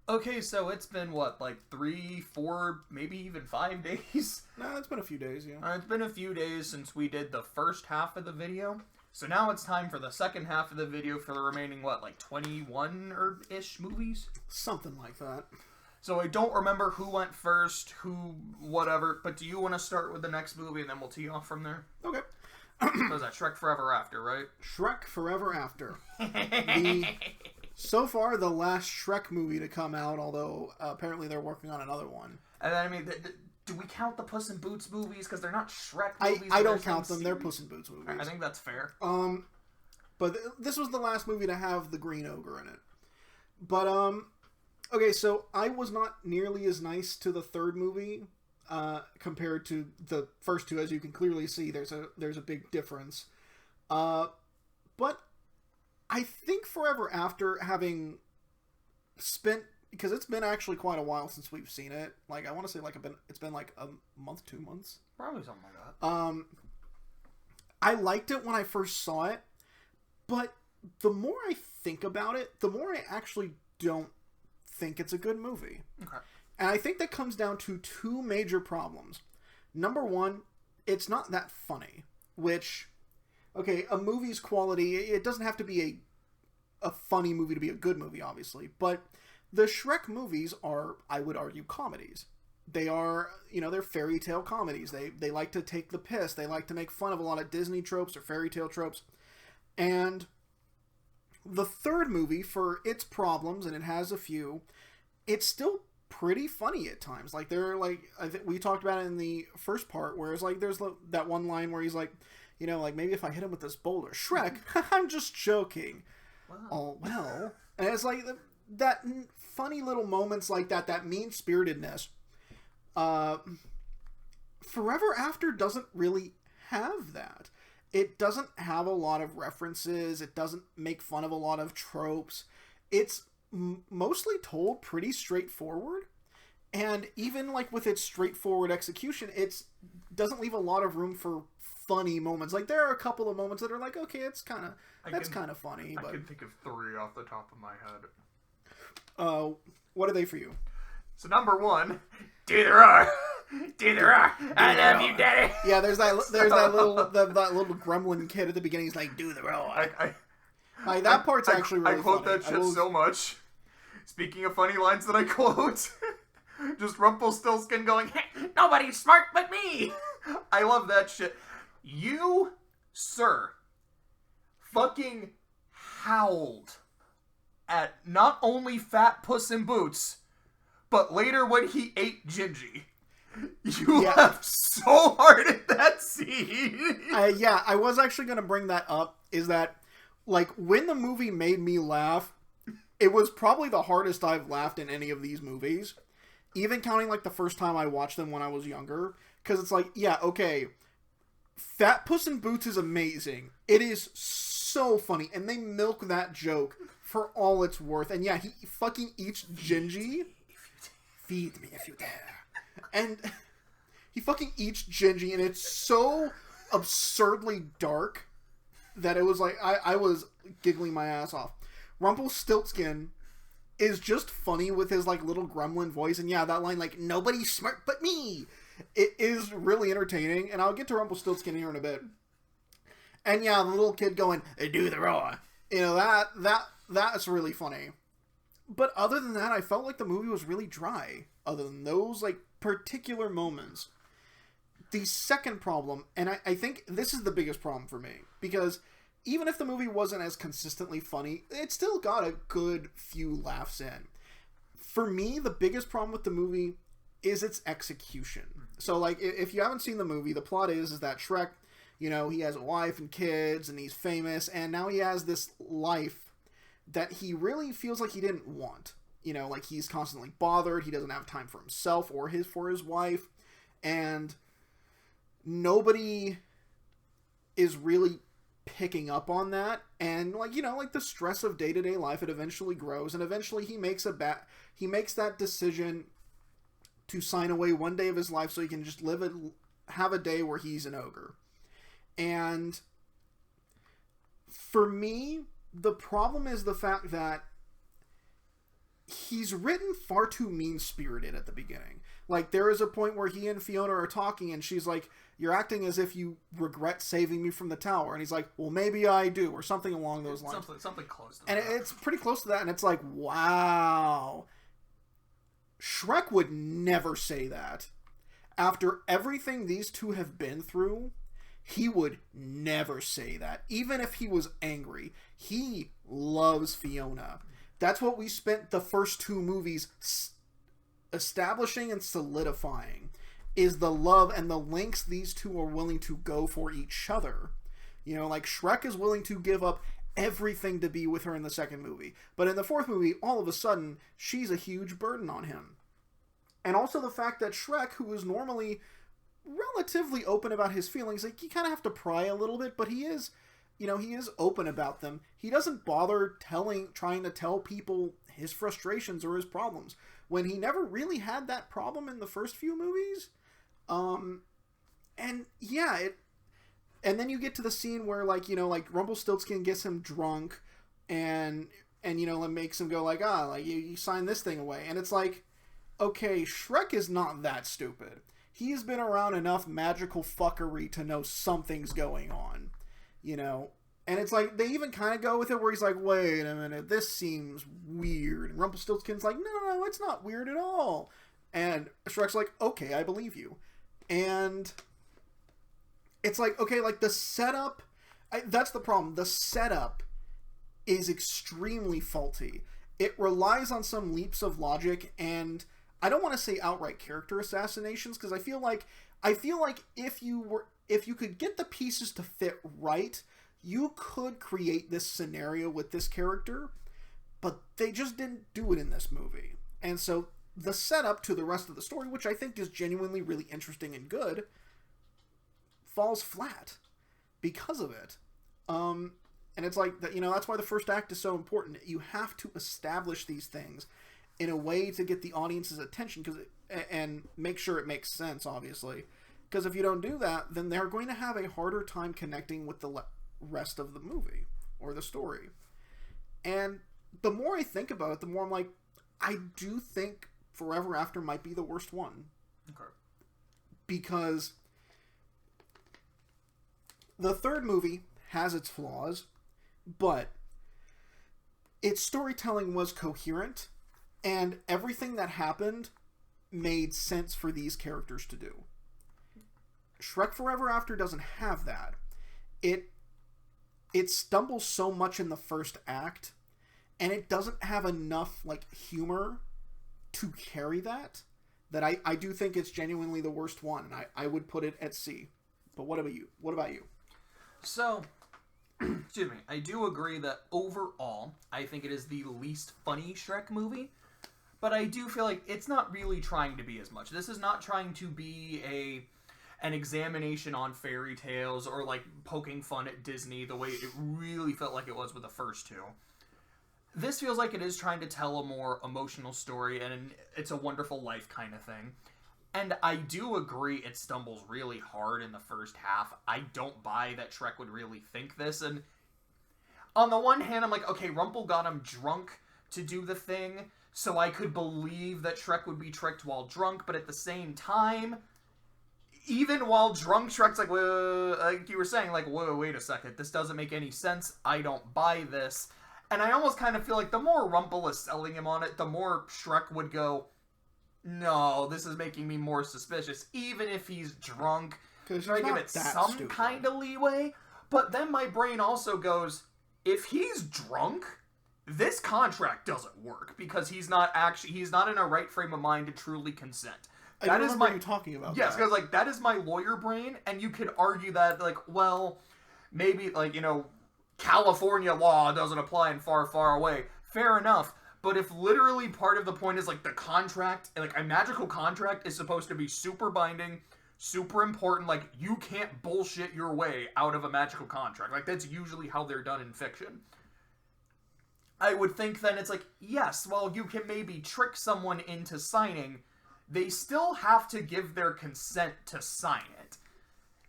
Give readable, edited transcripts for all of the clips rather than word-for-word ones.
Okay, so it's been, what, like 3, 4, maybe even 5 days? No, it's been a few days, yeah. It's been a few days since we did the first half of the video. So now it's time for the second half of the video for the remaining, what, like 21-ish movies? Something like that. So I don't remember who went first, whatever, but do you want to start with the next movie and then we'll tee off from there? Okay. What was that, Shrek Forever After, right? Shrek Forever After. So far, the last Shrek movie to come out, although apparently they're working on another one. And then, I mean, do we count the Puss in Boots movies? Because they're not Shrek movies. I don't count them. They're Puss in Boots movies. I think that's fair. But this was the last movie to have the Green Ogre in it. But, okay, so I was not nearly as nice to the third movie compared to the first two. As you can clearly see, there's a big difference. But I think Forever After, having spent, because it's been actually quite a while since we've seen it. Like, I want to say it's been like a month, 2 months. Probably something like that. I liked it when I first saw it, but the more I think about it, the more I actually don't think it's a good movie. Okay. And I think that comes down to two major problems. Number one, it's not that funny, which, okay, a movie's quality, it doesn't have to be a funny movie to be a good movie, obviously, but the Shrek movies are, I would argue, comedies. They are, they're fairy tale comedies. They like to take the piss. They like to make fun of a lot of Disney tropes or fairy tale tropes. And the third movie, for its problems, and it has a few, it's still pretty funny at times. Like, I think we talked about it in the first part, where it's like, there's that one line where he's like, like, maybe if I hit him with this boulder. Shrek, I'm just joking. Wow. Oh, well. And it's like, that funny little moments like that mean-spiritedness. Forever After doesn't really have that. It doesn't have a lot of references. It doesn't make fun of a lot of tropes. It's mostly told pretty straightforward. And even like with its straightforward execution, it doesn't leave a lot of room for funny moments. Like, there are a couple of moments that are like, okay, that's kind of funny. I can think of 3 off the top of my head. What are they for you? So number 1, do the roar. Do the roar. I love you, Daddy. Yeah, there's that little gremlin kid at the beginning. He's like, do the roar. That part's actually really funny. I quote that shit so much. Speaking of funny lines that I quote, just Rumpelstiltskin going, hey, nobody's smart but me. I love that shit. You, sir, fucking howled at not only fat Puss in Boots, but later when he ate Gingy. You laughed so hard at that scene. I was actually going to bring that up, is that, like, when the movie made me laugh, it was probably the hardest I've laughed in any of these movies. Even counting, like, the first time I watched them when I was younger. Because it's like, yeah, okay, Fat Puss in Boots is amazing. It is so funny, and they milk that joke for all it's worth. And yeah, he fucking eats Gingy. Feed me if you dare. And he fucking eats Gingy, and it's so absurdly dark that it was like, I was giggling my ass off. Rumpelstiltskin is just funny with his, like, little gremlin voice, and yeah, that line, like, nobody's smart but me. It is really entertaining, and I'll get to Rumpelstiltskin here in a bit. And yeah, the little kid going, do the roar. That's really funny. But other than that, I felt like the movie was really dry. Other than those, like, particular moments. The second problem, and I think this is the biggest problem for me, because even if the movie wasn't as consistently funny, it still got a good few laughs in. For me, the biggest problem with the movie is its execution. So, like, if you haven't seen the movie, the plot is that Shrek, he has a wife and kids, and he's famous, and now he has this life that he really feels like he didn't want. Like, he's constantly bothered, he doesn't have time for himself or for his wife, and nobody is really picking up on that, and, like, like the stress of day-to-day life, it eventually grows, and eventually he makes that decision to sign away one day of his life so he can just have a day where he's an ogre. And for me, the problem is the fact that he's written far too mean-spirited at the beginning. Like, there is a point where he and Fiona are talking, and she's like, "You're acting as if you regret saving me from the tower." And he's like, "Well, maybe I do," or something along those lines. Something close to that. And it's pretty close to that, and it's like, wow. Shrek would never say that. After everything these two have been through, he would never say that. Even if he was angry. He loves Fiona. That's what we spent the first two movies establishing and solidifying, is the love and the lengths these two are willing to go for each other. You know, like, Shrek is willing to give up everything to be with her in the second movie. But in the fourth movie, all of a sudden, she's a huge burden on him. And also the fact that Shrek, who is normally relatively open about his feelings, like, you kind of have to pry a little bit, but he is, you know, he is open about them. He doesn't bother trying to tell people his frustrations or his problems, when he never really had that problem in the first few movies. And yeah, and then you get to the scene where, like, you know, like, Rumpelstiltskin gets him drunk and you know, it makes him go like, like, you sign this thing away. And it's like, okay, Shrek is not that stupid. He's been around enough magical fuckery to know something's going on, you know? And it's like, they even kind of go with it where he's like, wait a minute, this seems weird. And Rumpelstiltskin's like, no, it's not weird at all. And Shrek's like, okay, I believe you. And it's like, okay, like, the setup, that's the problem. The setup is extremely faulty. It relies on some leaps of logic, and I don't want to say outright character assassinations, because I feel like if you could get the pieces to fit right, you could create this scenario with this character, but they just didn't do it in this movie. And so the setup to the rest of the story, which I think is genuinely really interesting and good, falls flat because of it. And it's like, you know, that's why the first act is so important. You have to establish these things in a way to get the audience's attention, and make sure it makes sense, obviously. Because if you don't do that, then they're going to have a harder time connecting with the rest of the movie or the story. And the more I think about it, the more I'm like, I do think Forever After might be the worst one. Okay. Because the third movie has its flaws, but its storytelling was coherent, and everything that happened made sense for these characters to do. Shrek Forever After doesn't have that. It stumbles so much in the first act, and it doesn't have enough, like, humor to carry that I do think it's genuinely the worst one, and I would put it at C. But what about you? So, excuse me, I do agree that overall, I think it is the least funny Shrek movie, but I do feel like it's not really trying to be as much. This is not trying to be an examination on fairy tales or, like, poking fun at Disney the way it really felt like it was with the first two. This feels like it is trying to tell a more emotional story, and it's a wonderful life kind of thing. And I do agree it stumbles really hard in the first half. I don't buy that Shrek would really think this. And on the one hand, I'm like, okay, Rumple got him drunk to do the thing, so I could believe that Shrek would be tricked while drunk. But at the same time, even while drunk, Shrek's like, like you were saying, like, whoa, wait a second. This doesn't make any sense. I don't buy this. And I almost kind of feel like the more Rumple is selling him on it, the more Shrek would go, no, this is making me more suspicious, even if he's drunk. Should I give it some kind of leeway? But then my brain also goes, if he's drunk, this contract doesn't work, because he's not in a right frame of mind to truly consent. That is what you're talking about. Yes, because, like, that is my lawyer brain, and you could argue that, like, well, maybe, like, you know, California law doesn't apply in far, far away. Fair enough. But if literally part of the point is, like, the contract, like, a magical contract is supposed to be super binding, super important, like, you can't bullshit your way out of a magical contract. Like, that's usually how they're done in fiction. I would think then it's like, yes, well, you can maybe trick someone into signing, they still have to give their consent to sign it.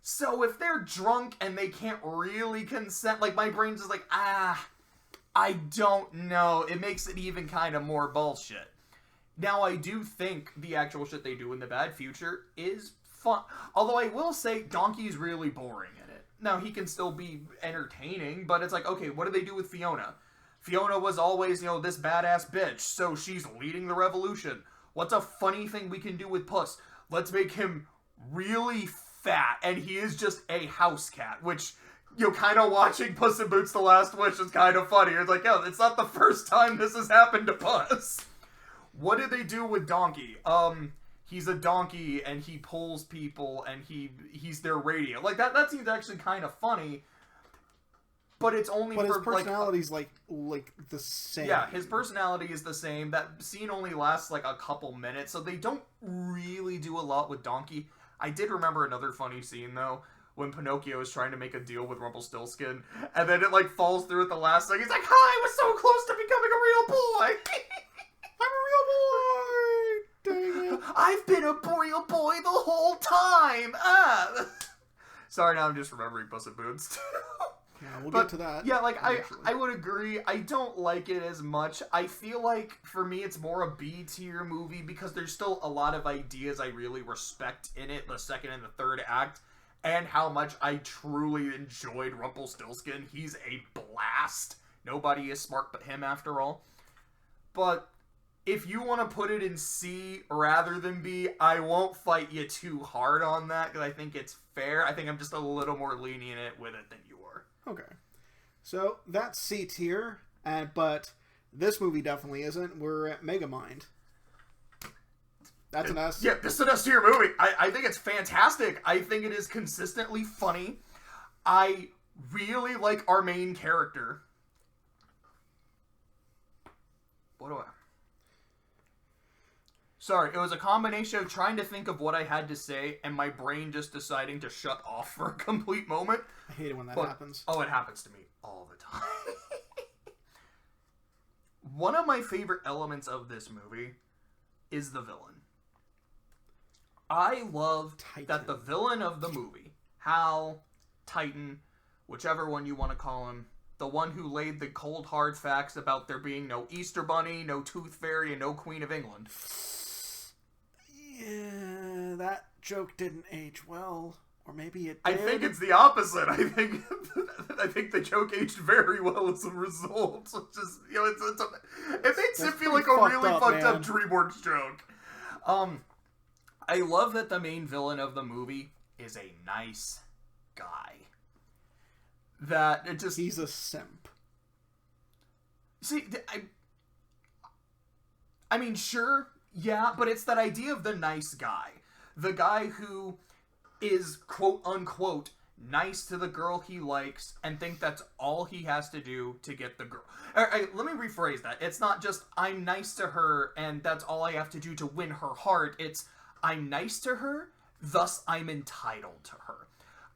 So if they're drunk and they can't really consent, like, my brain's just like, I don't know. It makes it even kind of more bullshit. Now, I do think the actual shit they do in the Bad Future is fun. Although I will say, Donkey's really boring in it. Now, he can still be entertaining, but it's like, okay, what do they do with Fiona? Fiona was always, this badass bitch, so she's leading the revolution. What's a funny thing we can do with Puss? Let's make him really fat, and he is just a house cat, which, kind of watching Puss in Boots: The Last Wish is kind of funny. It's like, it's not the first time this has happened to Puss. What did they do with Donkey? He's a donkey, and he pulls people, and he's their radio. Like, that seems actually kind of funny, but it's only but for, his personality's, like the same. Yeah, his personality is the same. That scene only lasts, like, a couple minutes, so they don't really do a lot with Donkey. I did remember another funny scene, though, when Pinocchio is trying to make a deal with Rumpelstiltskin, and then it, like, falls through at the last second. He's like, I was so close to becoming a real boy! I'm a real boy! Dang it. I've been a real boy the whole time! Ah! Sorry, now I'm just remembering Puss in Boots, too. Yeah, we'll get to that. Yeah, like, I would agree. I don't like it as much. I feel like, for me, it's more a B-tier movie because there's still a lot of ideas I really respect in it, the second and the third act, and how much I truly enjoyed Rumpelstiltskin. He's a blast. Nobody is smart but him, after all. But if you want to put it in C rather than B, I won't fight you too hard on that because I think it's fair. I think I'm just a little more lenient with it than you are. Okay. So, that's C tier, but this movie definitely isn't. We're at Megamind. That's an S. Yeah, this is an S tier movie. I think it's fantastic. I think it is consistently funny. I really like our main character. What do I... Sorry, it was a combination of trying to think of what I had to say and my brain just deciding to shut off for a complete moment. I hate it when that happens. Oh, it happens to me all the time. One of my favorite elements of this movie is the villain. I love that the villain of the movie, Hal, Titan, whichever one you want to call him, the one who laid the cold hard facts about there being no Easter Bunny, no Tooth Fairy, and no Queen of England. Yeah, that joke didn't age well. Or maybe it did. I think it's the opposite. I think the joke aged very well as a result. It's just, it makes it feel like a really fucked up DreamWorks joke. I love that the main villain of the movie is a nice guy. That it just... He's a simp. See, I mean, sure, yeah, but it's that idea of the nice guy. The guy who is, quote-unquote, nice to the girl he likes and think that's all he has to do to get the girl. Let me rephrase that. It's not just, I'm nice to her and that's all I have to do to win her heart. It's, I'm nice to her, thus I'm entitled to her.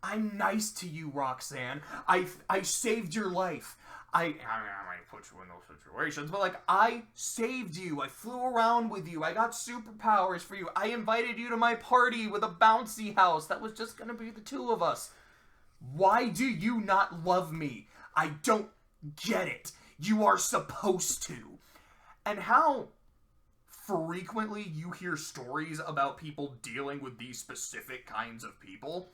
I'm nice to you, Roxanne. I saved your life. I might put you in those situations, but, like, I saved you. I flew around with you. I got superpowers for you. I invited you to my party with a bouncy house. That was just gonna be the two of us. Why do you not love me? I don't get it. You are supposed to. And how frequently you hear stories about people dealing with these specific kinds of people.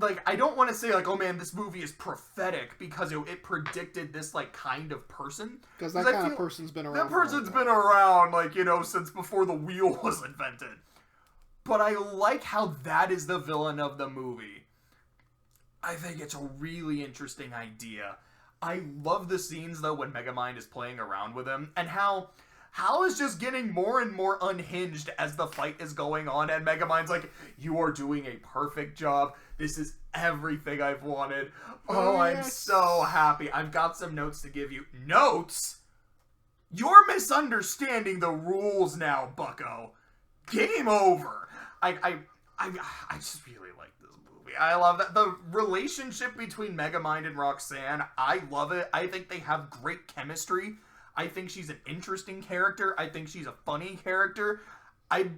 Like, I don't want to say, like, oh man, this movie is prophetic because it predicted this, like, kind of person. Because that kind of person's been around. That person's been around, like, since before the wheel was invented. But I like how that is the villain of the movie. I think it's a really interesting idea. I love the scenes, though, when Megamind is playing around with him, and how Hal is just getting more and more unhinged as the fight is going on, and Megamind's like, you are doing a perfect job. This is everything I've wanted. Oh, I'm so happy. I've got some notes to give you. Notes? You're misunderstanding the rules now, bucko. Game over. I just really like this movie. I love that. The relationship between Megamind and Roxanne, I love it. I think they have great chemistry. I think she's an interesting character. I think she's a funny character. I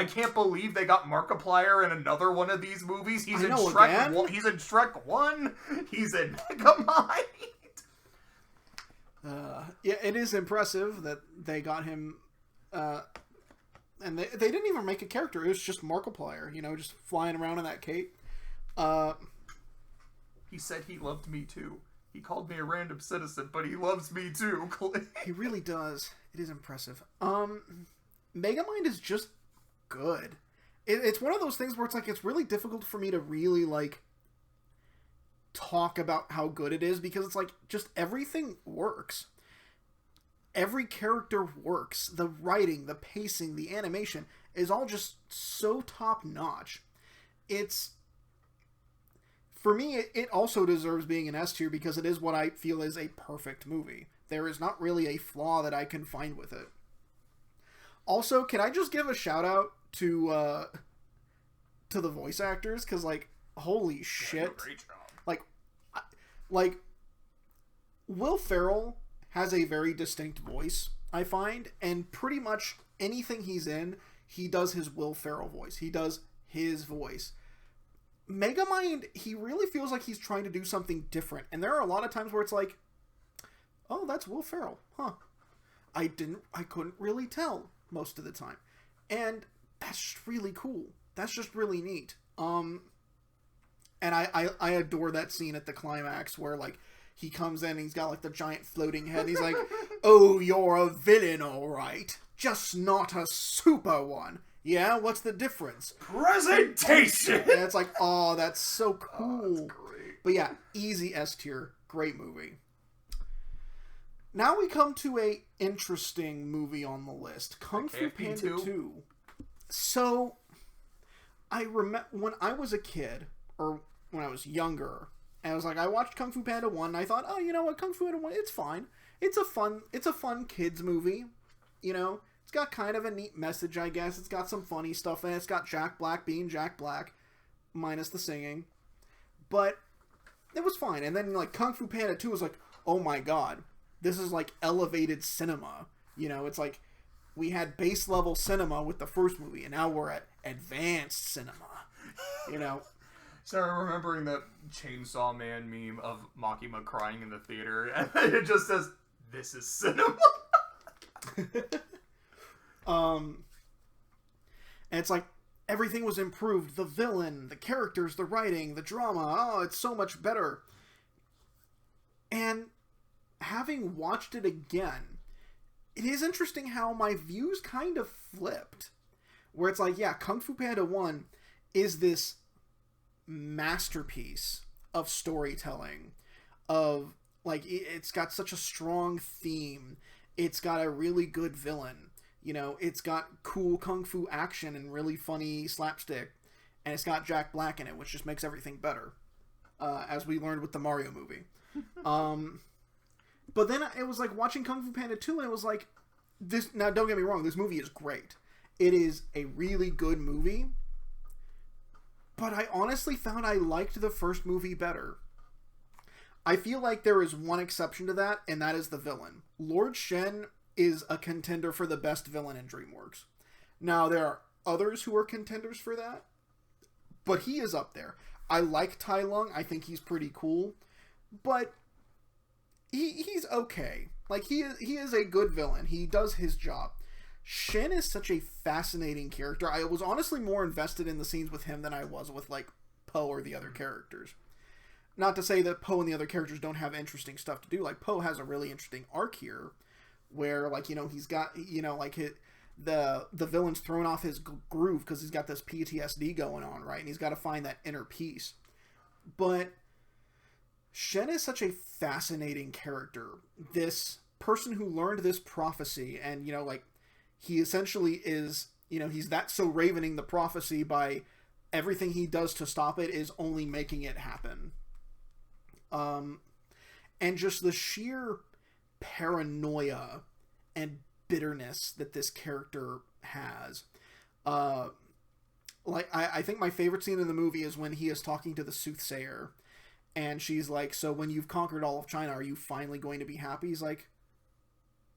can't believe they got Markiplier in another one of these movies. He's in Shrek. He's in Shrek 1. He's in Megamind. Yeah, it is impressive that they got him And they didn't even make a character. It was just Markiplier, just flying around in that cape. He said he loved me too. He called me a random citizen, but he loves me too. He really does. It is impressive. Megamind is just good. It's one of those things where it's really difficult for me to really talk about how good it is, because it's just everything works. Every character works. The writing, the pacing, the animation is all just so top notch. For me, it also deserves being an S tier because it is what I feel is a perfect movie. There is not really a flaw that I can find with it. Also, can I just give a shout out to the voice actors? Because, holy shit. Great job. Will Ferrell has a very distinct voice, I find, and pretty much anything he's in, he does his Will Ferrell voice. He does his voice. Megamind, he really feels like he's trying to do something different, and there are a lot of times where it's oh, that's Will Ferrell, huh? I couldn't really tell most of the time, and that's just really cool. That's just really neat. And I adore that scene at the climax where he comes in and he's got the giant floating head and he's like, "Oh, you're a villain, all right. Just not a super one. Yeah, what's the difference?" Presentation! And it's oh, that's so cool. Oh, that's great. But yeah, easy S tier. Great movie. Now we come to a interesting movie on the list. Kung Fu Panda 2. So, I remember when I was a kid, or when I was younger, and I was I watched Kung Fu Panda 1, and I thought, oh, you know what, Kung Fu Panda 1, it's fine. It's a fun kids movie. It's got kind of a neat message, I guess. It's got some funny stuff in it. It's got Jack Black being Jack Black, minus the singing. But it was fine. And then, Kung Fu Panda 2 was oh my god, this is elevated cinema. It's we had base level cinema with the first movie, and now we're at advanced cinema. Sarah, remembering that Chainsaw Man meme of Makima crying in the theater, and it just says, "This is cinema." And it's everything was improved. The villain, the characters, the writing, the drama. Oh, it's so much better. And having watched it again, it is interesting how my views kind of flipped. Where it's yeah, Kung Fu Panda 1 is this masterpiece of storytelling. Of, it's got such a strong theme. It's got a really good villain. It's got cool kung fu action and really funny slapstick. And it's got Jack Black in it, which just makes everything better. As we learned with the Mario movie. But then it was watching Kung Fu Panda 2, and it was this. Now, don't get me wrong, this movie is great. It is a really good movie. But I honestly found I liked the first movie better. I feel like there is one exception to that, and that is the villain. Lord Shen is a contender for the best villain in DreamWorks. Now, there are others who are contenders for that, but he is up there. I like Tai Lung. I think he's pretty cool, but he's okay. He is a good villain. He does his job. Shen is such a fascinating character. I was honestly more invested in the scenes with him than I was with Po or the other characters. Not to say that Po and the other characters don't have interesting stuff to do. Po has a really interesting arc here, where he's got the villain's thrown off his groove because he's got this PTSD going on, right? And he's got to find that inner peace. But Shen is such a fascinating character. This person who learned this prophecy, and he essentially is, he's that so ravening the prophecy by everything he does to stop it is only making it happen. And just the sheer paranoia and bitterness that this character has. I think my favorite scene in the movie is when he is talking to the soothsayer, and she's so when you've conquered all of China, are you finally going to be happy? He's I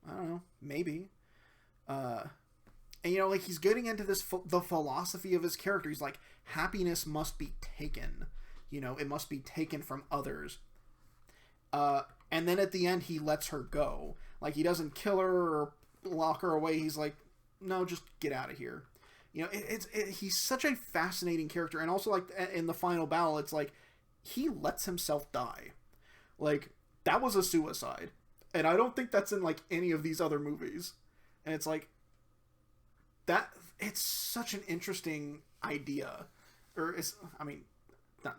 don't know, maybe. And he's getting into the philosophy of his character. He's happiness must be taken. It must be taken from others. And then at the end, he lets her go. He doesn't kill her or lock her away. He's no, just get out of here. You know, he's such a fascinating character, and also like in the final battle, it's like he lets himself die. Like that was a suicide, and I don't think that's in like any of these other movies. And it's like that. It's such an interesting idea, or I mean,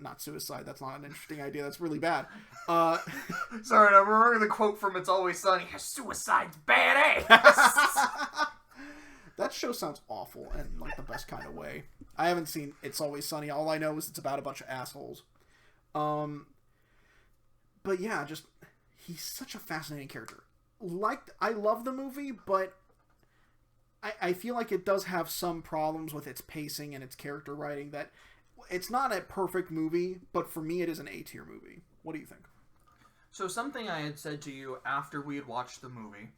not suicide. That's not an interesting idea. That's really bad. Sorry, I'm remembering the quote from It's Always Sunny. Suicide's badass. That show sounds awful in like the best kind of way. I haven't seen It's Always Sunny. All I know is it's about a bunch of assholes. But yeah, just he's such a fascinating character. I love the movie, but I feel like it does have some problems with its pacing and its character writing. That it's not a perfect movie, but for me, it is an A-tier movie. What do you think? So something I had said to you after we had watched the movie,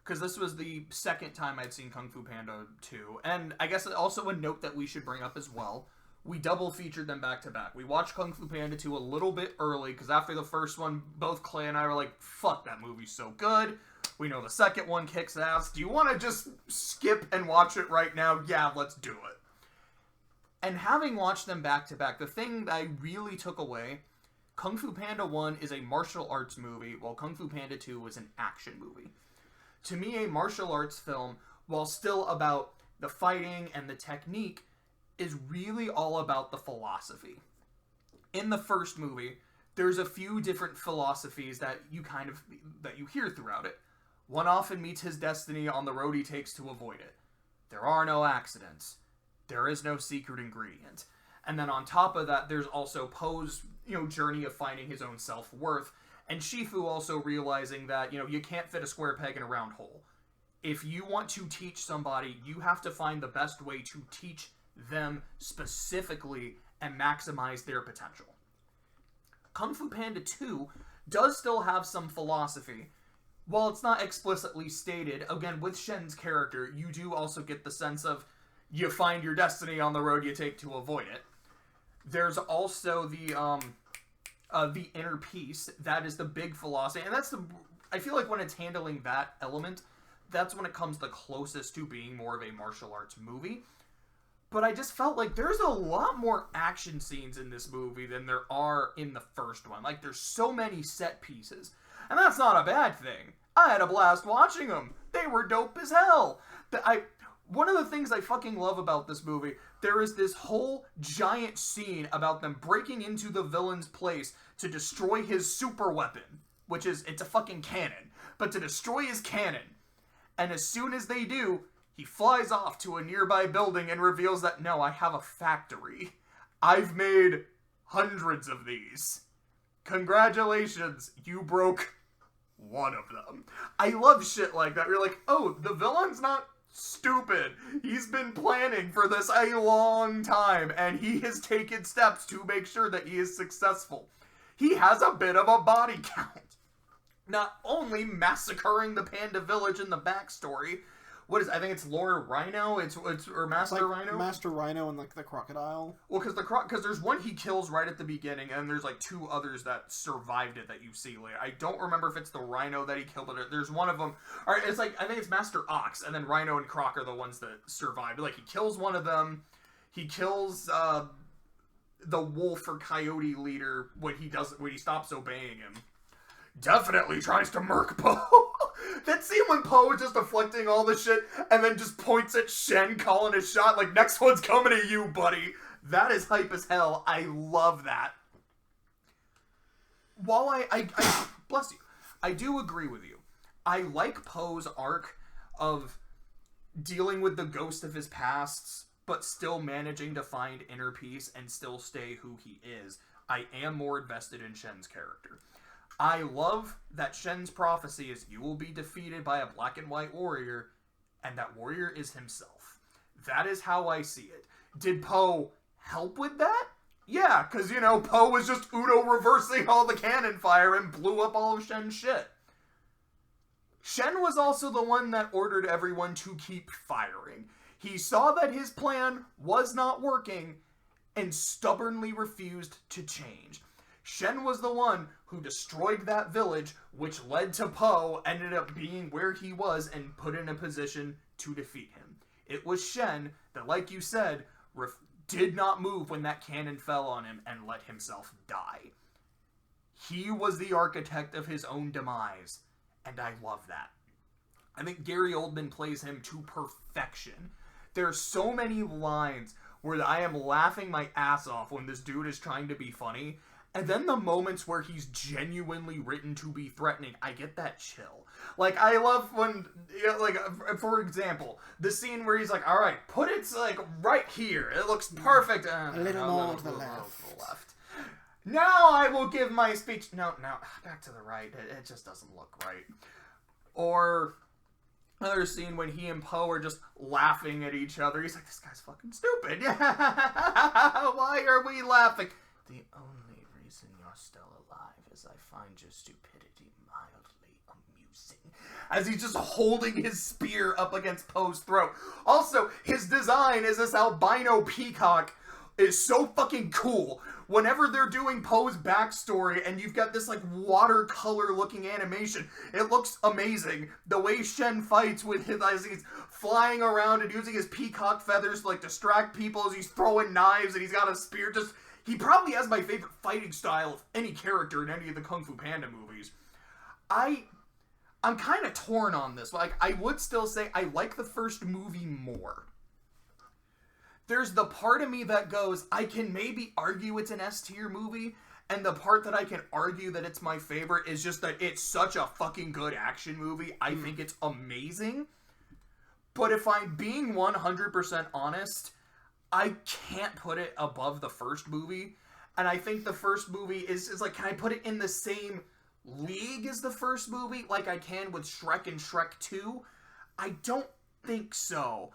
because this was the second time I'd seen Kung Fu Panda 2, and I guess also a note that we should bring up as well. We double featured them back to back. We watched Kung Fu Panda 2 a little bit early, because after the first one, both Clay and I were like, fuck, that movie's so good. We know the second one kicks ass. Do you want to just skip and watch it right now? Yeah, let's do it. And having watched them back to back, the thing that I really took away, Kung Fu Panda 1 is a martial arts movie, while Kung Fu Panda 2 was an action movie. To me, a martial arts film, while still about the fighting and the technique, is really all about the philosophy. In the first movie, there's a few different philosophies that you hear throughout it. One often meets his destiny on the road he takes to avoid it. There are no accidents. There is no secret ingredient. And then on top of that, there's also Poe's, journey of finding his own self-worth. And Shifu also realizing that, you can't fit a square peg in a round hole. If you want to teach somebody, you have to find the best way to teach them specifically and maximize their potential. Kung Fu Panda 2 does still have some philosophy. While it's not explicitly stated, again, with Shen's character, you do also get the sense of you find your destiny on the road you take to avoid it. There's also the inner peace. That is the big philosophy. And I feel like when it's handling that element, that's when it comes the closest to being more of a martial arts movie. But I just felt like there's a lot more action scenes in this movie than there are in the first one. Like, there's so many set pieces. And that's not a bad thing. I had a blast watching them. They were dope as hell. One of the things I fucking love about this movie, there is this whole giant scene about them breaking into the villain's place to destroy his super weapon. It's a fucking cannon. But to destroy his cannon. And as soon as they do, he flies off to a nearby building and reveals that, no, I have a factory. I've made hundreds of these. Congratulations, you broke one of them. I love shit like that. You're like, oh, the villain's not stupid. He's been planning for this a long time, and he has taken steps to make sure that he is successful. He has a bit of a body count. Not only massacring the Panda Village in the backstory, I think it's Lord Rhino, or Master Rhino? Master Rhino and like the crocodile. Well, because there's one he kills right at the beginning, and there's like two others that survived it that you see later. I don't remember if it's the Rhino that he killed, but there's one of them. All right, it's like, I think it's Master Ox, and then Rhino and Croc are the ones that survived. Like, he kills one of them, he kills the wolf or coyote leader when he stops obeying him. Definitely tries to murk Poe. That scene when Poe is just deflecting all the shit and then just points at Shen, calling his shot, like, next one's coming to you, buddy. That is hype as hell. I love that. While I bless you, I do agree with you. I like Poe's arc of dealing with the ghost of his pasts, but still managing to find inner peace and still stay who he is. I am more invested in Shen's character. I love that Shen's prophecy is you will be defeated by a black and white warrior, and that warrior is himself. That is how I see it. Did Poe help with that? Yeah, because, Poe was just Uno reversing all the cannon fire and blew up all of Shen's shit. Shen was also the one that ordered everyone to keep firing. He saw that his plan was not working and stubbornly refused to change. Shen was the one who destroyed that village, which led to Poe ended up being where he was and put in a position to defeat him. it was Shen that, like you said, did not move when that cannon fell on him and let himself die. He was the architect of his own demise, and I love that. I think Gary Oldman plays him to perfection. There are so many lines where I am laughing my ass off when this dude is trying to be funny, and then the moments where he's genuinely written to be threatening, I get that chill. Like, I love when, like, for example, the scene where he's like, all right, put it, like, right here. It looks perfect. A little more to the left. Now I will give my speech. No, back to the right. It just doesn't look right. Or another scene when he and Poe are just laughing at each other. He's like, this guy's fucking stupid. Why are we laughing? The only reason you're still alive is I find your stupidity mildly amusing. As he's just holding his spear up against Poe's throat. Also, his design is this albino peacock is so fucking cool. Whenever they're doing Poe's backstory and you've got this like watercolor looking animation, it looks amazing. The way Shen fights with his, as he's flying around and using his peacock feathers to like distract people as he's throwing knives and he's got a spear. Just, he probably has my favorite fighting style of any character in any of the Kung Fu Panda movies. I'm kind of torn on this. Like, I would still say I like the first movie more. There's the part of me that goes, I can maybe argue it's an S-tier movie, and the part that I can argue that it's my favorite is just that it's such a fucking good action movie. I think it's amazing. But if I'm being 100% honest, I can't put it above the first movie. And I think the first movie is like, can I put it in the same league as the first movie like I can with Shrek and Shrek 2? I don't think so.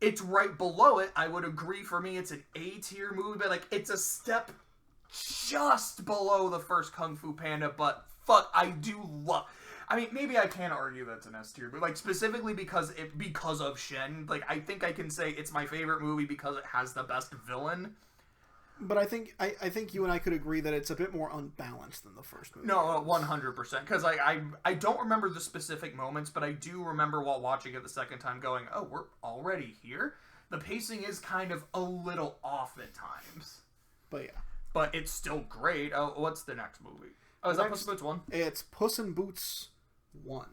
It's right below it. I would agree, for me it's an A-tier movie, but like it's a step just below the first Kung Fu Panda, but fuck, I do love... I mean, maybe I can't argue that's an S-tier, but like specifically because of Shen, like I think I can say it's my favorite movie because it has the best villain. But I think you and I could agree that it's a bit more unbalanced than the first movie. No, 100%. Because I don't remember the specific moments, but I do remember while watching it the second time going, oh, we're already here? The pacing is kind of a little off at times. But yeah. But it's still great. Oh, what's the next movie? Oh, is that Puss in Boots 1? It's Puss in Boots 1.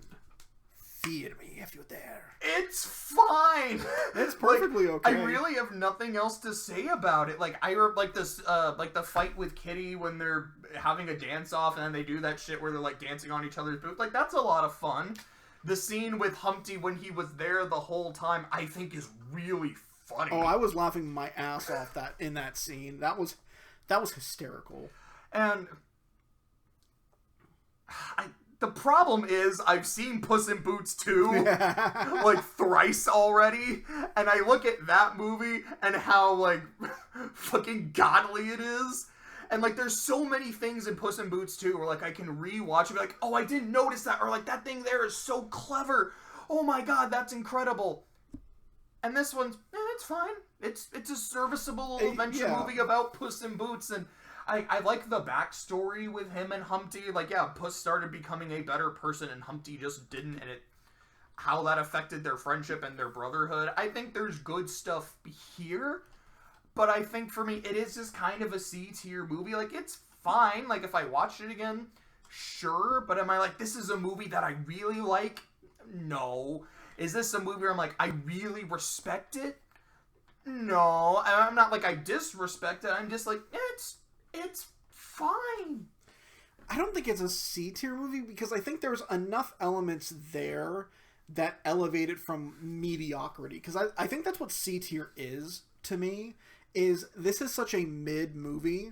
Fear me if you dare. It's fine. It's perfectly like, okay. I really have nothing else to say about it. Like like this, like the fight with Kitty when they're having a dance off and then they do that shit where they're like dancing on each other's boots. Like that's a lot of fun. The scene with Humpty when he was there the whole time, I think is really funny. Oh, I was laughing my ass off in that scene. That was hysterical. And the problem is, I've seen Puss in Boots 2, like, thrice already, and I look at that movie and how, like, fucking godly it is, and, like, there's so many things in Puss in Boots 2 where, like, I can rewatch and be like, oh, I didn't notice that, or, like, that thing there is so clever, oh my god, that's incredible. And this one's, it's fine. It's a serviceable little adventure movie about Puss in Boots, and I like the backstory with him and Humpty. Like, yeah, Puss started becoming a better person and Humpty just didn't, and how that affected their friendship and their brotherhood. I think there's good stuff here, but I think for me, it is just kind of a C-tier movie. Like, it's fine. Like, if I watched it again, sure, but am I like, this is a movie that I really like? No. Is this a movie where I'm like, I really respect it? No. I'm not like I disrespect it. I'm just like, it's fine. I don't think it's a C-tier movie because I think there's enough elements there that elevate it from mediocrity. Because I think that's what C-tier is to me, is this is such a mid movie,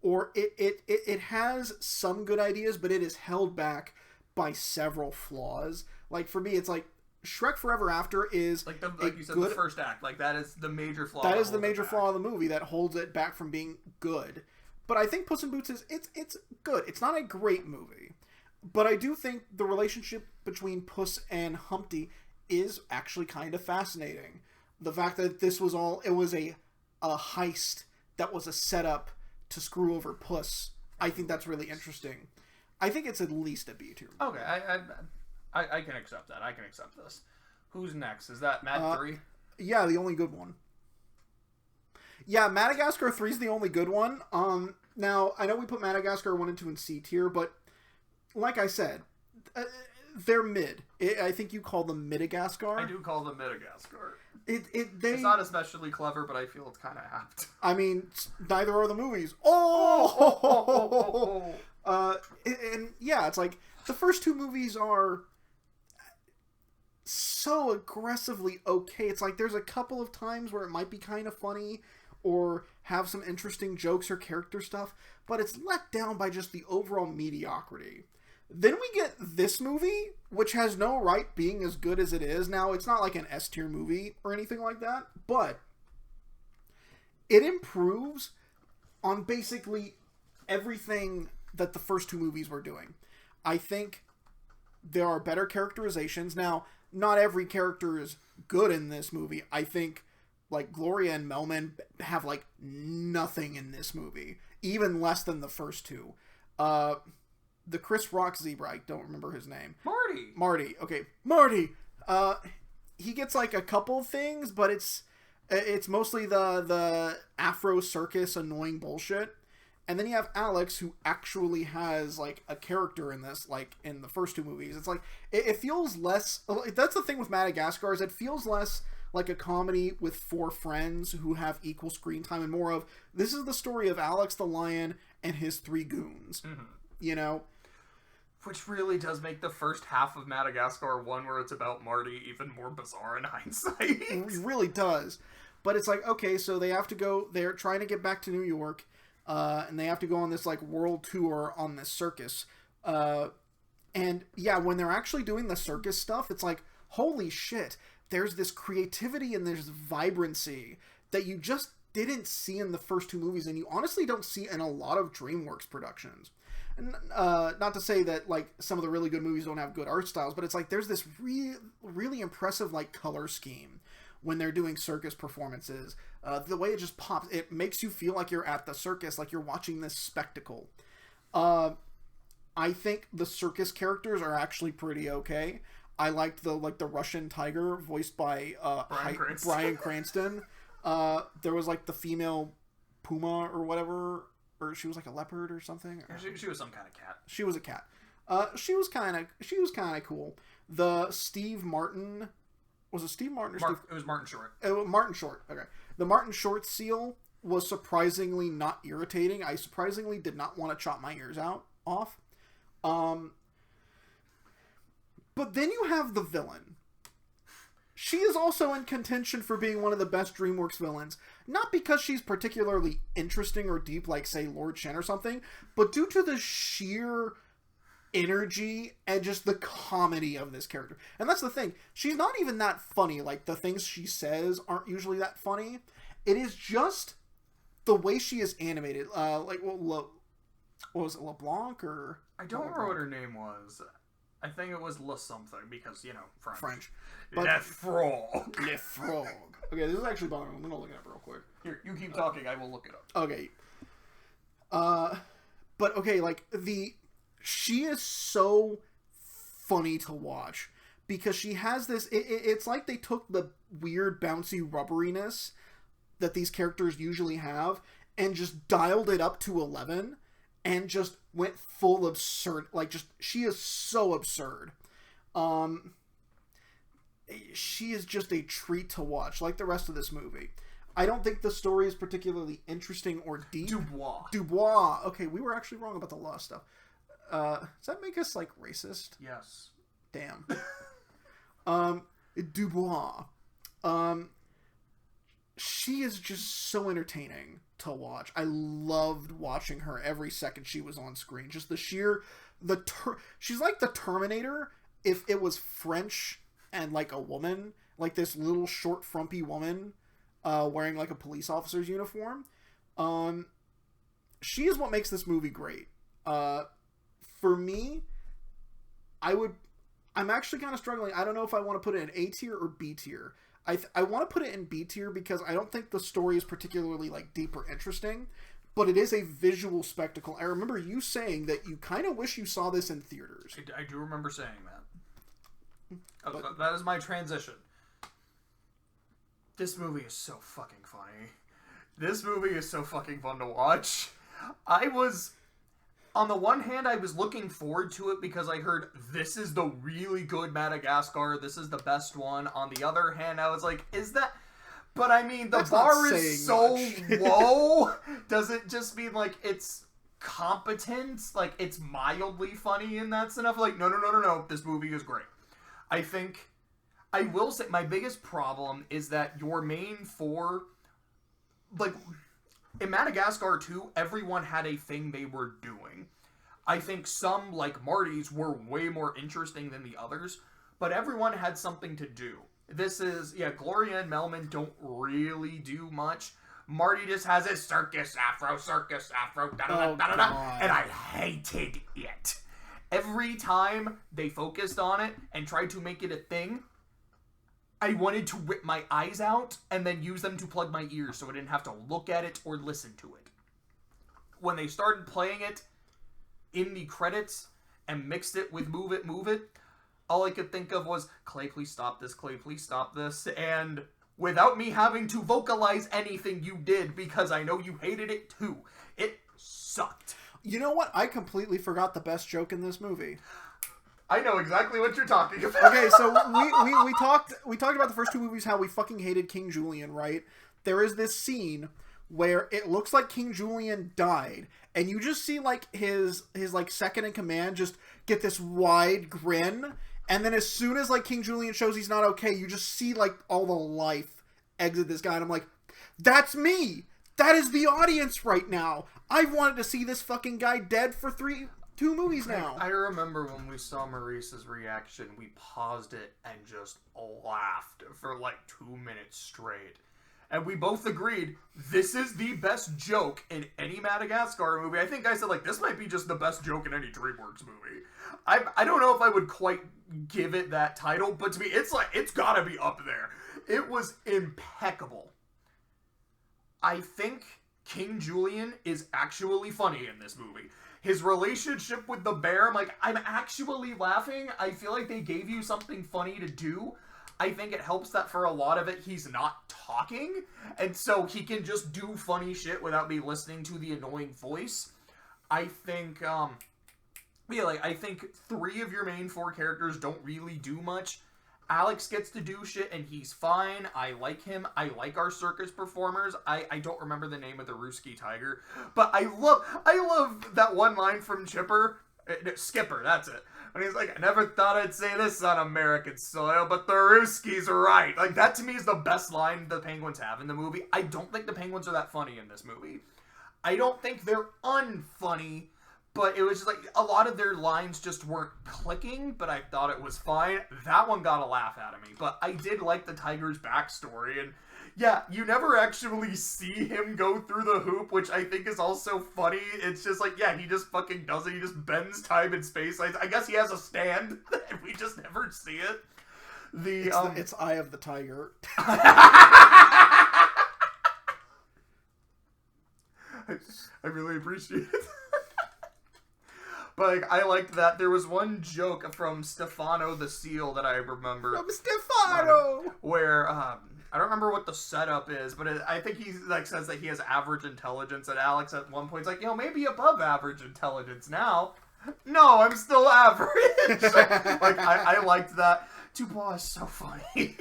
or it has some good ideas, but it is held back by several flaws. Like, for me, it's like, Shrek Forever After is like you said, the first act. Like, that is the major flaw. That is the major flaw of the movie that holds it back from being good. But I think Puss in Boots it's good. It's not a great movie. But I do think the relationship between Puss and Humpty is actually kind of fascinating. The fact that this was it was a heist that was a setup to screw over Puss, I think that's really interesting. I think it's at least a B tier. Okay, I can accept that. I can accept this. Who's next? Is that Mad 3? Yeah, the only good one. Yeah, Madagascar 3 is the only good one. Now, I know we put Madagascar 1 and 2 in C tier, but like I said, they're mid. I think you call them Madagascar. I do call them Madagascar. It's not especially clever, but I feel it's kind of apt. I mean, neither are the movies. And yeah, it's like the first two movies are so aggressively okay. It's like there's a couple of times where it might be kind of funny or have some interesting jokes or character stuff, but it's let down by just the overall mediocrity. Then we get this movie, which has no right being as good as it is. Now, it's not like an S-tier movie or anything like that, but it improves on basically everything that the first two movies were doing. I think there are better characterizations. Now, not every character is good in this movie. I think, like, Gloria and Melman have, like, nothing in this movie. Even less than the first two. The Chris Rock zebra, I don't remember his name. Marty. Okay, Marty. He gets, like, a couple things, but it's mostly the Afro circus annoying bullshit. And then you have Alex, who actually has, like, a character in this, like, in the first two movies. It's like, it feels less... That's the thing with Madagascar, is it feels less like a comedy with four friends who have equal screen time and more of, this is the story of Alex the Lion and his three goons. Mm-hmm. You know? Which really does make the first half of Madagascar 1, where it's about Marty, even more bizarre in hindsight. It really does. But it's like, okay, so they have to go... They're trying to get back to New York... and they have to go on this, like, world tour on this circus. And, yeah, when they're actually doing the circus stuff, it's like, holy shit, there's this creativity and there's vibrancy that you just didn't see in the first two movies, and you honestly don't see in a lot of DreamWorks productions. And, not to say that, like, some of the really good movies don't have good art styles, but it's like, there's this really impressive, like, color scheme when they're doing circus performances. The way it just pops, it makes you feel like you're at the circus, like you're watching this spectacle. I think the circus characters are actually pretty okay. I liked the Russian tiger voiced by Bryan Cranston. There was like the female puma or whatever, or she was like a leopard or something. She was some kind of cat. She was a cat. She was kind of cool. The Steve Martin. Was it Steve Martin or Steve? It was Martin Short. Martin Short, okay. The Martin Short seal was surprisingly not irritating. I surprisingly did not want to chop my ears off. But then you have the villain. She is also in contention for being one of the best DreamWorks villains. Not because she's particularly interesting or deep like, say, Lord Shen or something, but due to the sheer... energy and just the comedy of this character. And that's the thing. She's not even that funny. Like, the things she says aren't usually that funny. It is just the way she is animated. What was it, LeBlanc or... I don't remember what her name was. I think it was Le something because, you know, French. But Le Frog. Le Frog. Okay, this is actually bothering me. I'm going to look it up real quick. Here, you keep talking. I will look it up. Okay. But, okay, like, she is so funny to watch because she has this... It's like they took the weird, bouncy rubberiness that these characters usually have and just dialed it up to 11 and just went full absurd. Like, just... She is so absurd. She is just a treat to watch, like the rest of this movie. I don't think the story is particularly interesting or deep. Dubois. Okay, we were actually wrong about the law stuff. Does that make us, like, racist? Yes. Damn. Dubois. She is just so entertaining to watch. I loved watching her every second she was on screen. Just the sheer... she's like the Terminator if it was French and, like, a woman. Like, this little, short, frumpy woman wearing, like, a police officer's uniform. She is what makes this movie great. For me, I'm actually kind of struggling. I don't know if I want to put it in A tier or B tier. I want to put it in B tier because I don't think the story is particularly, like, deep or interesting, but it is a visual spectacle. I remember you saying that you kind of wish you saw this in theaters. I do remember saying that. That is my transition. This movie is so fucking funny. This movie is so fucking fun to watch. On the one hand, I was looking forward to it because I heard this is the really good Madagascar, this is the best one. On the other hand, I was like, is that... But I mean, the bar is so low. Does it just mean, like, it's competent? Like, it's mildly funny and that's enough? Like, no. This movie is great. I think... I will say, my biggest problem is that your main four... Like, in Madagascar 2, everyone had a thing they were doing. I think some, like Marty's, were way more interesting than the others, but everyone had something to do. This is, Gloria and Melman don't really do much. Marty just has his circus afro, da-da-da-da-da-da, and I hated it. Every time they focused on it and tried to make it a thing, I wanted to rip my eyes out and then use them to plug my ears so I didn't have to look at it or listen to it. When they started playing it in the credits and mixed it with Move It, Move It, all I could think of was, Clay, please stop this, Clay, please stop this, and without me having to vocalize anything, you did, because I know you hated it too. It sucked. You know what? I completely forgot the best joke in this movie. I know exactly what you're talking about. Okay, so we talked about the first two movies, how we fucking hated King Julian, right? There is this scene where it looks like King Julian died, and you just see like his like second in command just get this wide grin, and then as soon as like King Julian shows he's not okay, you just see like all the life exit this guy, and I'm like, that's me! That is the audience right now! I've wanted to see this fucking guy dead for two movies now. I remember when we saw Maurice's reaction, we paused it and just laughed for like 2 minutes straight. And we both agreed, this is the best joke in any Madagascar movie. I think I said, like, this might be just the best joke in any DreamWorks movie. I don't know if I would quite give it that title, but to me, it's gotta be up there. It was impeccable. I think King Julian is actually funny in this movie. His relationship with the bear, I'm actually laughing. I feel like they gave you something funny to do. I think it helps that for a lot of it, he's not talking. And so he can just do funny shit without me listening to the annoying voice. I think, I think 3 of your main 4 characters don't really do much. Alex gets to do shit and he's fine. I like him. I like our circus performers. I don't remember the name of the Ruski tiger, but I love that one line from Chipper. Skipper, that's it. When he's like, I never thought I'd say this on American soil, but the Ruski's right. Like, that to me is the best line the Penguins have in the movie. I don't think the Penguins are that funny in this movie. I don't think they're unfunny, but it was just like, a lot of their lines just weren't clicking, but I thought it was fine. That one got a laugh out of me, but I did like the tiger's backstory, and yeah, you never actually see him go through the hoop, which I think is also funny. It's just like, yeah, he just fucking does it. He just bends time and space. I guess he has a stand, and we just never see it. It's Eye of the Tiger. I really appreciate it. But I liked that. There was one joke from Stefano the Seal that I remember. From Stefano! Where, I don't remember what the setup is, but I think he says that he has average intelligence, and Alex at one point is like, maybe above average intelligence now. No, I'm still average. I liked that. Dubois is so funny.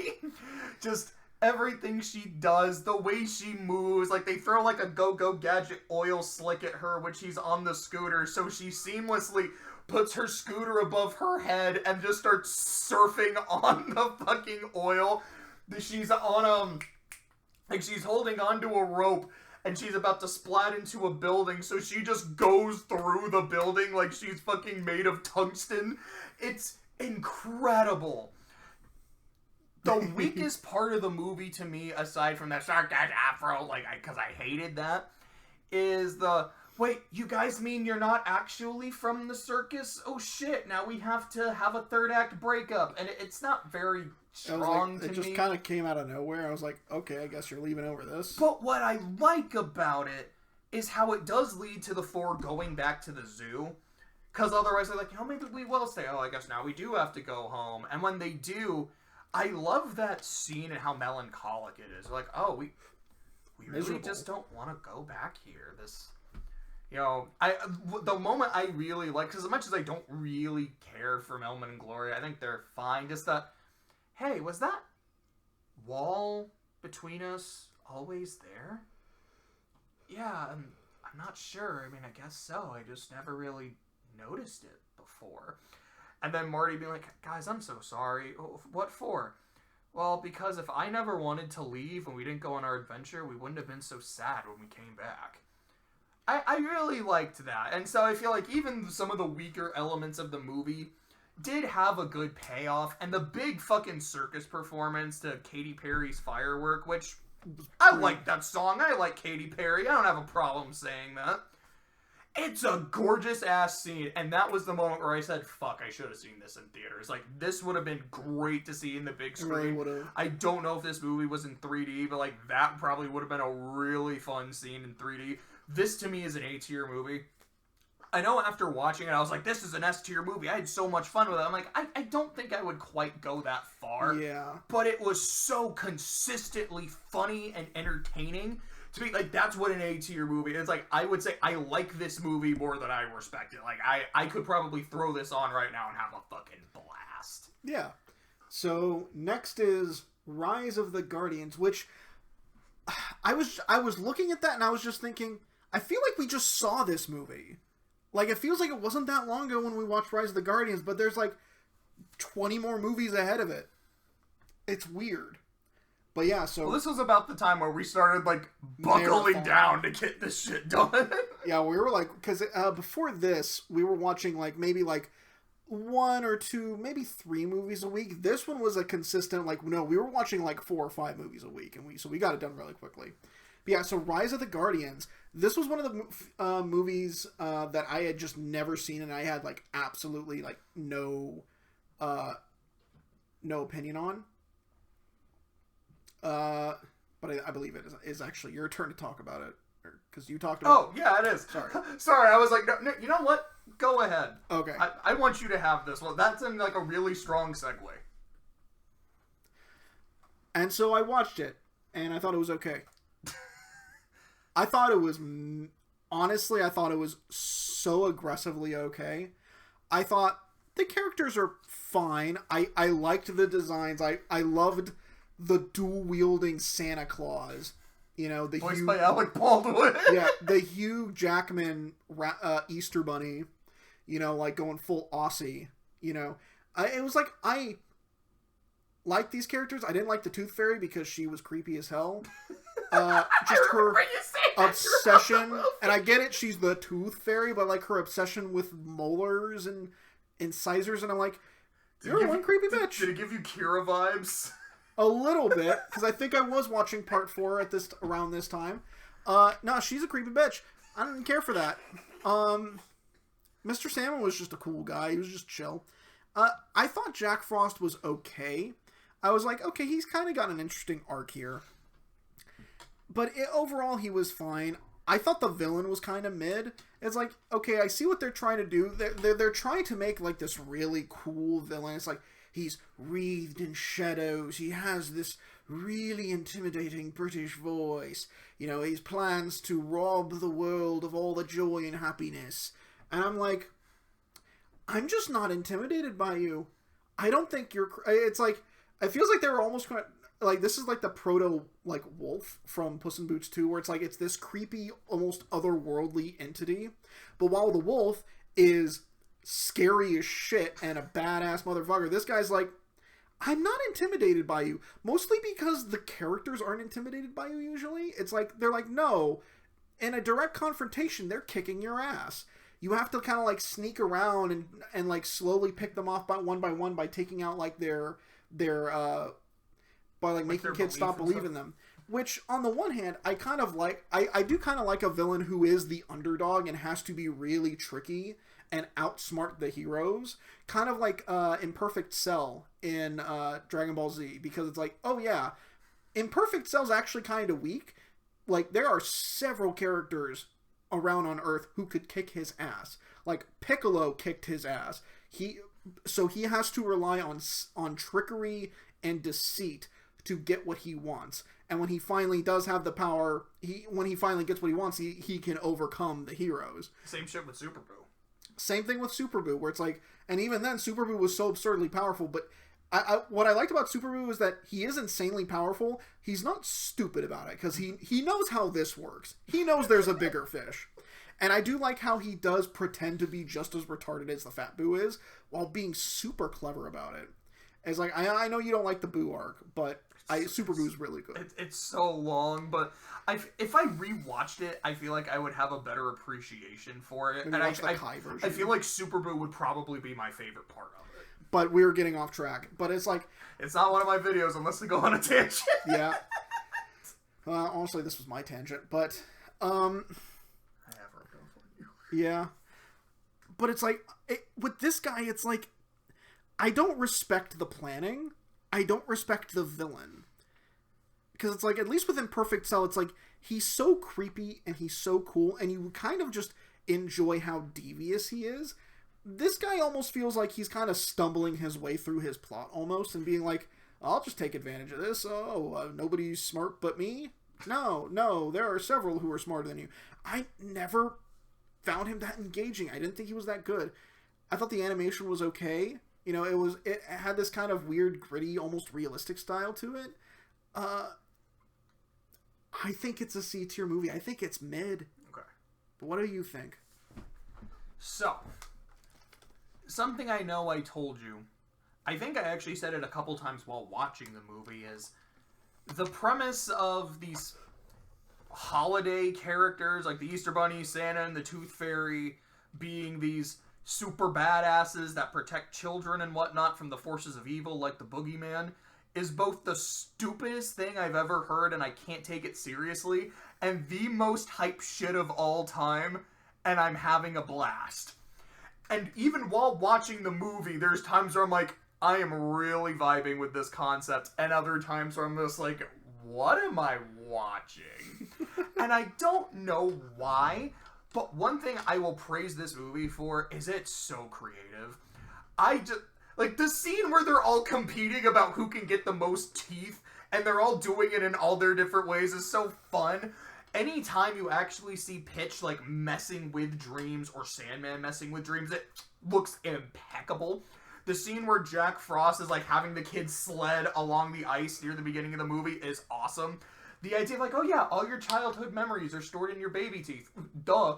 Just everything she does, the way she moves, they throw a go-go gadget oil slick at her when she's on the scooter, so she seamlessly puts her scooter above her head and just starts surfing on the fucking oil. She's on she's holding onto a rope and she's about to splat into a building, so she just goes through the building like she's fucking made of tungsten. It's incredible. The weakest part of the movie to me, aside from that shark dash afro, because I hated that, is wait, you guys mean you're not actually from the circus? Oh shit, now we have to have a third act breakup. And it's not very strong to me. It just kind of came out of nowhere. I was like, okay, I guess you're leaving over this. But what I like about it is how it does lead to the 4 going back to the zoo. Because otherwise they're like, maybe we will stay. Oh, I guess now we do have to go home. And when they do, I love that scene and how melancholic it is. Like, oh, we really Miserable. just don't want to go back here. This, the moment I really like, because as much as I don't really care for Melman and Gloria, I think they're fine. Just that, hey, was that wall between us always there? Yeah, I'm not sure. I mean, I guess so. I just never really noticed it before. And then Marty being like, guys, I'm so sorry. What for? Well, because if I never wanted to leave and we didn't go on our adventure, we wouldn't have been so sad when we came back. I really liked that. And so I feel like even some of the weaker elements of the movie did have a good payoff. And the big fucking circus performance to Katy Perry's Firework, which I like that song. I like Katy Perry. I don't have a problem saying that. It's a gorgeous ass scene, and that was the moment where I said, fuck, I should have seen this in theaters. Like, this would have been great to see in the big screen. Really I don't know if this movie was in 3D, but like, that probably would have been a really fun scene in 3D. This, to me, is an A-tier movie. I know after watching it, I was like, this is an S-tier movie. I had so much fun with it. I'm like, I don't think I would quite go that far. Yeah. But it was so consistently funny and entertaining. To me, like, that's what an A-tier movie is. Like, I would say I like this movie more than I respect it. Like, I could probably throw this on right now and have a fucking blast. Yeah. So, next is Rise of the Guardians, which I was looking at that and I was just thinking, I feel like we just saw this movie. Like, it feels like it wasn't that long ago when we watched Rise of the Guardians, but there's like 20 more movies ahead of it. It's weird. But yeah, so... Well, this was about the time where we started, like, buckling down to get this shit done. Yeah, we were like... Because before this, we were watching, like, maybe, like, 1 or 2, maybe 3 movies a week. This one was a consistent, like, no, we were watching, like, 4 or 5 movies a week. So we got it done really quickly. But yeah, so Rise of the Guardians. This was one of the movies that I had just never seen, and I had, like, absolutely, like, no opinion on. But I believe it is actually your turn to talk about it, because you talked about. Oh yeah, it is. Sorry, sorry. I was like, no, you know what? Go ahead. Okay. I want you to have this. Well, that's in like a really strong segue. And so I watched it, and I thought it was okay. I thought it was honestly, I thought it was so aggressively okay. I thought the characters are fine. I liked the designs. I loved the dual-wielding Santa Claus, the voiced by Alec Baldwin. Yeah, the Hugh Jackman Easter Bunny, like going full Aussie. It was like I liked these characters. I didn't like the Tooth Fairy because she was creepy as hell. Just her obsession, and I get it. She's the Tooth Fairy, but like her obsession with molars and incisors, and I'm like, you're one creepy bitch. Did it give you Kira vibes? A little bit, because I think I was watching part 4 around this time. No, she's a creepy bitch. I didn't care for that. Mr. Salmon was just a cool guy. He was just chill. I thought Jack Frost was okay. I was like, okay, he's kind of got an interesting arc here. But overall, he was fine. I thought the villain was kind of mid. It's like, okay, I see what they're trying to do. They're trying to make like this really cool villain. It's like, he's wreathed in shadows. He has this really intimidating British voice. He plans to rob the world of all the joy and happiness. And I'm like, I'm just not intimidated by you. I don't think you're... It's like, it feels like they were almost kind of... Like, this is like the proto, like, wolf from Puss in Boots 2, where it's like, it's this creepy, almost otherworldly entity. But while the wolf is scary as shit and a badass motherfucker, this guy's like, I'm not intimidated by you. Mostly because the characters aren't intimidated by you usually. It's like, they're like, no. In a direct confrontation, they're kicking your ass. You have to kind of like sneak around and like slowly pick them off by one by taking out like their by like making kids stop believing them. Which, on the one hand, I kind of like... I do kind of like a villain who is the underdog and has to be really tricky and outsmart the heroes. Kind of like Imperfect Cell in Dragon Ball Z. Because it's like, oh yeah, Imperfect Cell's actually kind of weak. Like, there are several characters around on Earth who could kick his ass. Like, Piccolo kicked his ass. So he has to rely on trickery and deceit to get what he wants. And when he finally does have the power, when he finally gets what he wants, he can overcome the heroes. Same shit with Super Boo. Same thing with Super Boo, where it's like, and even then, Super Boo was so absurdly powerful, but what I liked about Super Boo is that he is insanely powerful. He's not stupid about it, because he knows how this works. He knows there's a bigger fish. And I do like how he does pretend to be just as retarded as the Fat Boo is, while being super clever about it. It's like, I know you don't like the Boo arc, but Super Boo's really good. It's so long, but if I rewatched it, I feel like I would have a better appreciation for it. And I feel like Super Boo would probably be my favorite part of it. But we're getting off track. But it's like... It's not one of my videos unless we go on a tangent. Yeah. Honestly, this was my tangent, but... I have rubbed off on you. Yeah. But it's like... with this guy, it's like... I don't respect the planning. I don't respect the villain. Because it's like, at least with Imperfect Cell, it's like, he's so creepy and he's so cool, and you kind of just enjoy how devious he is. This guy almost feels like he's kind of stumbling his way through his plot, almost, and being like, I'll just take advantage of this. Nobody's smart but me? No, there are several who are smarter than you. I never found him that engaging. I didn't think he was that good. I thought the animation was okay. You know, it had this kind of weird, gritty, almost realistic style to it. I think it's a C-tier movie. I think it's mid. Okay. But what do you think? So, something I know I told you, I think I actually said it a couple times while watching the movie, is the premise of these holiday characters, like the Easter Bunny, Santa, and the Tooth Fairy, being these super badasses that protect children and whatnot from the forces of evil, like the Boogeyman, is both the stupidest thing I've ever heard, and I can't take it seriously, and the most hype shit of all time, and I'm having a blast. And even while watching the movie, there's times where I'm like, I am really vibing with this concept, and other times where I'm just like, what am I watching? And I don't know why, but one thing I will praise this movie for is it's so creative. Like, the scene where they're all competing about who can get the most teeth, and they're all doing it in all their different ways, is so fun. Anytime you actually see Pitch, like, messing with dreams, or Sandman messing with dreams, it looks impeccable. The scene where Jack Frost is, like, having the kids sled along the ice near the beginning of the movie is awesome. The idea of, like, oh yeah, all your childhood memories are stored in your baby teeth. Duh.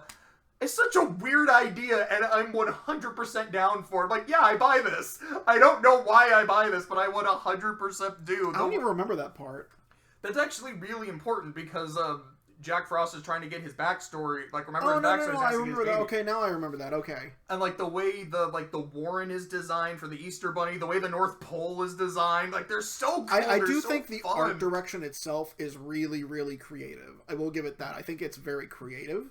It's such a weird idea, and I'm 100% down for it. Like, yeah, I buy this. I don't know why I buy this, but I would 100% do. I don't even remember that part. That's actually really important, because Jack Frost is trying to get his backstory. Like, remember his backstory? No, I remember that. Okay, now I remember that. Okay. And, like, the way the Warren is designed for the Easter Bunny, the way the North Pole is designed, like, they're so cool. I do think the art direction itself is really, really creative. I will give it that. I think it's very creative.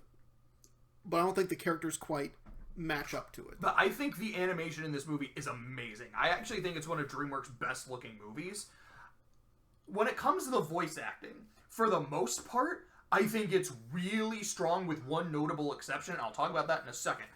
But I don't think the characters quite match up to it. But I think the animation in this movie is amazing. I actually think it's one of DreamWorks' best-looking movies. When it comes to the voice acting, for the most part, I think it's really strong with one notable exception. I'll talk about that in a second.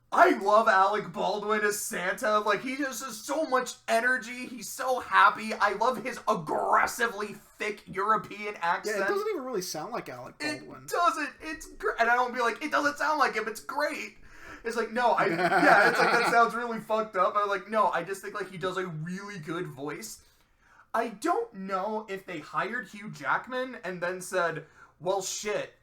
I love Alec Baldwin as Santa. Like, he just has so much energy. He's so happy. I love his aggressively thick European accent. Yeah, it doesn't even really sound like Alec Baldwin. It doesn't. It's great. And I don't be like, it doesn't sound like him. It's great. It's like, no, yeah, it's like, that sounds really fucked up. I'm like, no, I just think, like, he does a really good voice. I don't know if they hired Hugh Jackman and then said, well, shit,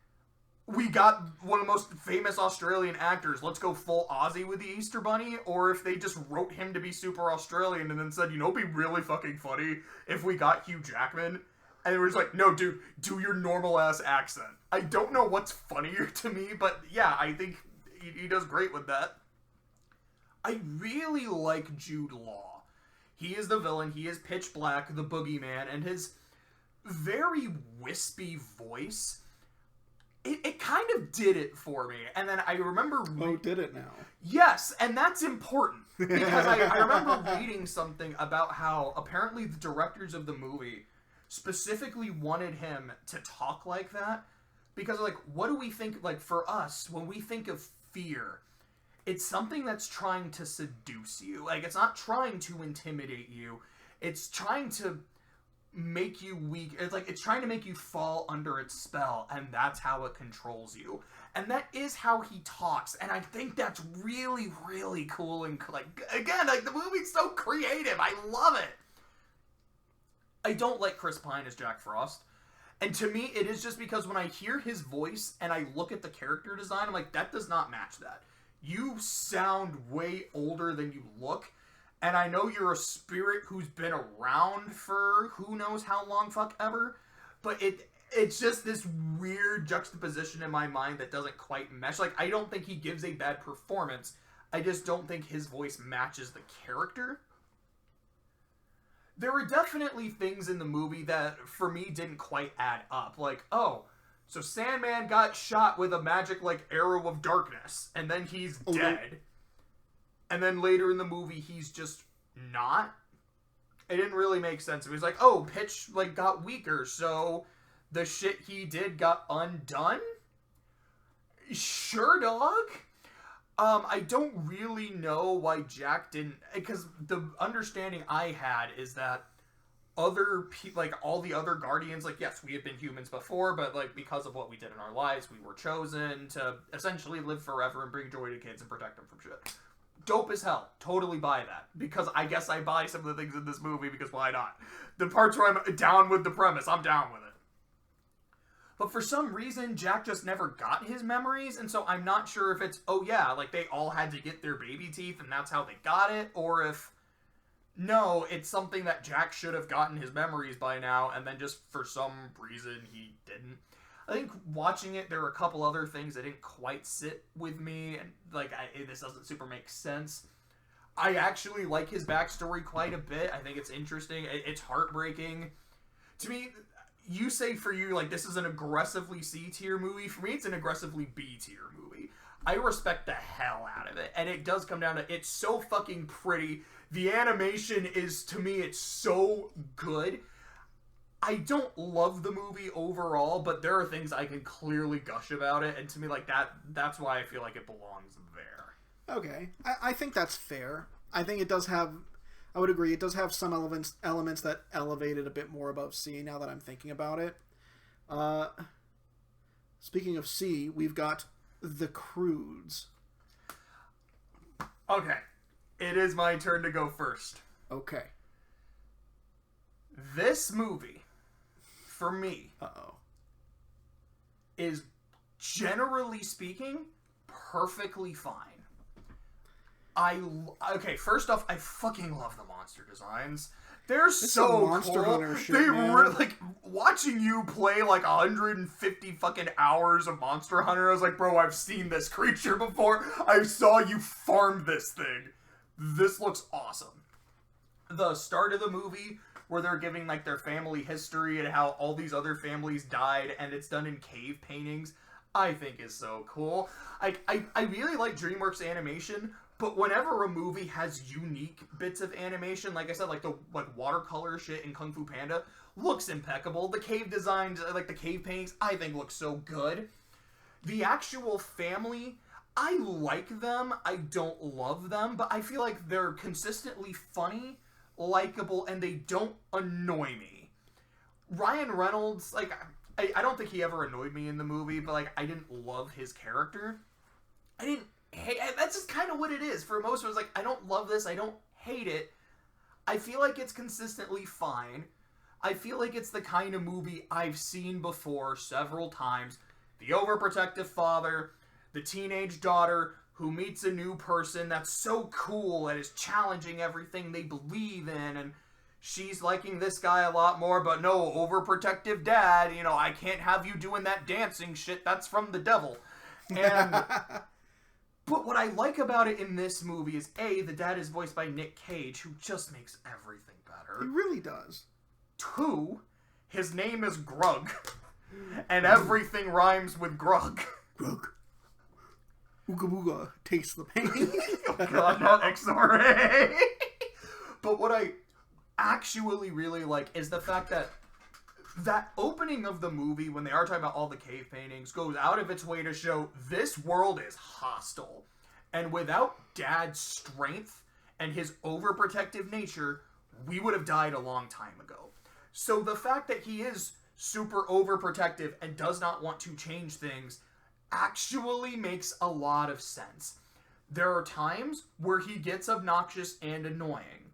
we got one of the most famous Australian actors, let's go full Aussie with the Easter Bunny, or if they just wrote him to be super Australian and then said, you know, it'd be really fucking funny if we got Hugh Jackman, and they were just like, no, dude, do your normal-ass accent. I don't know what's funnier to me, but yeah, I think he does great with that. I really like Jude Law. He is the villain, he is Pitch Black, the Boogeyman, and his very wispy voice, it kind of did it for me. And then I remember... did it now? Yes, and that's important. Because I remember reading something about how apparently the directors of the movie specifically wanted him to talk like that. Because, like, what do we think, like, for us, when we think of fear, it's something that's trying to seduce you. Like, it's not trying to intimidate you. It's trying to make you weak. It's like it's trying to make you fall under its spell, and that's how it controls you. And that is how he talks, and I think that's really, really cool. And like, again, like the movie's so creative. I love it. I don't like Chris Pine as Jack Frost. And to me, it is just because when I hear his voice and I look at the character design, I'm like, that does not match that. You sound way older than you look. And I know you're a spirit who's been around for who knows how long, fuck ever. But it's just this weird juxtaposition in my mind that doesn't quite mesh. Like, I don't think he gives a bad performance. I just don't think his voice matches the character. There were definitely things in the movie that, for me, didn't quite add up. Like, oh, so Sandman got shot with a magic, like, arrow of darkness, and then he's dead. And then later in the movie, he's just not. It didn't really make sense. It was like, oh, Pitch, like, got weaker, so the shit he did got undone? Sure, dog. I don't really know why Jack didn't, because the understanding I had is that other people, like all the other Guardians, like yes, we had been humans before, but like because of what we did in our lives, we were chosen to essentially live forever and bring joy to kids and protect them from shit. Dope as hell. Totally buy that. Because I guess I buy some of the things in this movie because why not? The parts where I'm down with the premise, I'm down with it. But for some reason, Jack just never got his memories, and so I'm not sure if it's, oh yeah, like they all had to get their baby teeth and that's how they got it, or if, no, it's something that Jack should have gotten his memories by now, and then just for some reason he didn't. I think watching it, there were a couple other things that didn't quite sit with me, and like, this doesn't super make sense. I actually like his backstory quite a bit. I think it's interesting. It's heartbreaking. To me, you say for you, like, this is an aggressively C-tier movie. For me, it's an aggressively B-tier movie. I respect the hell out of it. And it does come down to, it's so fucking pretty. The animation is, to me, it's so good. I don't love the movie overall, but there are things I can clearly gush about it. And to me, like, that's why I feel like it belongs there. Okay. I think that's fair. I think it does have... I would agree. It does have some elements that elevate it a bit more above C now that I'm thinking about it. Speaking of C, we've got the Croods. Okay. It is my turn to go first. Okay. This movie, for me, is generally speaking perfectly fine. Okay, first off, I fucking love the monster designs. They're so Monster cool. Hunter shit, They man. like watching you play like 150 fucking hours of Monster Hunter. I was like, bro, I've seen this creature before. I saw you farm this thing. This looks awesome. The start of the movie where they're giving like their family history and how all these other families died, and it's done in cave paintings, I think is so cool. I really like DreamWorks animation. But whenever a movie has unique bits of animation, like I said, like the watercolor shit in Kung Fu Panda, looks impeccable. The cave designs, like the cave paintings, I think look so good. The actual family, I like them. I don't love them, but I feel like they're consistently funny, likable, and they don't annoy me. Ryan Reynolds, like, I don't think he ever annoyed me in the movie, but like, I didn't love his character. I didn't. Hey, that's just kind of what it is. For most of us, like, I don't love this, I don't hate it. I feel like it's consistently fine. I feel like it's the kind of movie I've seen before several times. The overprotective father, the teenage daughter who meets a new person that's so cool and is challenging everything they believe in, and she's liking this guy a lot more, but no, overprotective dad, you know, I can't have you doing that dancing shit, that's from the devil. And... But what I like about it in this movie is, A, the dad is voiced by Nick Cage, who just makes everything better. He really does. 2, his name is Grug, and everything rhymes with Grug. Grug. Ooga booga takes the pain. Oh god, not XRA. But what I actually really like is the fact that that opening of the movie, when they are talking about all the cave paintings, goes out of its way to show this world is hostile. And without Dad's strength and his overprotective nature, we would have died a long time ago. So the fact that he is super overprotective and does not want to change things actually makes a lot of sense. There are times where he gets obnoxious and annoying.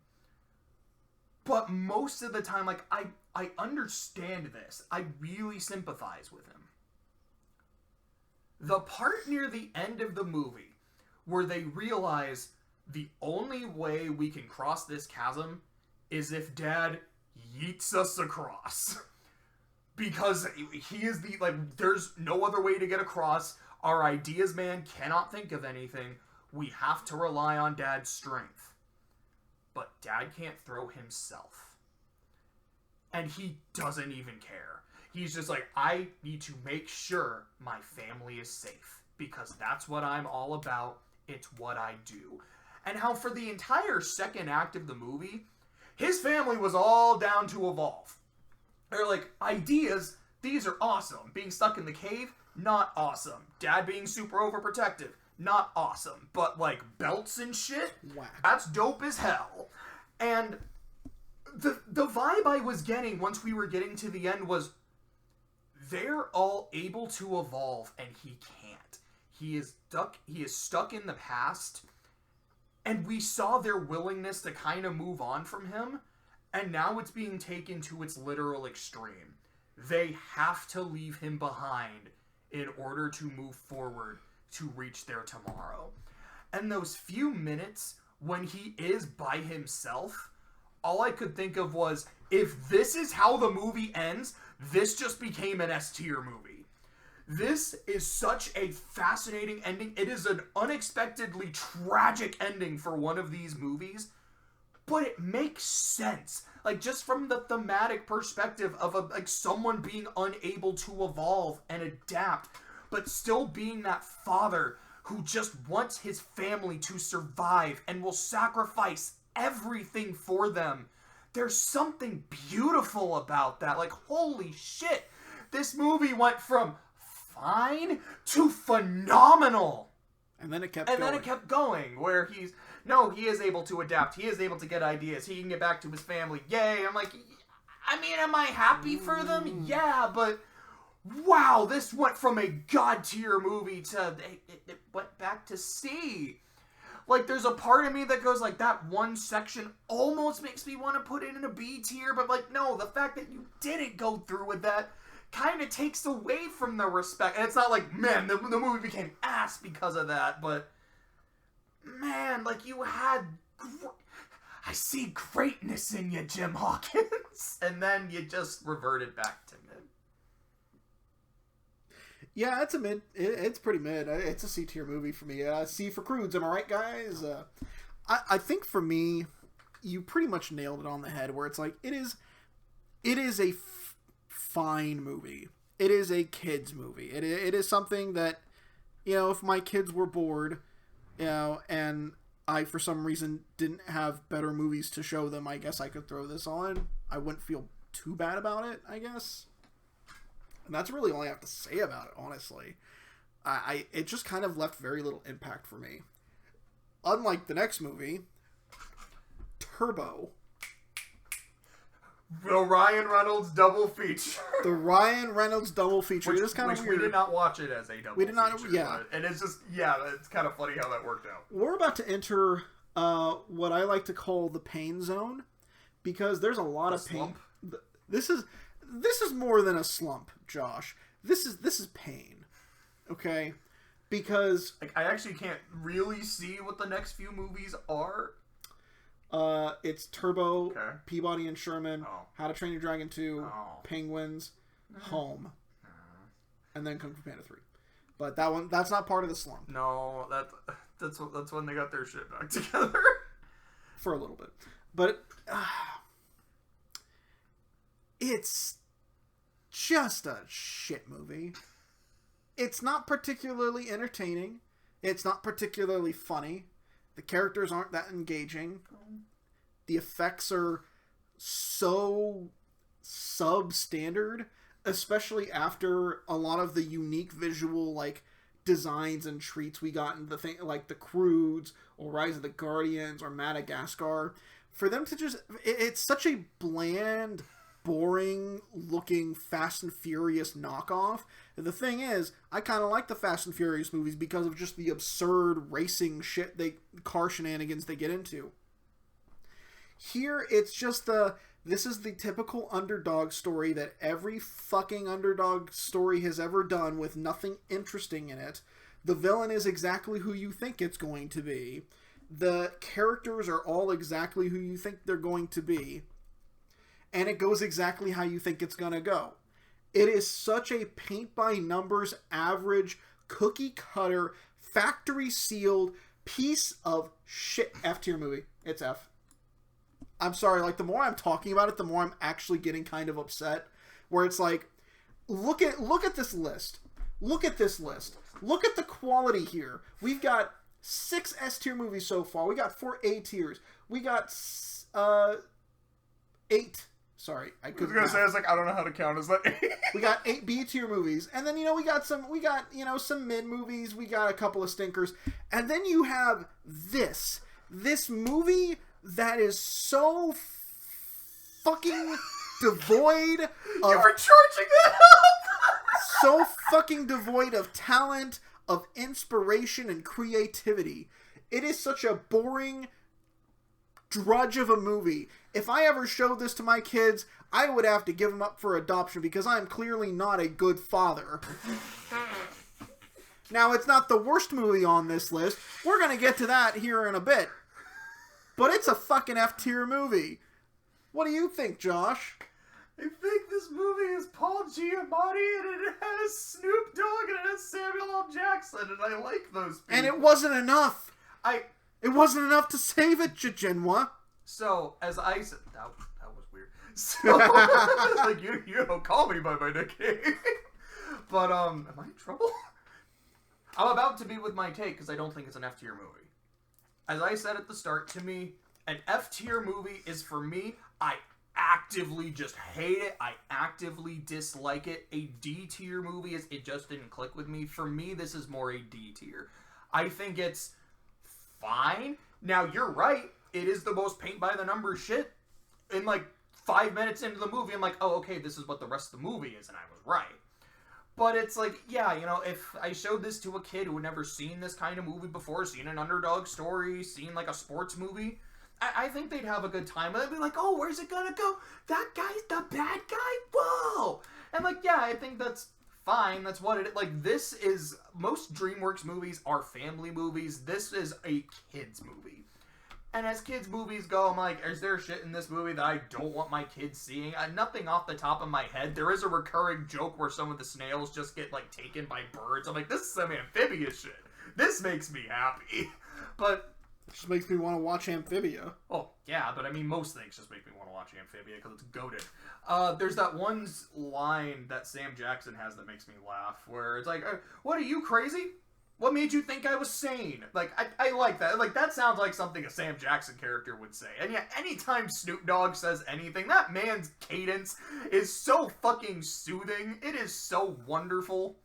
But most of the time, like, I understand this. I really sympathize with him. The part near the end of the movie where they realize the only way we can cross this chasm is if Dad yeets us across. Because he is the, like, there's no other way to get across. Our ideas man cannot think of anything. We have to rely on Dad's strength. But Dad can't throw himself. And he doesn't even care. He's just like, I need to make sure my family is safe. Because that's what I'm all about. It's what I do. And how for the entire second act of the movie, his family was all down to evolve. They're like, ideas, these are awesome. Being stuck in the cave, not awesome. Dad being super overprotective, not awesome. But, like, belts and shit? Wow. That's dope as hell. And the vibe I was getting once we were getting to the end was, they're all able to evolve, and he can't. He is stuck in the past, and we saw their willingness to kind of move on from him, and now it's being taken to its literal extreme. They have to leave him behind in order to move forward to reach their tomorrow. And those few minutes when he is by himself, all I could think of was, if this is how the movie ends, this just became an S-tier movie. This is such a fascinating ending. It is an unexpectedly tragic ending for one of these movies, but it makes sense. Like, just from the thematic perspective of someone being unable to evolve and adapt, but still being that father who just wants his family to survive and will sacrifice everything for them. There's something beautiful about that. Like, holy shit. This movie went from fine to phenomenal. And then it kept going. Where he is able to adapt. He is able to get ideas. He can get back to his family. Yay. I'm like, I mean, am I happy for them? Yeah, but wow, this went from a god tier movie to it went back to C. Like, there's a part of me that goes like, that one section almost makes me want to put it in a B tier, but like, no, the fact that you didn't go through with that kind of takes away from the respect. And it's not like, man, the movie became ass because of that, but man, like, you had I see greatness in you, Jim Hawkins. And then you just reverted back to mid. Yeah, it's a mid. It's pretty mid. It's a C tier movie for me. C for Croods. Am I right, guys? I think for me, you pretty much nailed it on the head. Where it's like, it is a fine movie. It is a kids movie. It is something that, you know, if my kids were bored, you know, and I for some reason didn't have better movies to show them, I guess I could throw this on. I wouldn't feel too bad about it, I guess. And that's really all I have to say about it, honestly. It just kind of left very little impact for me. Unlike the next movie, Turbo. The Ryan Reynolds double feature. The Ryan Reynolds double feature. It is kind of weird. We did not watch it as a double feature. We did not, yeah. And it's just, yeah, it's kind of funny how that worked out. We're about to enter what I like to call the pain zone, because there's a lot of pain. This is more than a slump, Josh. This is pain. Okay? Because like, I actually can't really see what the next few movies are. It's Turbo, okay. Peabody and Sherman, How to Train Your Dragon 2, Penguins, Home, and then Kung Fu Panda 3. But that's not part of the slump. No, that's when they got their shit back together. For a little bit. But it's just a shit movie. It's not particularly entertaining. It's not particularly funny. The characters aren't that engaging. The effects are so substandard, especially after a lot of the unique visual like designs and treats we got in the thing like the Croods or Rise of the Guardians or Madagascar. for them to just... It's such a bland, boring looking Fast and Furious knockoff. The thing is, I kind of like the Fast and Furious movies because of just the absurd racing shit, car shenanigans they get into. Here, it's just this is the typical underdog story that every fucking underdog story has ever done with nothing interesting in it. The villain is exactly who you think it's going to be. The characters are all exactly who you think they're going to be. And it goes exactly how you think it's going to go. It is such a paint-by-numbers, average, cookie-cutter, factory-sealed piece of shit. F-tier movie. It's F. I'm sorry, like, the more I'm talking about it, the more I'm actually getting kind of upset. Where it's like, look at this list. Look at this list. Look at the quality here. We've got 6 S-tier movies so far. We got 4 A-tiers. We got 8. Sorry, I was gonna say, I was like, I don't know how to count. Is that 8? We got 8 B-tier movies, and then we got some mid movies. We got a couple of stinkers, and then you have this movie that is so fucking devoid of. You're charging that up. So fucking devoid of talent, of inspiration, and creativity. It is such a boring drudge of a movie. If I ever showed this to my kids, I would have to give them up for adoption because I am clearly not a good father. Now, it's not the worst movie on this list. We're going to get to that here in a bit. But it's a fucking F-tier movie. What do you think, Josh? I think this movie is Paul Giamatti, and it has Snoop Dogg, and it has Samuel L. Jackson, and I like those people. And it wasn't enough. It wasn't enough to save it, JJNW. So, as I said... That was weird. So, like, you don't call me by my nickname. But, am I in trouble? I'm about to be with my take, because I don't think it's an F-tier movie. As I said at the start, to me, an F-tier movie is, for me, I actively just hate it. I actively dislike it. A D-tier movie is, it just didn't click with me. For me, this is more a D-tier. I think it's fine. Now, you're right. It is the most paint-by-the-numbers shit. In, like, 5 minutes into the movie, I'm like, oh, okay, this is what the rest of the movie is, and I was right. But it's like, yeah, if I showed this to a kid who had never seen this kind of movie before, seen an underdog story, seen, like, a sports movie, I think they'd have a good time. And they'd be like, oh, where's it gonna go? That guy's the bad guy? Whoa! And, like, yeah, I think that's fine. That's what it is. Like, this is... Most DreamWorks movies are family movies. This is a kid's movie. And as kids' movies go, I'm like, is there shit in this movie that I don't want my kids seeing? Nothing off the top of my head. There is a recurring joke where some of the snails just get, like, taken by birds. I'm like, this is some amphibious shit. This makes me happy. But... It just makes me want to watch Amphibia. Oh, yeah, but I mean, most things just make me want to watch Amphibia because it's goated. There's that one line that Sam Jackson has that makes me laugh, where it's like, what, are you crazy? What made you think I was sane? Like, I like that. Like, that sounds like something a Sam Jackson character would say. And yeah, anytime Snoop Dogg says anything, that man's cadence is so fucking soothing. It is so wonderful.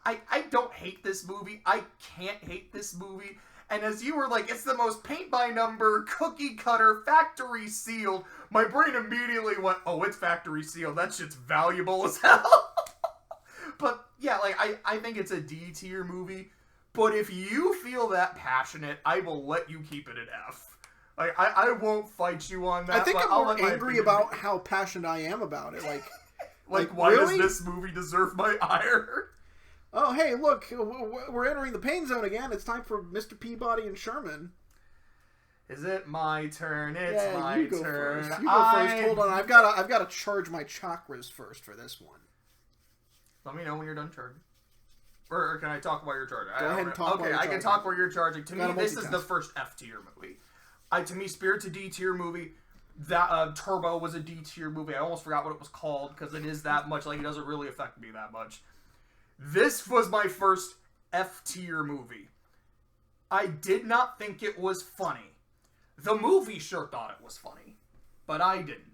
I don't hate this movie. I can't hate this movie. And as you were like, it's the most paint-by-number, cookie-cutter, factory-sealed, my brain immediately went, oh, it's factory-sealed. That shit's valuable as hell. But, yeah, like, I think it's a D-tier movie. But if you feel that passionate, I will let you keep it at F. Like, I won't fight you on that. I think I'm more angry about how passionate I am about it. Like why really? Does this movie deserve my ire? Oh, hey, look, we're entering the pain zone again. It's time for Mr. Peabody and Sherman. Is it my turn? It's my turn. First. You go first. Hold on, I've got to charge my chakras first for this one. Let me know when you're done charging. Or can I talk while you're charging? Go ahead and talk while you're charging. I can talk while you're charging. To me, this is the first F-tier movie. To me, Spirit's a D-tier movie. That Turbo was a D-tier movie. I almost forgot what it was called because it is that much. Like, it doesn't really affect me that much. This was my first F-tier movie. I did not think it was funny. The movie sure thought it was funny, but I didn't.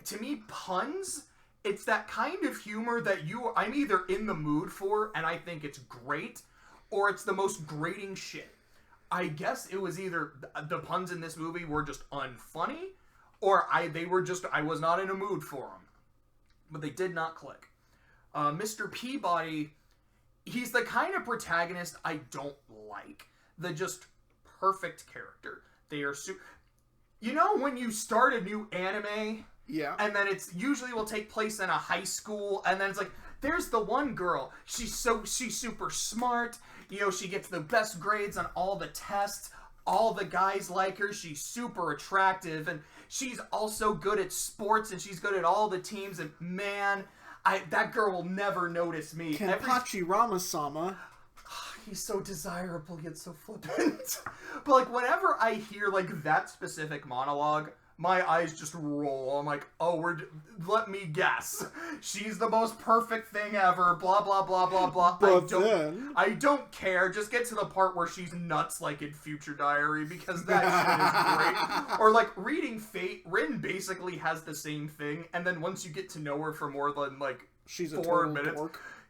To me, puns, it's that kind of humor that I'm either in the mood for and I think it's great, or it's the most grating shit. I guess it was either the puns in this movie were just unfunny, or I was not in a mood for them. But they did not click. Mr. Peabody, he's the kind of protagonist I don't like. The just perfect character. They are you know when you start a new anime, yeah, and then it's usually will take place in a high school, and then it's like, there's the one girl, she's super smart, you know, she gets the best grades on all the tests, all the guys like her, she's super attractive, and she's also good at sports, and she's good at all the teams, and man, that girl will never notice me. Kenpachi Ramasama. He's so desirable, yet so flippant. But, like, whenever I hear, like, that specific monologue, my eyes just roll. I'm like, oh, let me guess. She's the most perfect thing ever, blah, blah, blah, blah, blah. I don't care. Just get to the part where she's nuts, like in Future Diary, because that shit is great. Or, like, reading Fate, Rin basically has the same thing, and then once you get to know her for more than, like, she's 4 minutes...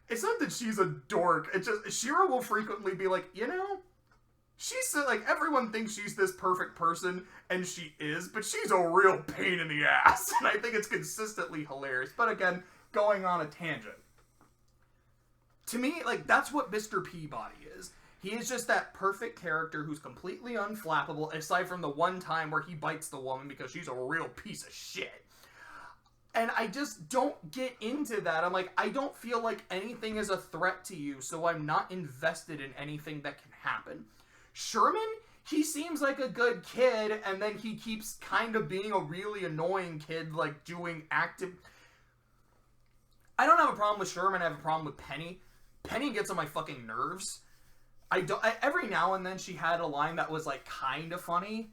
It's not that she's a dork. It's just, Shira will frequently be like, you know, she's like, everyone thinks she's this perfect person, and she is, but she's a real pain in the ass. And I think it's consistently hilarious. But again, going on a tangent. To me, like, that's what Mr. Peabody is. He is just that perfect character who's completely unflappable, aside from the one time where he bites the woman because she's a real piece of shit. And I just don't get into that. I'm like, I don't feel like anything is a threat to you, so I'm not invested in anything that can happen. Sherman, he seems like a good kid, and then he keeps kind of being a really annoying kid, like, doing active... I don't have a problem with Sherman, I have a problem with Penny. Penny gets on my fucking nerves. Every now and then she had a line that was, like, kind of funny.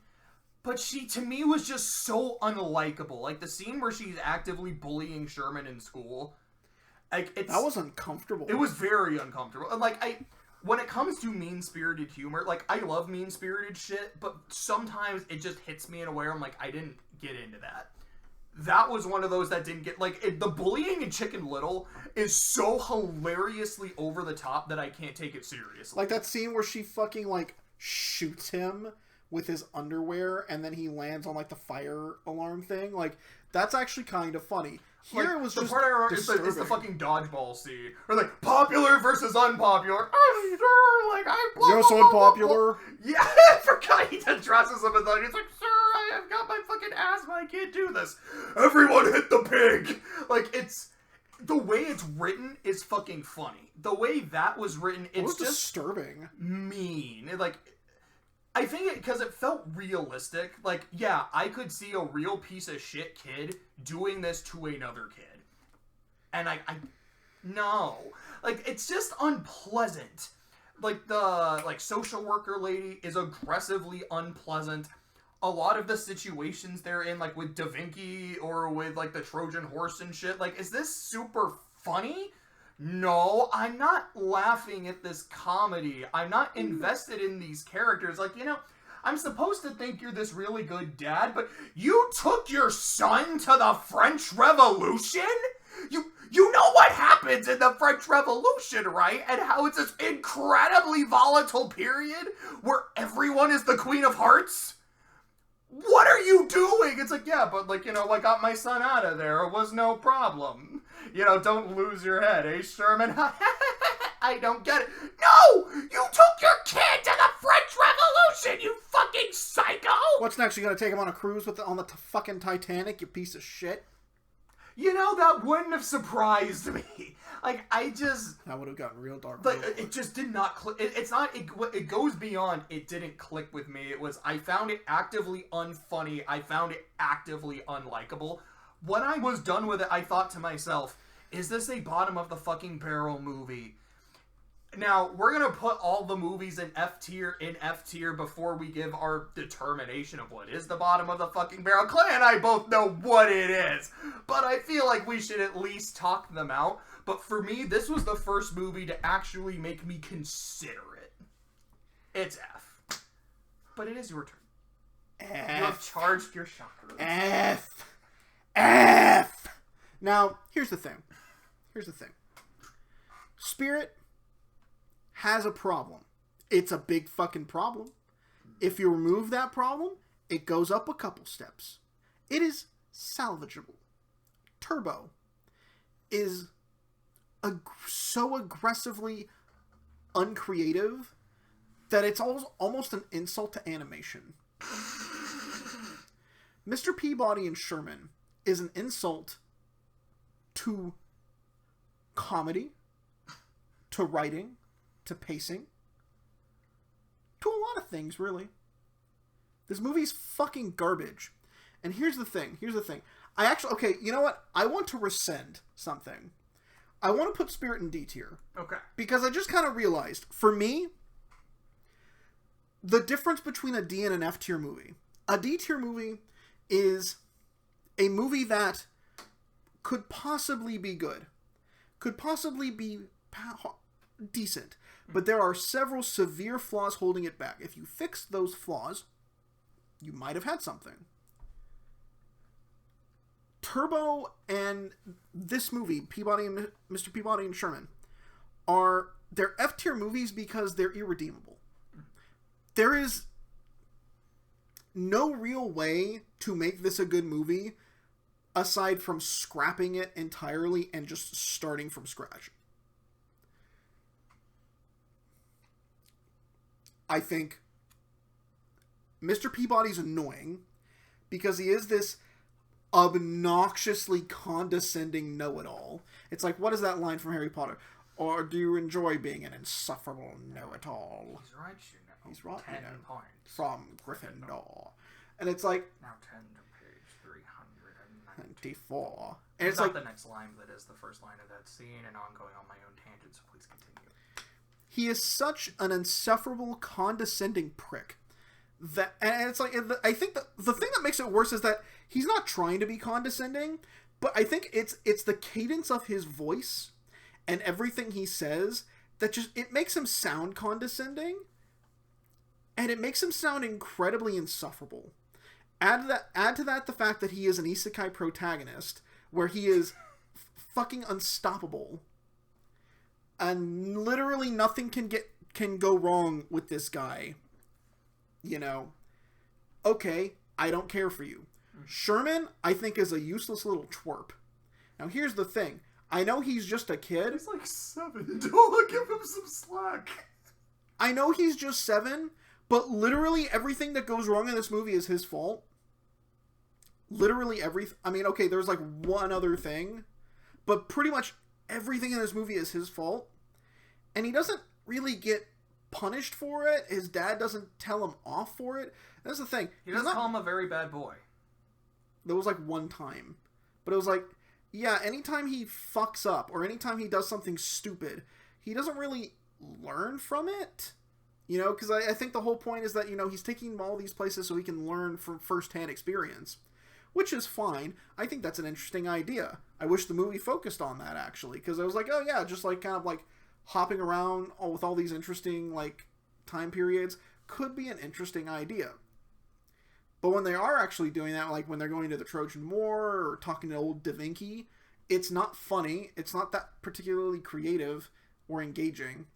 But she, to me, was just so unlikable. Like, the scene where she's actively bullying Sherman in school. Like, that was uncomfortable. It was very uncomfortable. And, like, when it comes to mean-spirited humor, like, I love mean-spirited shit, but sometimes it just hits me in a way where I'm like, I didn't get into that. That was one of those that didn't get, like, the bullying in Chicken Little is so hilariously over the top that I can't take it seriously. Like, that scene where she fucking, like, shoots him with his underwear, and then he lands on, like, the fire alarm thing. Like, that's actually kind of funny. Here, like, it was the just part I remember is the fucking dodgeball scene. Or, like, popular versus unpopular. Oh, sir, like, I'm... Yes, unpopular. Yeah, I forgot he addresses him, and then he's like, sir, I have got my fucking asthma, I can't do this. Everyone hit the pig! Like, it's... The way it's written is fucking funny. The way that was written, it's just... disturbing. Mean. Like... I think because it felt realistic. Like, yeah, I could see a real piece of shit kid doing this to another kid. And no. Like, it's just unpleasant. Like, the, like, social worker lady is aggressively unpleasant. A lot of the situations they're in, like, with Da Vinci or with, like, the Trojan horse and shit, like, is this super funny? No, I'm not laughing at this comedy. I'm not invested in these characters. Like, you know, I'm supposed to think you're this really good dad, but you took your son to the French Revolution? You know what happens in the French Revolution, right? And how it's this incredibly volatile period where everyone is the Queen of Hearts? What are you doing? It's like, yeah, but, like, you know, I got my son out of there. It was no problem. You know, don't lose your head, eh, Sherman? I don't get it. No! You took your kid to the French Revolution, you fucking psycho! What's next? You gonna take him on a cruise on the fucking Titanic, you piece of shit? You know, that wouldn't have surprised me. Like, that would have gotten real dark. Like, it just did not click. It goes beyond, it didn't click with me. It was, I found it actively unfunny. I found it actively unlikable. When I was done with it, I thought to myself, is this a bottom of the fucking barrel movie? Now, we're going to put all the movies in F tier before we give our determination of what is the bottom of the fucking barrel. Clay and I both know what it is, but I feel like we should at least talk them out. But for me, this was the first movie to actually make me consider it. It's F. But it is your turn. F. You have charged your chakras. F. Now, here's the thing. Spirit has a problem. It's a big fucking problem. If you remove that problem, it goes up a couple steps. It is salvageable. Turbo is so aggressively uncreative that it's almost an insult to animation. Mr. Peabody and Sherman is an insult to comedy, to writing, to pacing, to a lot of things, really. This movie's fucking garbage. And here's the thing. Okay, you know what? I want to rescind something. I want to put Spirit in D tier. Okay. Because I just kind of realized, for me, the difference between a D and an F tier movie. A D tier movie is a movie that could possibly be good. Could possibly be decent. But there are several severe flaws holding it back. If you fix those flaws, you might have had something. Turbo and this movie, Mr. Peabody and Sherman, they're F tier movies because they're irredeemable. There is no real way to make this a good movie aside from scrapping it entirely and just starting from scratch. I think Mr. Peabody's annoying because he is this obnoxiously condescending know-it-all. It's like, what is that line from Harry Potter? Or do you enjoy being an insufferable know-it-all? He's right, you know. He's right, 10 you know. points. From Gryffindor. And it's like... Now turn to page 394. 94. And It's it's like... not the next line, but is the first line of that scene, and I'm going on my own tangent, so please continue. He is such an insufferable, condescending prick. And it's like, I think the thing that makes it worse is that he's not trying to be condescending, but I think it's the cadence of his voice and everything he says that just, it makes him sound condescending, and it makes him sound incredibly insufferable. Add to that the fact that he is an isekai protagonist, where he is fucking unstoppable, and literally nothing can go wrong with this guy. You know, okay, I don't care for you. Sherman, I think, is a useless little twerp. Now, here's the thing. I know he's just a kid. He's like 7. Don't give him some slack. I know he's just 7, but literally everything that goes wrong in this movie is his fault. Literally everything. I mean, okay, there's like one other thing, but pretty much everything in this movie is his fault. And he doesn't really get punished for it. His dad doesn't tell him off for it. That's the thing. He doesn't call him a very bad boy. There was like one time. But it was like, yeah, anytime he fucks up or anytime he does something stupid, he doesn't really learn from it. You know, because I think the whole point is that, you know, he's taking him all these places so he can learn from first-hand experience. Which is fine. I think that's an interesting idea. I wish the movie focused on that, actually. Because I was like, oh yeah, just like kind of like hopping around with all these interesting, like, time periods could be an interesting idea. But when they are actually doing that, like when they're going to the Trojan War or talking to old Da Vinci, it's not funny. It's not that particularly creative or engaging.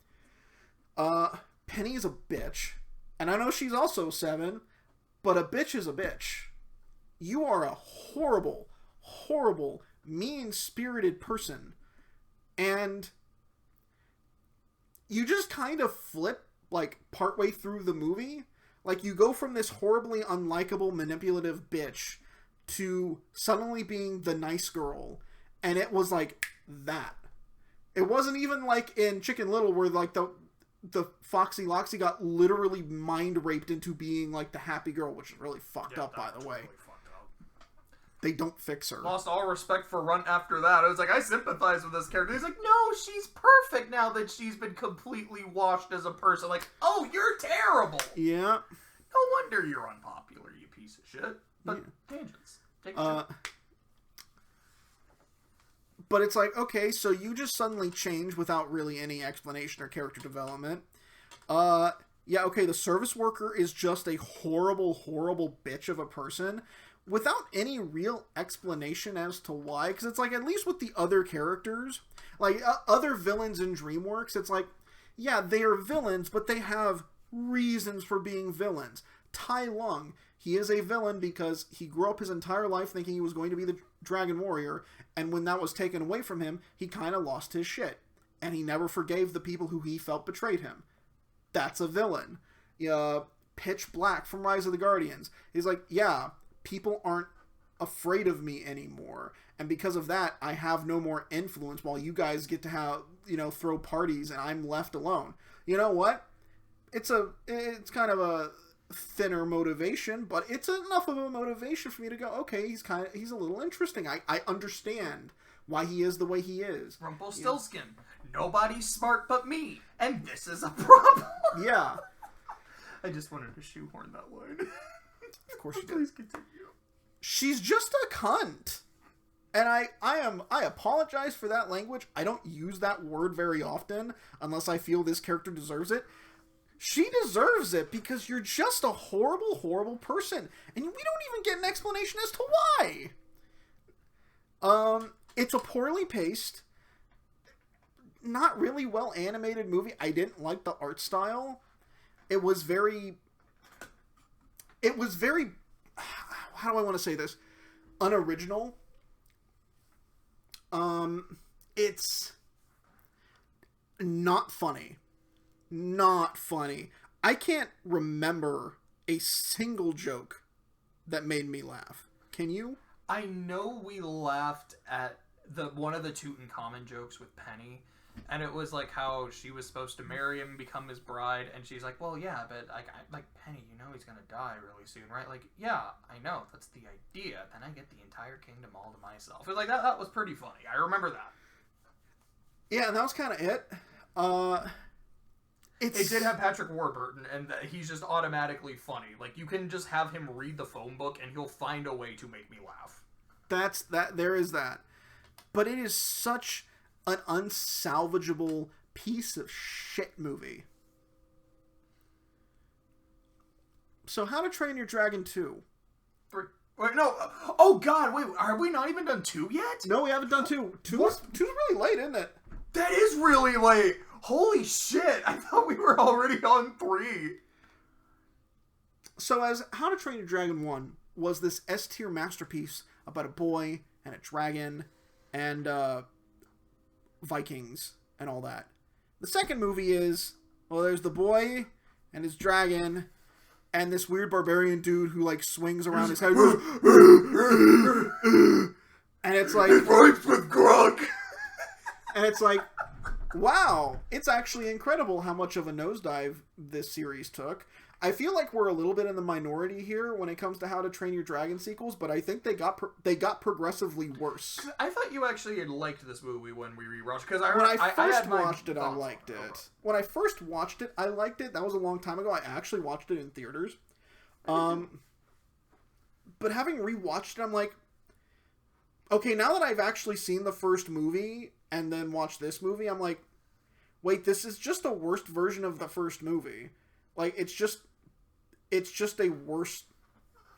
Penny is a bitch. And I know she's also 7, but a bitch is a bitch. You are a horrible, horrible, mean-spirited person. And you just kind of flip, like, partway through the movie. Like, you go from this horribly unlikable, manipulative bitch to suddenly being the nice girl. And it was like that. It wasn't even like in Chicken Little where, like, the Foxy Loxy got literally mind-raped into being, like, the happy girl, which is really fucked up, by the way. Totally fucked up. They don't fix her. Lost all respect for Runt after that. I was like, I sympathize with this character. He's like, no, she's perfect now that she's been completely washed as a person. Like, oh, you're terrible. Yeah. No wonder you're unpopular, you piece of shit. But tangents. Take a shit. But it's like, okay, so you just suddenly change without really any explanation or character development. Yeah, okay, the service worker is just a horrible, horrible bitch of a person without any real explanation as to why. Because it's like, at least with the other characters, like other villains in DreamWorks, it's like, yeah, they are villains, but they have reasons for being villains. Tai Lung, he is a villain because he grew up his entire life thinking he was going to be the Dragon Warrior, and when that was taken away from him, he kind of lost his shit. And he never forgave the people who he felt betrayed him. That's a villain. Pitch Black from Rise of the Guardians. He's like, yeah, people aren't afraid of me anymore. And because of that, I have no more influence while you guys get to have, throw parties and I'm left alone. You know what? It's kind of a thinner motivation, but it's enough of a motivation for me to go, okay, he's a little interesting. I understand why he is the way he is. Rumpelstiltskin. Nobody's smart but me. And this is a problem. Yeah. I just wanted to shoehorn that line. Of course you did. Please continue. She's just a cunt. And I apologize for that language. I don't use that word very often unless I feel this character deserves it. She deserves it because you're just a horrible, horrible person. And we don't even get an explanation as to why. It's a poorly paced, not really well animated movie. I didn't like the art style. It was very, how do I want to say this? Unoriginal. It's not funny. Not funny. I can't remember a single joke that made me laugh. Can you? I know we laughed at one of the Tutankhamun jokes with Penny, and it was like how she was supposed to marry him, become his bride, and she's like, well, yeah, but like Penny, he's gonna die really soon, right? Like, yeah, I know, that's the idea. Then I get the entire kingdom all to myself. It was like, that was pretty funny. I remember that. Yeah, and that was kind of it. It did have Patrick Warburton, and he's just automatically funny. Like, you can just have him read the phone book, and he'll find a way to make me laugh. There is that. But it is such an unsalvageable piece of shit movie. So, How to Train Your Dragon 2. Wait, no. Oh, God, wait. Are we not even done 2 yet? No, we haven't done 2. 2's really late, isn't it? That is really late. Holy shit. I thought we were already on 3. So, as How to Train Your Dragon 1 was this S-tier masterpiece about a boy and a dragon and Vikings and all that. The second movie is, well, there's the boy and his dragon and this weird barbarian dude who like swings around his head and it's like, it rhymes with grog. And it's like, wow, it's actually incredible how much of a nosedive this series took. I feel like we're a little bit in the minority here when it comes to How to Train Your Dragon sequels, but I think they got progressively worse. I thought you actually had liked this movie when we rewatched, because when I first watched it, I liked it. When I first watched it, I liked it. That was a long time ago. I actually watched it in theaters. But having rewatched it, I'm like, okay, now that I've actually seen the first movie and then watched this movie, I'm like, wait, this is just a worse version of the first movie. Like, it's just a worse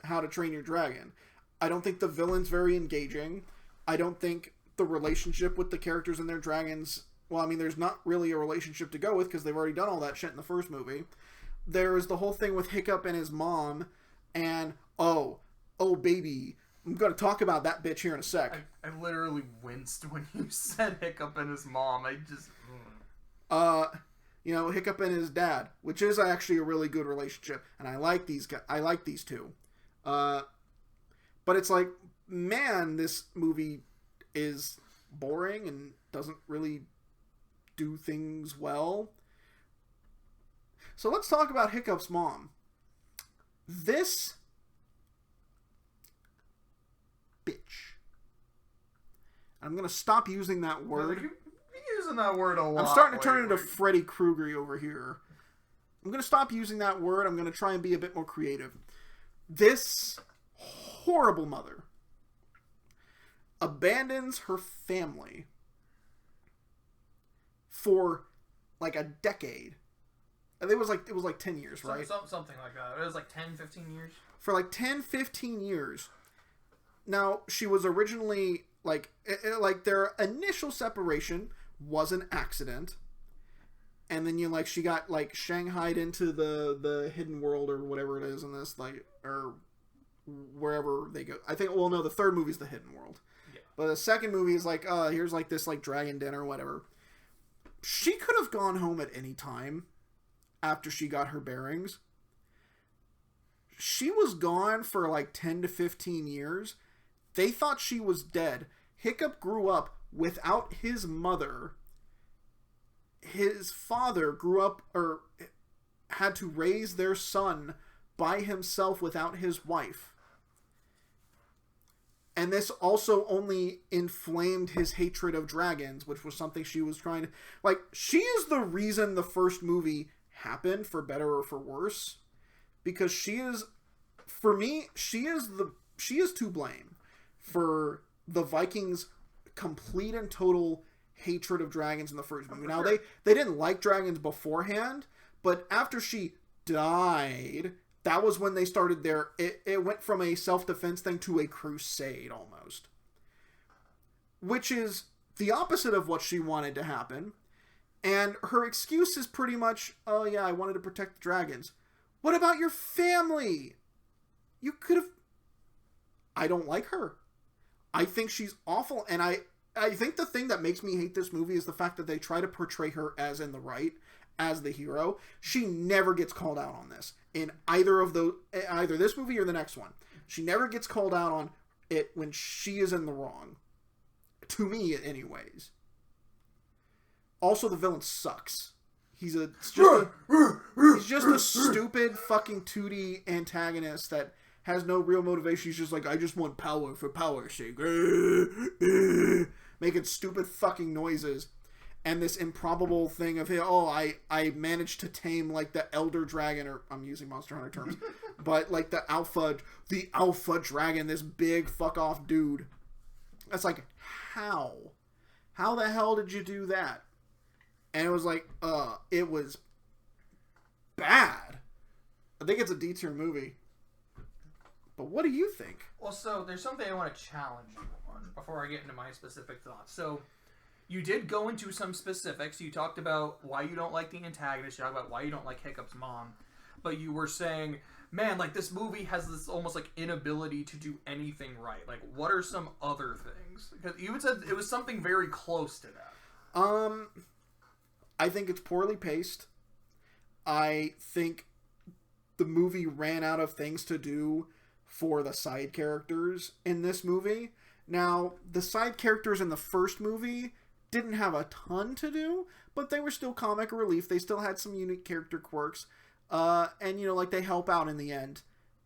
How to Train Your Dragon. I don't think the villain's very engaging. I don't think the relationship with the characters and their dragons... Well, I mean, there's not really a relationship to go with because they've already done all that shit in the first movie. There's the whole thing with Hiccup and his mom, and, oh, baby, I'm going to talk about that bitch here in a sec. I literally winced when you said Hiccup and his mom. I just... Hiccup and his dad, which is actually a really good relationship, and I like these guys. I like these two. But it's like, man, this movie is boring and doesn't really do things well. So let's talk about Hiccup's mom. This bitch. I'm gonna stop using that word. You're using that word a lot. I'm starting to turn into Freddy Krueger over here. I'm going to stop using that word. I'm going to try and be a bit more creative. This horrible mother abandons her family for like a decade. It was like 10 years, right? Something like that. It was like 10, 15 years. For like 10, 15 years. Now, she was originally like their initial separation was an accident, and then she got like shanghaied into the hidden world or whatever it is in this, like, or wherever they go. I think, well, no, the third movie's the hidden world. Yeah. But the second movie is like, here's like this like dragon dinner or whatever. She could have gone home at any time after she got her bearings. She was gone for like 10 to 15 years. They thought she was dead. Hiccup grew up without his mother. His father grew up, or had to raise their son by himself without his wife. And this also only inflamed his hatred of dragons, which was something she was trying to... Like, she is the reason the first movie happened, for better or for worse. Because she is... For me, she is to blame for the Vikings' complete and total hatred of dragons in the first movie. Now, they didn't like dragons beforehand, but after she died... That was when they started their... It went from a self-defense thing to a crusade, almost. Which is the opposite of what she wanted to happen. And her excuse is pretty much, oh yeah, I wanted to protect the dragons. What about your family? You could have... I don't like her. I think she's awful. And I think the thing that makes me hate this movie is the fact that they try to portray her as in the right, as the hero. She never gets called out on this. In either this movie or the next one. She never gets called out on it when she is in the wrong. To me, anyways. Also, the villain sucks. He's just a stupid fucking 2D antagonist that has no real motivation. He's just like, I just want power for power's sake. Making stupid fucking noises. And this improbable thing of, I managed to tame, like, the elder dragon, or I'm using Monster Hunter terms, but, like, the alpha dragon, this big fuck-off dude. That's like, how? How the hell did you do that? And it was like, it was bad. I think it's a D-tier movie. But what do you think? Well, so, there's something I want to challenge you on before I get into my specific thoughts. So... You did go into some specifics. You talked about why you don't like the antagonist. You talked about why you don't like Hiccup's mom. But you were saying, man, like, this movie has this almost, like, inability to do anything right. Like, what are some other things? Because you had said it was something very close to that. I think it's poorly paced. I think the movie ran out of things to do for the side characters in this movie. Now, the side characters in the first movie... didn't have a ton to do, but they were still comic relief. They still had some unique character quirks. And, like, they help out in the end.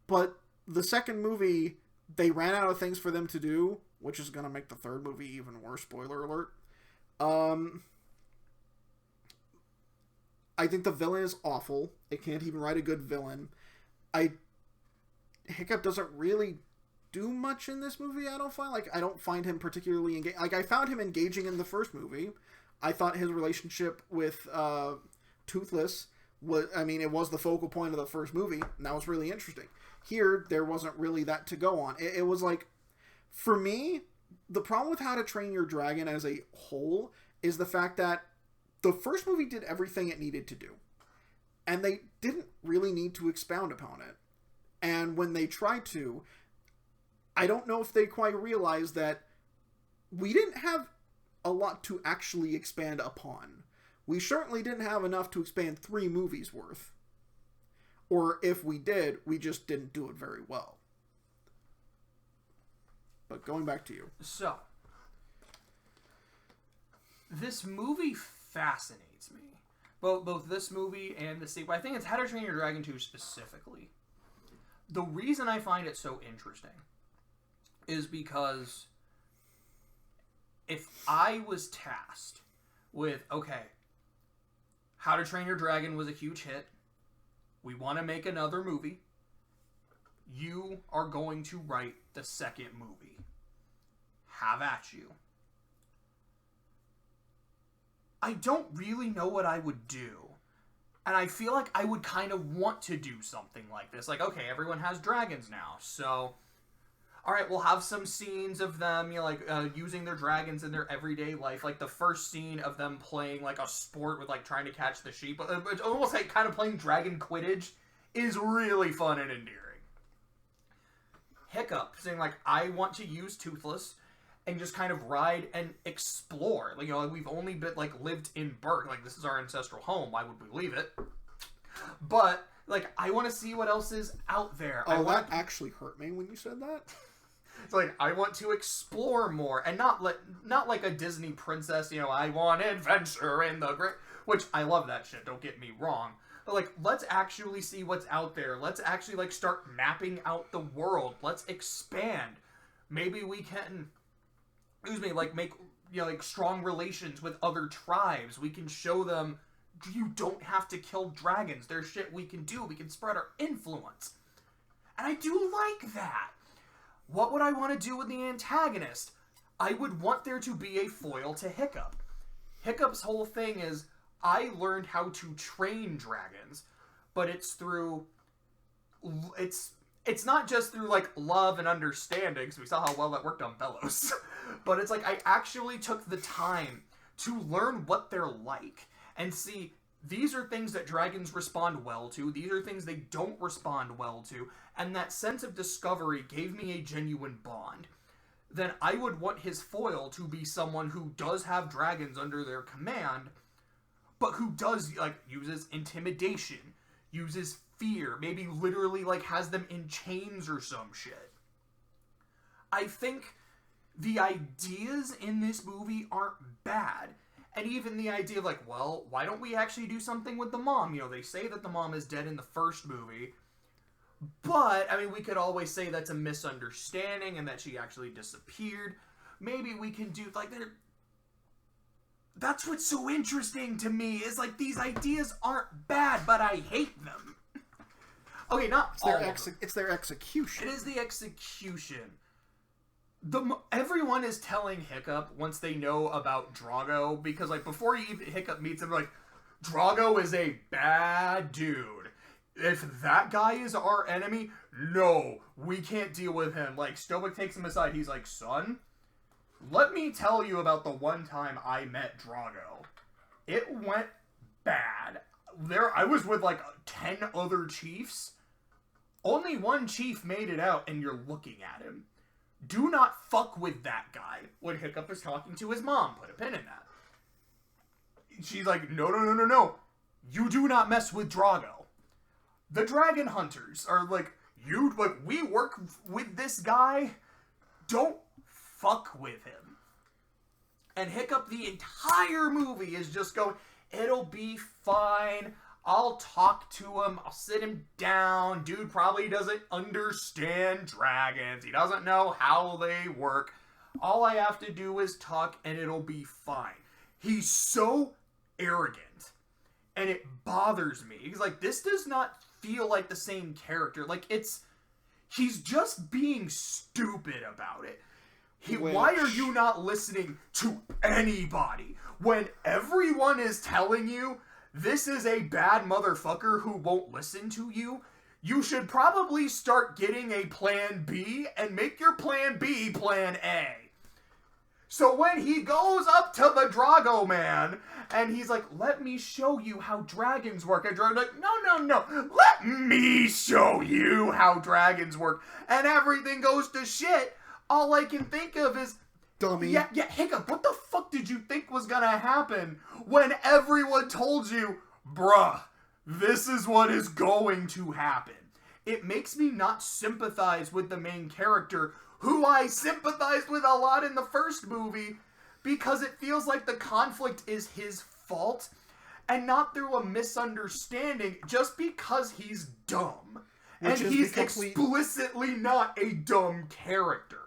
But the second movie, they ran out of things for them to do, which is going to make the third movie even worse, spoiler alert. I think the villain is awful. It can't even write a good villain. Hiccup doesn't really do much in this movie. I don't find him particularly engaging. Like, I found him engaging in the first movie. I thought his relationship with Toothless it was the focal point of the first movie, and that was really interesting. Here, there wasn't really that to go on. It was like, for me, the problem with How to Train Your Dragon as a whole is the fact that the first movie did everything it needed to do, and they didn't really need to expound upon it. And when they tried to, I don't know if they quite realized that we didn't have a lot to actually expand upon. We certainly didn't have enough to expand 3 movies worth. Or if we did, we just didn't do it very well. But going back to you. So, this movie fascinates me. Both this movie and the sequel. I think it's How to Train Your Dragon 2 specifically. The reason I find it so interesting is because if I was tasked with, okay, How to Train Your Dragon was a huge hit, we want to make another movie, you are going to write the second movie. Have at you. I don't really know what I would do. And I feel like I would kind of want to do something like this. Like, okay, everyone has dragons now, so all right, we'll have some scenes of them, using their dragons in their everyday life. Like the first scene of them playing like a sport with like trying to catch the sheep, it's almost like kind of playing dragon Quidditch, is really fun and endearing. Hiccup saying like, I want to use Toothless and just kind of ride and explore. Like, we've only been like lived in Berk. Like, this is our ancestral home. Why would we leave it? But like, I want to see what else is out there. That actually hurt me when you said that. It's like, I want to explore more, and not like a Disney princess, I want adventure in the great, which I love that shit, don't get me wrong. But like, let's actually see what's out there. Let's actually like start mapping out the world. Let's expand. Maybe we can, make, like strong relations with other tribes. We can show them you don't have to kill dragons. There's shit we can do. We can spread our influence. And I do like that. What would I want to do with the antagonist? I would want there to be a foil to Hiccup. Hiccup's whole thing is, I learned how to train dragons, but it's not just through like love and understanding, because we saw how well that worked on Bellows. But it's like, I actually took the time to learn what they're like and see, these are things that dragons respond well to, these are things they don't respond well to, and that sense of discovery gave me a genuine bond. Then I would want his foil to be someone who does have dragons under their command, but who does, like, uses intimidation, uses fear, maybe literally, like, has them in chains or some shit. I think the ideas in this movie aren't bad. And even the idea of, like, well, why don't we actually do something with the mom? They say that the mom is dead in the first movie. But, I mean, we could always say that's a misunderstanding and that she actually disappeared. Maybe we can do, like, that's what's so interesting to me, is, like, these ideas aren't bad, but I hate them. Okay, not all of them. It's their execution. It is the execution. Everyone is telling Hiccup once they know about Drago, because like before Hiccup meets him, like, Drago is a bad dude. If that guy is our enemy, no, we can't deal with him. Like, Stoic takes him aside. He's like, son, let me tell you about the one time I met Drago. It went bad. I was with like 10 other chiefs. Only one chief made it out, and you're looking at him. Do not fuck with that guy. When Hiccup is talking to his mom, put a pin in that. She's like, no. You do not mess with Drago. The dragon hunters are like, we work with this guy. Don't fuck with him. And Hiccup the entire movie is just going, it'll be fine. I'll talk to him. I'll sit him down. Dude probably doesn't understand dragons. He doesn't know how they work. All I have to do is talk and it'll be fine. He's so arrogant. And it bothers me. He's like, this does not feel like the same character. Like, he's just being stupid about it. Why are you not listening to anybody when everyone is telling you this is a bad motherfucker who won't listen to you? You should probably start getting a plan B and make your plan B plan A. So when he goes up to the Drago man and he's like, let me show you how dragons work. And Drago's like, no. Let me show you how dragons work. And everything goes to shit. All I can think of is, dummy. Yeah, Hiccup, what the fuck did you think was gonna happen when everyone told you, bruh, this is what is going to happen? It makes me not sympathize with the main character, who I sympathized with a lot in the first movie, because it feels like the conflict is his fault, and not through a misunderstanding, just because he's dumb. And he's explicitly not a dumb character.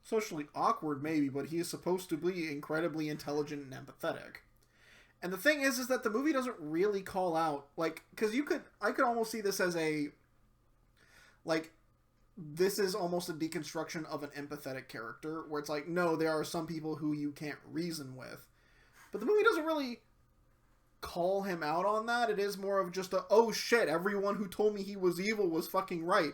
Socially awkward, maybe, but he is supposed to be incredibly intelligent and empathetic. And the thing is that the movie doesn't really call out, like, because I could almost see this as this is almost a deconstruction of an empathetic character, where it's like, no, there are some people who you can't reason with. But the movie doesn't really call him out on that. It is more of just oh shit, everyone who told me he was evil was fucking right.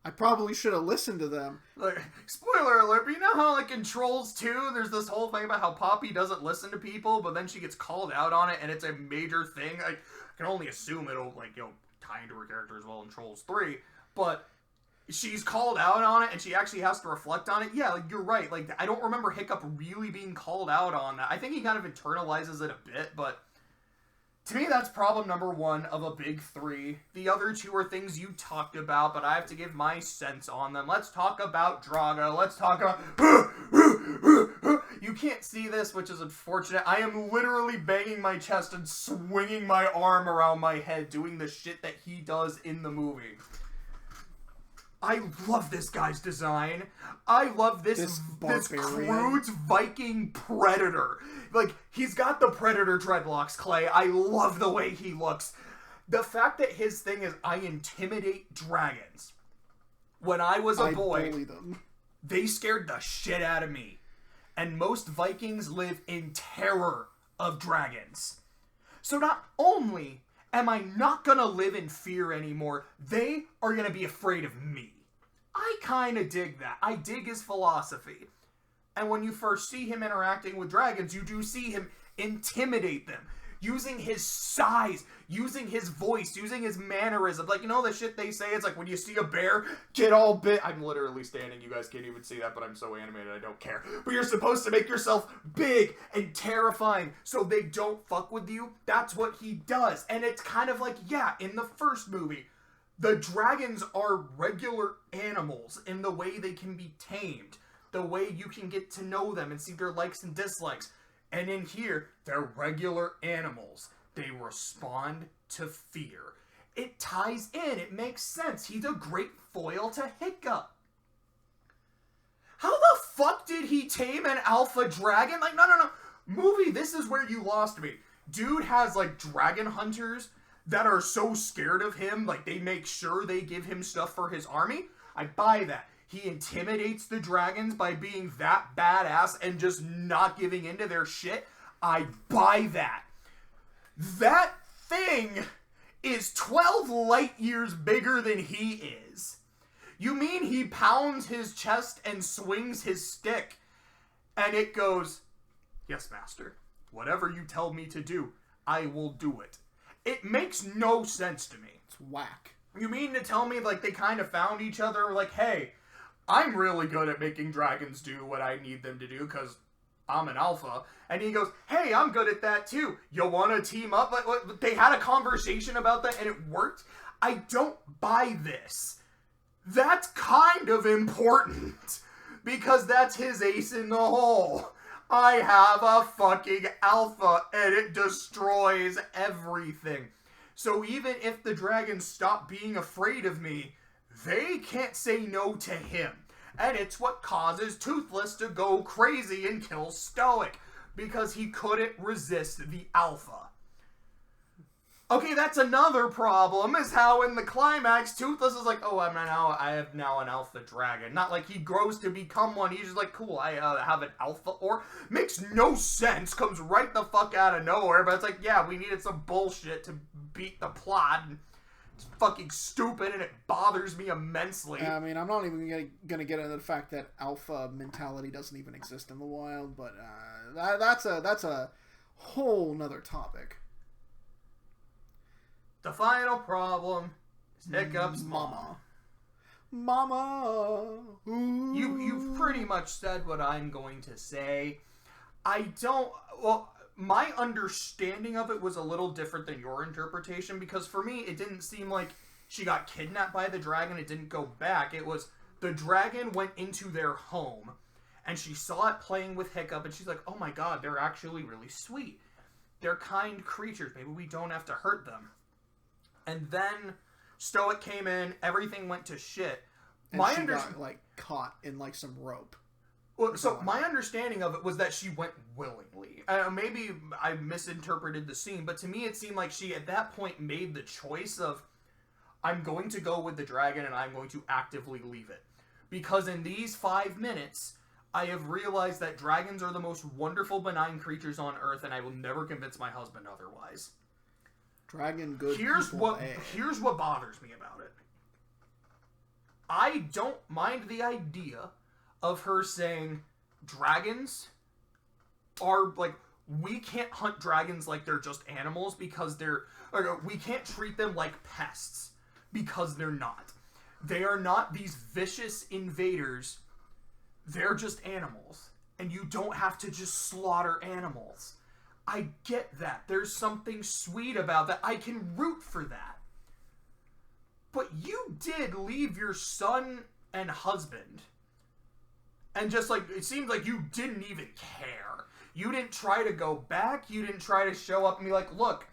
I probably should have listened to them. Like, spoiler alert, but you know how, like, in Trolls 2, there's this whole thing about how Poppy doesn't listen to people, but then she gets called out on it, and it's a major thing? I can only assume it'll, like, tie into her character as well in Trolls 3, but she's called out on it, and she actually has to reflect on it. Yeah, like, you're right. Like, I don't remember Hiccup really being called out on that. I think he kind of internalizes it a bit, but to me, that's problem number one of a big three. The other two are things you talked about, but I have to give my sense on them. Let's talk about Drago. Let's talk about... You can't see this, which is unfortunate. I am literally banging my chest and swinging my arm around my head, doing the shit that he does in the movie. I love this guy's design. I love this Croods Viking Predator. Like, he's got the Predator dreadlocks, Clay. I love the way he looks. The fact that his thing is, I intimidate dragons. When I was a boy, they scared the shit out of me. And most Vikings live in terror of dragons. So not only am I not gonna live in fear anymore, they are gonna be afraid of me. I kinda dig that. I dig his philosophy. And when you first see him interacting with dragons, you do see him intimidate them. Using his size, using his voice, using his mannerisms. Like, you know the shit they say? It's like when you see a bear get all bit. I'm literally standing. You guys can't even see that, but I'm so animated I don't care. But you're supposed to make yourself big and terrifying so they don't fuck with you. That's what he does. And it's kind of like, yeah, in the first movie, the dragons are regular animals in the way they can be tamed. The way you can get to know them and see their likes and dislikes. And in here, they're regular animals. They respond to fear. It ties in. It makes sense. He's a great foil to Hiccup. How the fuck did he tame an alpha dragon? Like, no. Movie, this is where you lost me. Dude has, like, dragon hunters that are so scared of him, like, they make sure they give him stuff for his army. I buy that. He intimidates the dragons by being that badass and just not giving into their shit. I buy that. That thing is 12 light years bigger than he is. You mean he pounds his chest and swings his stick and it goes, "Yes, master. Whatever you tell me to do, I will do it." It makes no sense to me. It's whack. You mean to tell me, like, they kind of found each other, like, hey, I'm really good at making dragons do what I need them to do because I'm an alpha. And he goes, hey, I'm good at that too. You want to team up? Like, they had a conversation about that and it worked. I don't buy this. That's kind of important because that's his ace in the hole. I have a fucking alpha and it destroys everything. So even if the dragons stop being afraid of me, they can't say no to him. And it's what causes Toothless to go crazy and kill Stoic. Because he couldn't resist the alpha. Okay, that's another problem, is how in the climax, Toothless is like, oh, I have now an alpha dragon. Not like he grows to become one. He's just like, cool, I have an alpha or makes no sense, comes right the fuck out of nowhere. But it's like, yeah, we needed some bullshit to beat the plot. And it's fucking stupid, and it bothers me immensely. I mean, I'm not even gonna get into the fact that alpha mentality doesn't even exist in the wild, but that's a whole nother topic. The final problem is Hiccup's mama. Mama. Ooh. You've pretty much said what I'm going to say. My understanding of it was a little different than your interpretation, because for me, it didn't seem like she got kidnapped by the dragon, it didn't go back. It was the dragon went into their home, and she saw it playing with Hiccup, and she's like, oh my god, they're actually really sweet. They're kind creatures, maybe we don't have to hurt them. And then Stoic came in, everything went to shit. And she got, like, caught in, like, some rope. Well, so my understanding of it was that she went willingly. Maybe I misinterpreted the scene, but to me it seemed like she, at that point, made the choice of, I'm going to go with the dragon and I'm going to actively leave it. Because in these 5 minutes, I have realized that dragons are the most wonderful, benign creatures on Earth, and I will never convince my husband otherwise. Dragon good. Here's what bothers me about it. I don't mind the idea of her saying dragons are, like, we can't hunt dragons like they're just animals because we can't treat them like pests because they're not. They are not these vicious invaders. They're just animals. And you don't have to just slaughter animals. I get that. There's something sweet about that. I can root for that. But you did leave your son and husband. And just, like, it seems like you didn't even care. You didn't try to go back. You didn't try to show up and be like, look,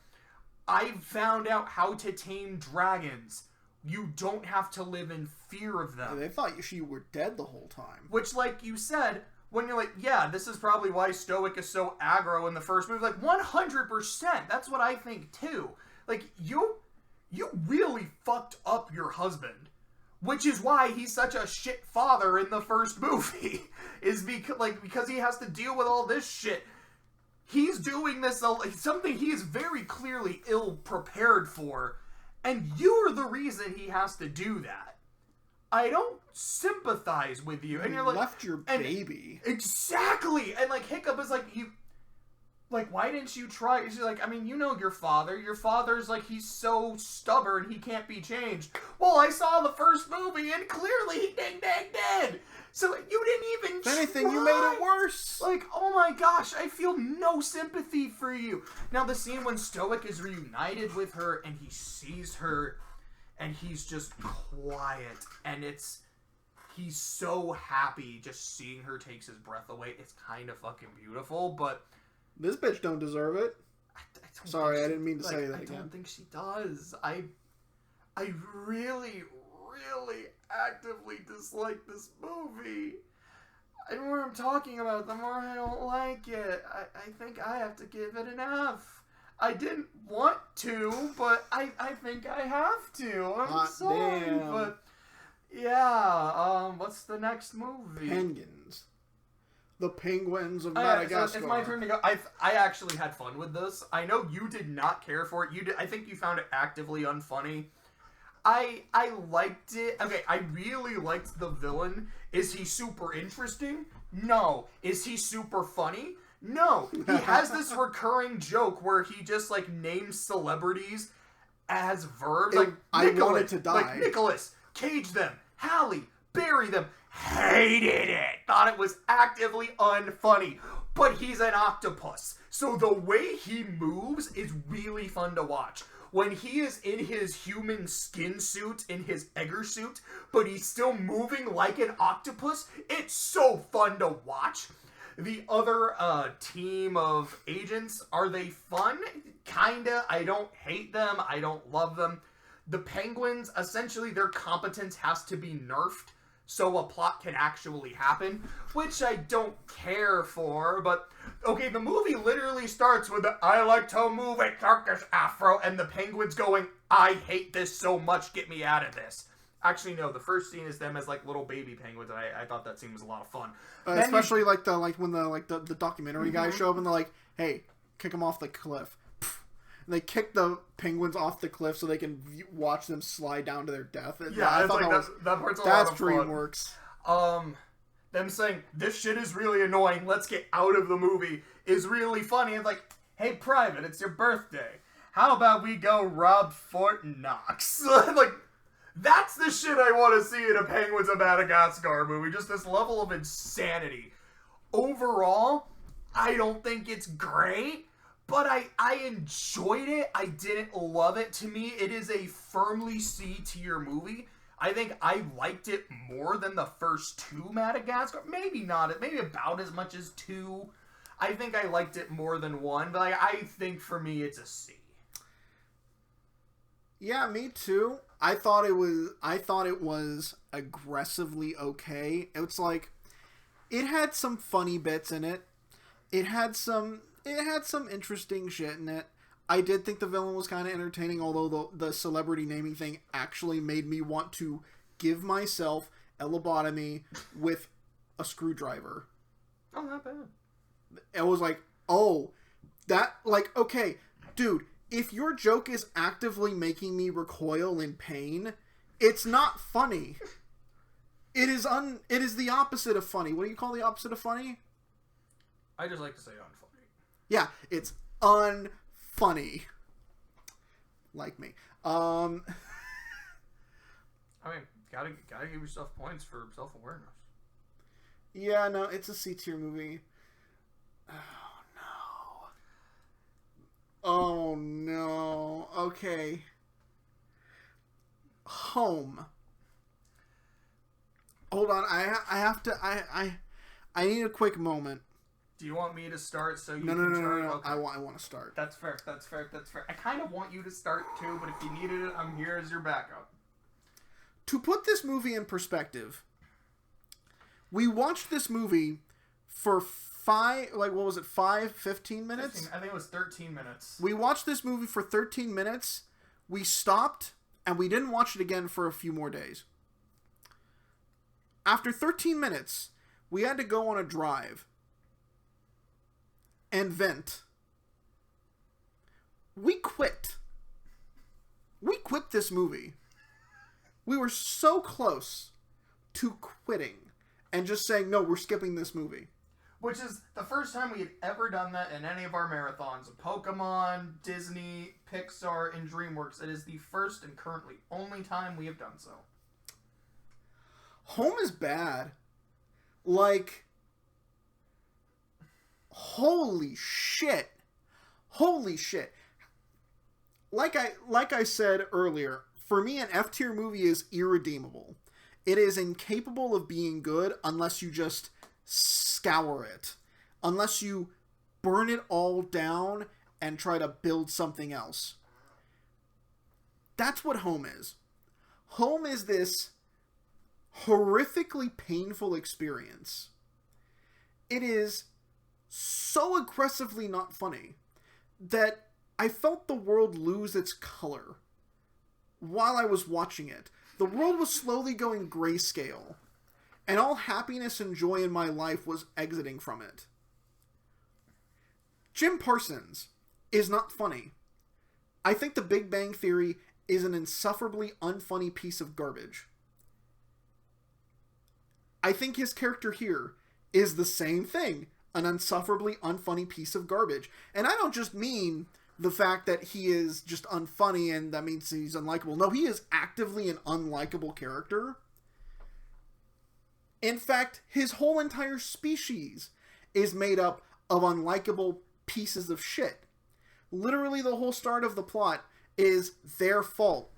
I found out how to tame dragons. You don't have to live in fear of them. They thought you were dead the whole time. Which, like you said, when you're like, yeah, this is probably why Stoic is so aggro in the first movie. Like, 100%. That's what I think, too. Like, you really fucked up your husband. Which is why he's such a shit father in the first movie. Is because he has to deal with all this shit. He's doing this, something he is very clearly ill-prepared for. And you're the reason he has to do that. I don't sympathize with you. And you're like, left your baby. Exactly. And like Hiccup is like, why didn't you try? She's like, I mean, you know your father. Your father's like, he's so stubborn, he can't be changed. Well, I saw the first movie and clearly he did. So you didn't even If anything, try. you made it worse. Like, oh my gosh, I feel no sympathy for you. Now, the scene when Stoic is reunited with her and he sees her and he's just quiet and he's so happy just seeing her takes his breath away. It's kind of fucking beautiful, but this bitch don't deserve it. Sorry, I didn't mean to say that again. I don't think she does. I really, really actively dislike this movie. And the more I'm talking about it, the more I don't like it. I think I have to give it an F. I didn't want to, but I think I have to. I'm sorry, damn. but yeah. What's the next movie? Penguins. The Penguins of Madagascar. So it's my turn to go. I actually had fun with this. I know you did not care for it. I think you found it actively unfunny. I liked it. Okay, I really liked the villain. Is he super interesting? No. Is he super funny? No. He has this recurring joke where he just, like, names celebrities as verbs. Like, I wanted to die. Like, Nicholas, cage them. Hallie, bury them. Hated it. Thought it was actively unfunny. But he's an octopus. So the way he moves is really fun to watch. When he is in his human skin suit, in his egger suit, but he's still moving like an octopus, it's so fun to watch. The other team of agents, are they fun? Kinda. I don't hate them. I don't love them. The Penguins, essentially their competence has to be nerfed so a plot can actually happen, which I don't care for, but okay, the movie literally starts with the I like to move a circus afro, and the Penguins going, I hate this so much, get me out of this. Actually, no, the first scene is them as, like, little baby penguins, and I thought that scene was a lot of fun. Especially, when the documentary guys show up, and they're like, hey, kick them off the cliff. And they kick the penguins off the cliff so they can watch them slide down to their death. And yeah, I thought that part's a lot that's of fun. DreamWorks. Them saying, this shit is really annoying, let's get out of the movie, is really funny. And like, hey, Private, it's your birthday. How about we go rob Fort Knox? Like, that's the shit I want to see in a Penguins of Madagascar movie. Just this level of insanity. Overall, I don't think it's great, but I enjoyed it. I didn't love it. To me, it is a firmly C-tier movie. I think I liked it more than the first two Madagascar. Maybe not. Maybe about as much as two. I think I liked it more than one, but I think for me it's a C. Yeah, me too. I thought it was aggressively okay. It's like it had some funny bits in it. It had some interesting shit in it. I did think the villain was kind of entertaining, although the celebrity naming thing actually made me want to give myself a lobotomy with a screwdriver. Oh, not bad. It was like, oh, that, like, okay, dude, if your joke is actively making me recoil in pain, it's not funny. It is the opposite of funny. What do you call the opposite of funny? I just like to say unfunny. Yeah, it's unfunny. Like me. I mean, gotta give yourself points for self-awareness. Yeah, no, it's a C-tier movie. Oh no. Okay. Home. Hold on, I have to. I need a quick moment. Do you want me to start so you No. Okay. I want to start. That's fair. I kind of want you to start too, but if you needed it, I'm here as your backup. To put this movie in perspective, we watched this movie for 15 minutes? 15, I think it was 13 minutes. We watched this movie for 13 minutes. We stopped, and we didn't watch it again for a few more days. After 13 minutes, we had to go on a drive and vent. We quit. We quit this movie. We were so close to quitting and just saying, no, we're skipping this movie. Which is the first time we had ever done that in any of our marathons. Pokemon, Disney, Pixar, and DreamWorks. It is the first and currently only time we have done so. Home is bad. Like, holy shit. Holy shit. Like I said earlier, for me, an F-tier movie is irredeemable. It is incapable of being good unless you just scour it. Unless you burn it all down and try to build something else. That's what Home is. Home is this horrifically painful experience. It is so aggressively not funny that I felt the world lose its color while I was watching it. The world was slowly going grayscale, and all happiness and joy in my life was exiting from it. Jim Parsons is not funny. I think The Big Bang Theory is an insufferably unfunny piece of garbage. I think his character here is the same thing, an insufferably unfunny piece of garbage. And I don't just mean the fact that he is just unfunny and that means he's unlikable. No, he is actively an unlikable character. In fact, his whole entire species is made up of unlikable pieces of shit. Literally, the whole start of the plot is their fault,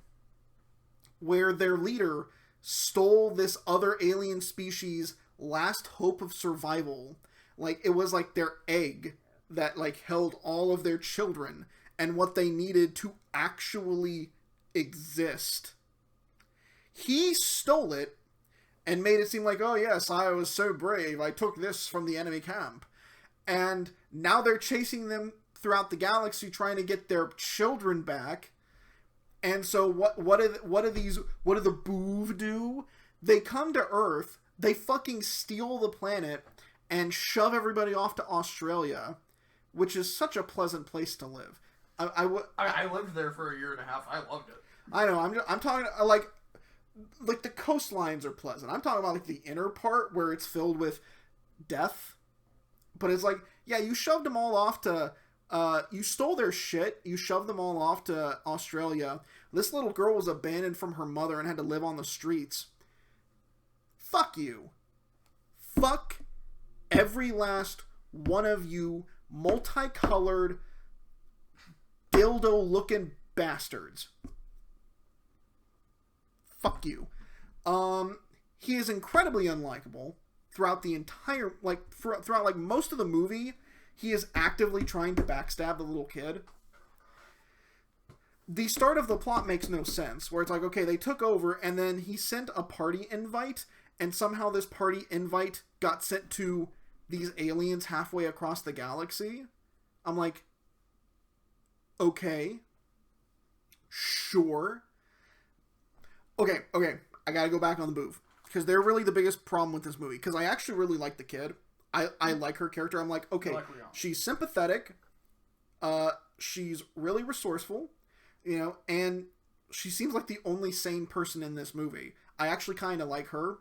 where their leader stole this other alien species' last hope of survival. Like, it was like their egg that, like, held all of their children and what they needed to actually exist. He stole it and made it seem like, oh yes, I was so brave, I took this from the enemy camp. And now they're chasing them throughout the galaxy trying to get their children back. And so what do the Boov do? They come to Earth, they fucking steal the planet, and shove everybody off to Australia, which is such a pleasant place to live. I lived there for a year and a half. I loved it. I know. I'm talking like the coastlines are pleasant. I'm talking about like the inner part where it's filled with death. But it's like, yeah, you shoved them all off to. You stole their shit. You shoved them all off to Australia. This little girl was abandoned from her mother and had to live on the streets. Fuck you. Fuck every last one of you multicolored dildo-looking bastards. Fuck you. He is incredibly unlikable throughout the entire, throughout like most of the movie. He is actively trying to backstab the little kid. The start of the plot makes no sense, where it's like, okay, they took over, and then he sent a party invite, and somehow this party invite got sent to these aliens halfway across the galaxy. I'm like, okay, sure. Okay, I gotta go back on the Boov, because they're really the biggest problem with this movie, because I actually really like the kid. I like her character. I'm like, okay, she's sympathetic, she's really resourceful, you know, and she seems like the only sane person in this movie. I actually kind of like her.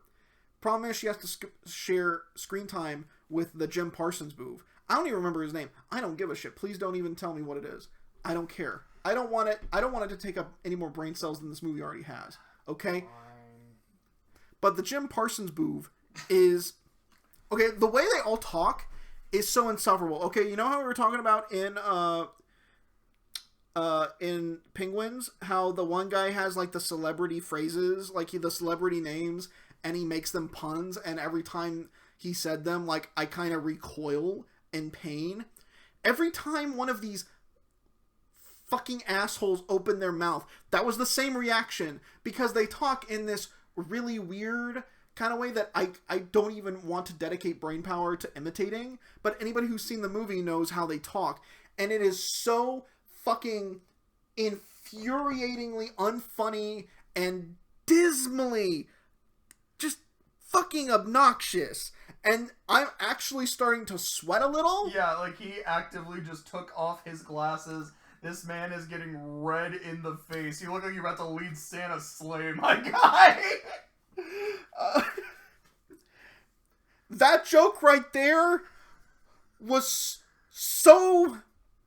Problem is, she has to share screen time with the Jim Parsons boob. I don't even remember his name. I don't give a shit. Please don't even tell me what it is. I don't care. I don't want it to take up any more brain cells than this movie already has. Okay? But the Jim Parsons boob is... Okay, the way they all talk is so insufferable. Okay, you know how we were talking about in Penguins, how the one guy has like the celebrity phrases, like the celebrity names, and he makes them puns, and every time he said them, like, I kind of recoil in pain. Every time one of these fucking assholes opened their mouth, that was the same reaction, because they talk in this really weird kind of way that I don't even want to dedicate brain power to imitating, but anybody who's seen the movie knows how they talk, and it is so fucking infuriatingly unfunny and dismally just fucking obnoxious. And I'm actually starting to sweat a little. Yeah, like he actively just took off his glasses. This man is getting red in the face. You look like you're about to lead Santa's sleigh, my guy. That joke right there was so...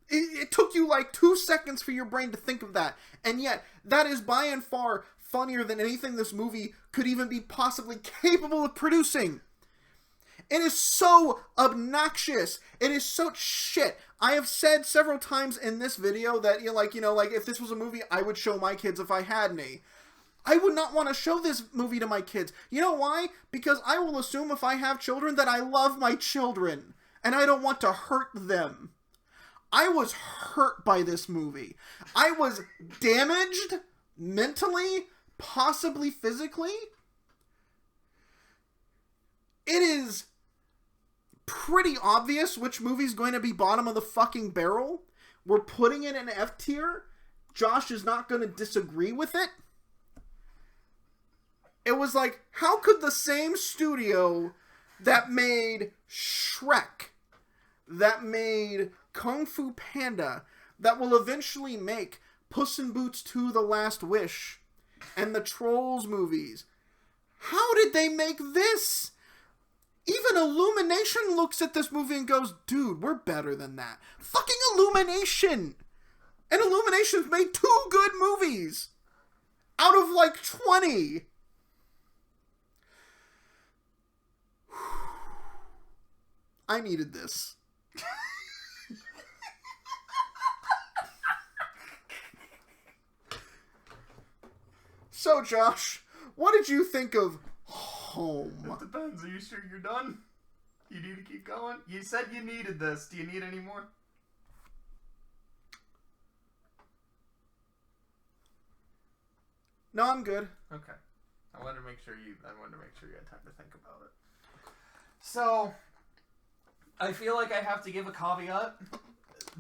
It took you like 2 seconds for your brain to think of that. And yet, that is by and far funnier than anything this movie could even be possibly capable of producing. It is so obnoxious. It is such shit. I have said several times in this video that, if this was a movie I would show my kids if I had any. I would not want to show this movie to my kids. You know why? Because I will assume if I have children that I love my children. And I don't want to hurt them. I was hurt by this movie. I was damaged mentally, possibly physically. It is pretty obvious which movie's going to be bottom of the fucking barrel. We're putting it in F tier. Josh is not going to disagree with it. It was like, how could the same studio that made Shrek, that made Kung Fu Panda, that will eventually make Puss in Boots 2: The Last Wish, and the Trolls movies, how did they make this? Even Illumination looks at this movie and goes, dude, we're better than that. Fucking Illumination! And Illumination's made 2 good movies! Out of like 20! I needed this. So, Josh, what did you think of Home? It depends. Are you sure you're done? You need to keep going? You said you needed this. Do you need any more? No, I'm good. Okay. I wanted to make sure you had time to think about it. So, I feel like I have to give a caveat.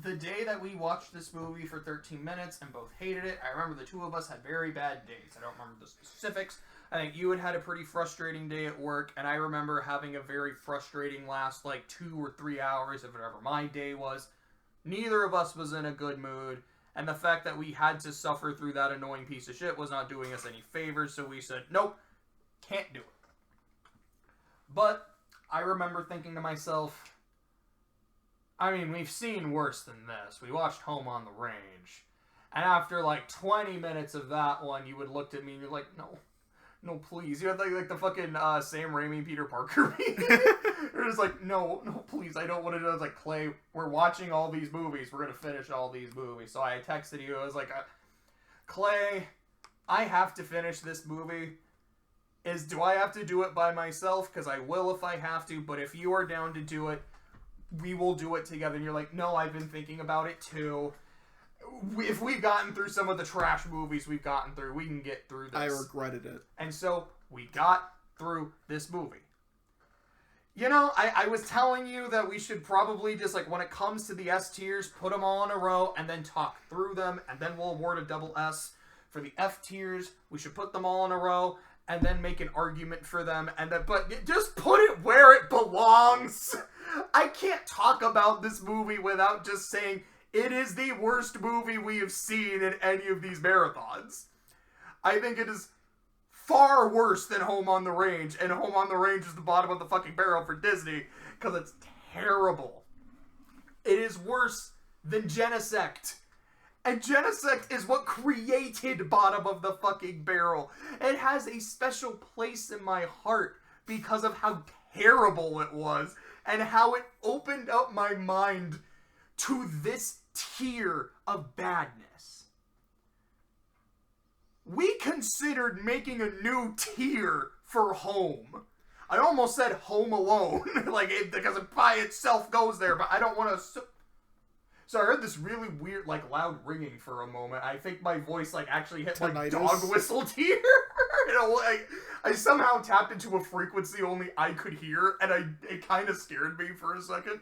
The day that we watched this movie for 13 minutes and both hated it, I remember the two of us had very bad days. I don't remember the specifics. I think you had a pretty frustrating day at work, and I remember having a very frustrating last, 2 or 3 hours of whatever my day was. Neither of us was in a good mood, and the fact that we had to suffer through that annoying piece of shit was not doing us any favors, so we said, nope, can't do it. But I remember thinking to myself, I mean, we've seen worse than this. We watched Home on the Range. And after 20 minutes of that one, you would look at me and you're like, no, please. You had like the fucking Sam Raimi, Peter Parker. You're just like, no, please, I don't want to do it. I was like, Clay, we're watching all these movies. We're going to finish all these movies. So I texted you. I was like, Clay, I have to finish this movie. Do I have to do it by myself? Because I will if I have to. But if you are down to do it, we will do it together. And you're like, no, I've been thinking about it too. If we've gotten through some of the trash movies we've gotten through, we can get through this. I regretted it. And so, we got through this movie. You know, I was telling you that we should probably just, when it comes to the S tiers, put them all in a row and then talk through them, and then we'll award a double S. For the F tiers, we should put them all in a row and then make an argument for them, but just put it where it belongs. I can't talk about this movie without just saying it is the worst movie we have seen in any of these marathons. I think it is far worse than Home on the Range, and Home on the Range is the bottom of the fucking barrel for Disney, because it's terrible. It is worse than Genesect. And Genesect is what created Bottom of the fucking Barrel. It has a special place in my heart because of how terrible it was and how it opened up my mind to this tier of badness. We considered making a new tier for Home. I almost said Home Alone, because it by itself goes there, but I don't want to... So I heard this really weird, loud ringing for a moment. I think my voice, actually hit, dog whistle tier. I somehow tapped into a frequency only I could hear, and it kind of scared me for a second.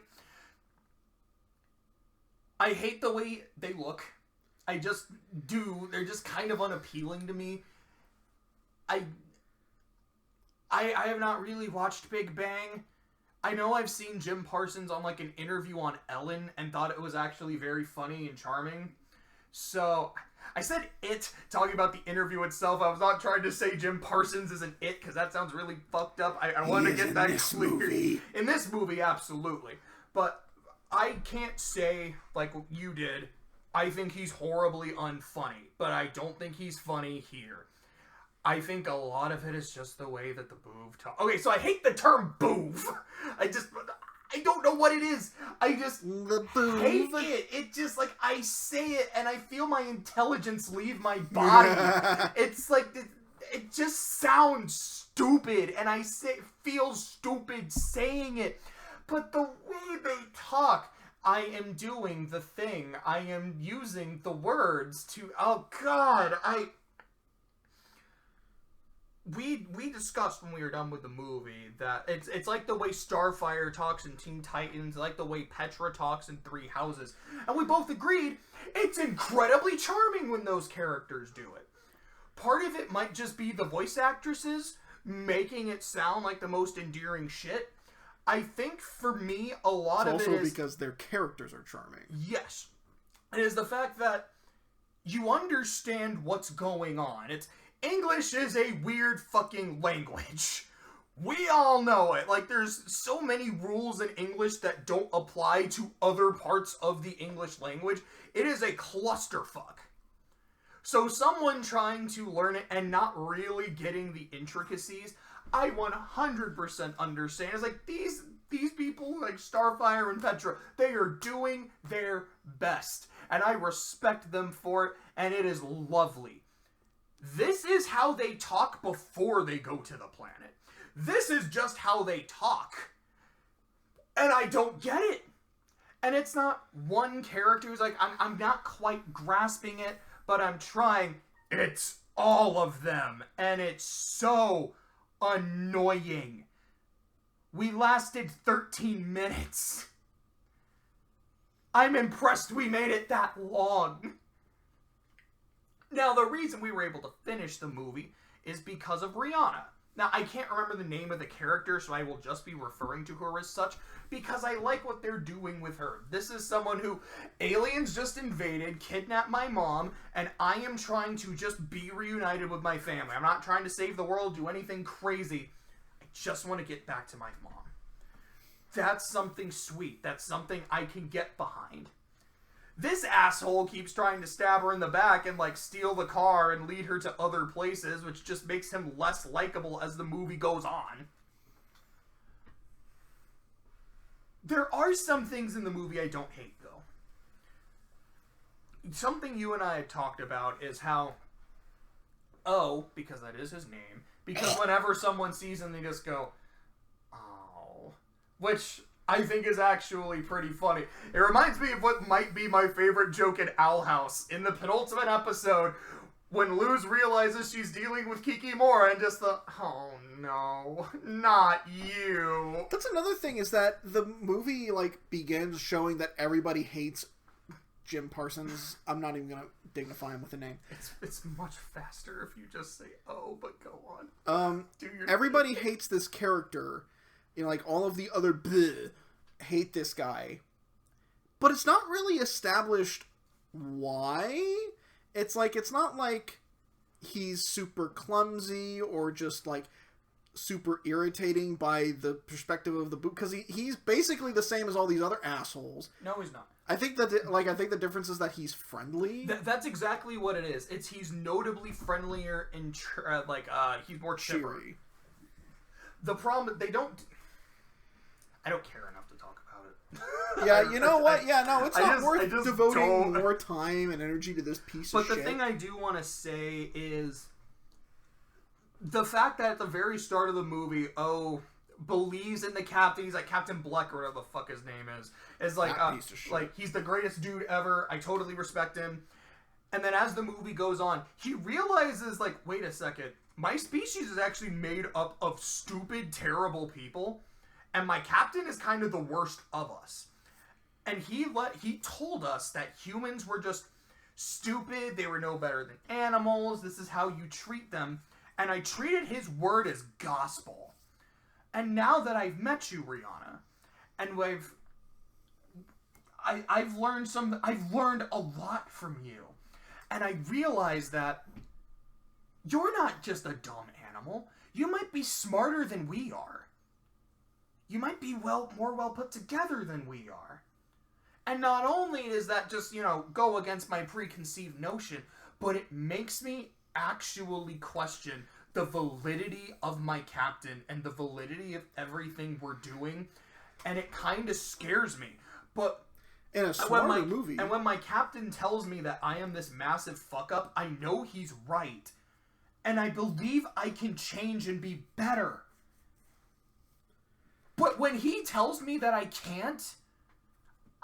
I hate the way they look. I just do. They're just kind of unappealing to me. I have not really watched Big Bang. I know I've seen Jim Parsons on an interview on Ellen and thought it was actually very funny and charming. So, I said it, talking about the interview itself. I was not trying to say Jim Parsons is an it, because that sounds really fucked up. I wanted to get that clear. Movie. In this movie, absolutely. But I can't say, like you did, I think he's horribly unfunny. But I don't think he's funny here. I think a lot of it is just the way that the boob talk. Okay, so I hate the term boob. I don't know what it is. I just hate it. It just, I say it and I feel my intelligence leave my body. It's it just sounds stupid and I feel stupid saying it. But the way they talk, I am doing the thing. I am using the words to, oh God, We discussed when we were done with the movie that it's like the way Starfire talks in Teen Titans, like the way Petra talks in Three Houses. And we both agreed it's incredibly charming when those characters do it. Part of it might just be the voice actresses making it sound like the most endearing shit. I think for me, a lot of it is... also because their characters are charming. Yes. It is the fact that you understand what's going on. English is a weird fucking language. We all know it. There's so many rules in English that don't apply to other parts of the English language. It is a clusterfuck. So someone trying to learn it and not really getting the intricacies, I 100% understand. It's these people, Starfire and Petra, they are doing their best. And I respect them for it, and it is lovely. This is how they talk before they go to the planet. This is just how they talk. And I don't get it. And it's not one character who's I'm not quite grasping it, but I'm trying. It's all of them. And it's so annoying. We lasted 13 minutes. I'm impressed we made it that long. Now, the reason we were able to finish the movie is because of Rihanna. Now, I can't remember the name of the character, so I will just be referring to her as such, because I like what they're doing with her. This is someone who, aliens just invaded, kidnapped my mom, and I am trying to just be reunited with my family. I'm not trying to save the world, do anything crazy. I just want to get back to my mom. That's something sweet. That's something I can get behind. This asshole keeps trying to stab her in the back and, steal the car and lead her to other places, which just makes him less likable as the movie goes on. There are some things in the movie I don't hate, though. Something you and I had talked about is how, because that is his name, because whenever someone sees him, they just go, oh, which... I think is actually pretty funny. It reminds me of what might be my favorite joke in Owl House. In the penultimate episode, when Luz realizes she's dealing with Kiki Mora and just oh no, not you. That's another thing, is that the movie, begins showing that everybody hates Jim Parsons. I'm not even gonna dignify him with a name. It's much faster if you just say, oh, but go on. Everybody hates this character. All of the other hate this guy. But it's not really established why. It's not like he's super clumsy or just like super irritating by the perspective of the boot, because he's basically the same as all these other assholes. No, he's not. I think the difference is that he's friendly. That's exactly what it is. He's notably friendlier and he's more chipper. Cheery. The problem I don't care enough to talk about it. Yeah, you know what? Yeah, no, it's not worth devoting don't... more time and energy to this piece of shit. But the thing I do want to say is the fact that at the very start of the movie, believes in the captain. He's like Captain Bleck or whatever the fuck his name is like piece of shit. Like he's the greatest dude ever. I totally respect him. And then as the movie goes on, he realizes like, wait a second, my species is actually made up of stupid, terrible people, and my captain is kind of the worst of us. And he told us that humans were just stupid. They were no better than animals. This is how you treat them. And I treated his word as gospel. And now that I've met you, Rihanna, and I've learned a lot from you. And I realize that you're not just a dumb animal. You might be smarter than we are. You might be more well put together than we are. And not only does that just, go against my preconceived notion, but it makes me actually question the validity of my captain and the validity of everything we're doing. And it kind of scares me. But in a smarter movie. And when my captain tells me that I am this massive fuck up, I know he's right. And I believe I can change and be better. But when he tells me that I can't,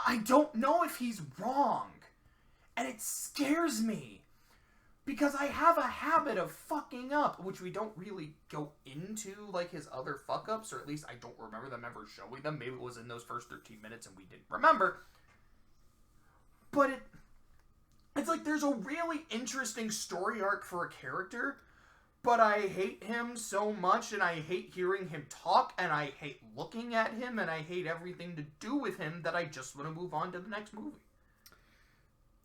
I don't know if he's wrong. And it scares me. Because I have a habit of fucking up, which we don't really go into, like, his other fuck-ups, or at least I don't remember them ever showing them. Maybe it was in those first 13 minutes and we didn't remember. But it's like there's a really interesting story arc for a character, but I hate him so much, and I hate hearing him talk, and I hate looking at him, and I hate everything to do with him, that I just want to move on to the next movie.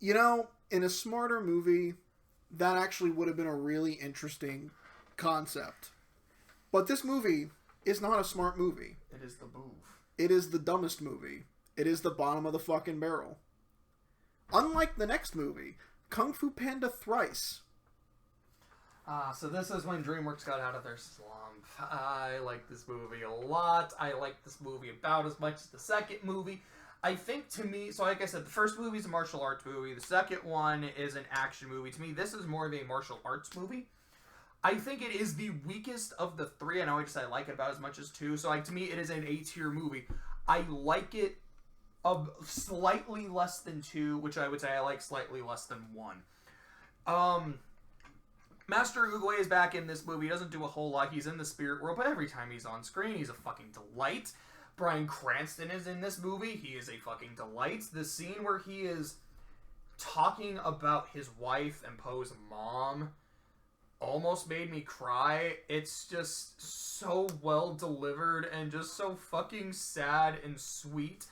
In a smarter movie, that actually would have been a really interesting concept. But this movie is not a smart movie. It is the boof. It is the dumbest movie. It is the bottom of the fucking barrel. Unlike the next movie, Kung Fu Panda Thrice. So this is when DreamWorks got out of their slump. I like this movie a lot. I like this movie about as much as the second movie. I think to me, so like I said, the first movie is a martial arts movie. The second one is an action movie. To me, this is more of a martial arts movie. I think it is the weakest of the three. I know I like it about as much as two. So to me, it is an A-tier movie. I like it of slightly less than two, which I would say I like slightly less than one. Master Oogway is back in this movie. He doesn't do a whole lot. He's in the spirit world, but every time he's on screen, he's a fucking delight. Bryan Cranston is in this movie. He is a fucking delight. The scene where he is talking about his wife and Poe's mom almost made me cry. It's just so well delivered and just so fucking sad and sweet.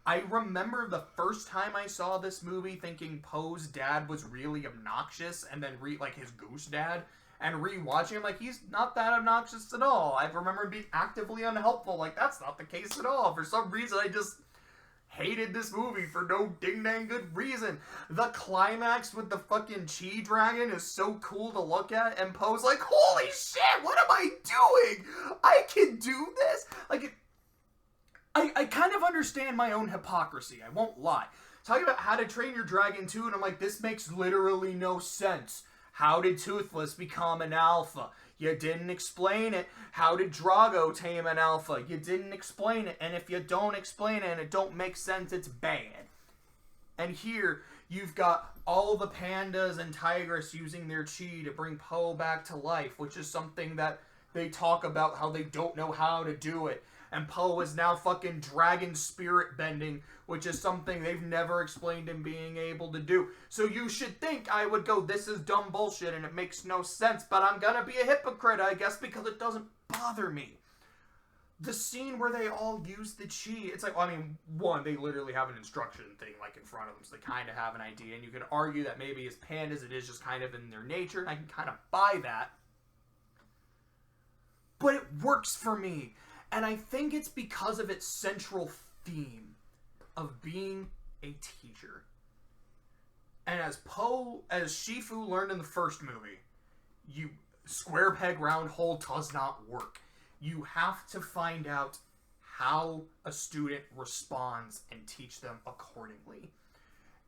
I remember the first time I saw this movie thinking Poe's dad was really obnoxious, and then his goose dad, and rewatching him, he's not that obnoxious at all. I remember being actively unhelpful, that's not the case at all. For some reason, I just hated this movie for no ding-dang good reason. The climax with the fucking Chi Dragon is so cool to look at, and Poe's like, holy shit, what am I doing? I can do this? I kind of understand my own hypocrisy, I won't lie. Talking about How to Train Your Dragon 2, and I'm like, this makes literally no sense. How did Toothless become an alpha? You didn't explain it. How did Drago tame an alpha? You didn't explain it. And if you don't explain it and it don't make sense, it's bad. And here, you've got all the pandas and tigers using their chi to bring Poe back to life, which is something that they talk about how they don't know how to do it. And Poe is now fucking dragon spirit bending, which is something they've never explained him being able to do. So you should think I would go, this is dumb bullshit and it makes no sense, but I'm gonna be a hypocrite, I guess, because it doesn't bother me. the scene where they all use the chi, it's like, well, I mean, one, they literally have an instruction thing, like, in front of them, so they kind of have an idea, and you could argue that maybe as pandas, it is just kind of in their nature, and I can kind of buy that. But it works for me, and I think it's because of its central theme of being a teacher. And as Shifu learned in the first movie, square peg round hole does not work. You have to find out how a student responds and teach them accordingly.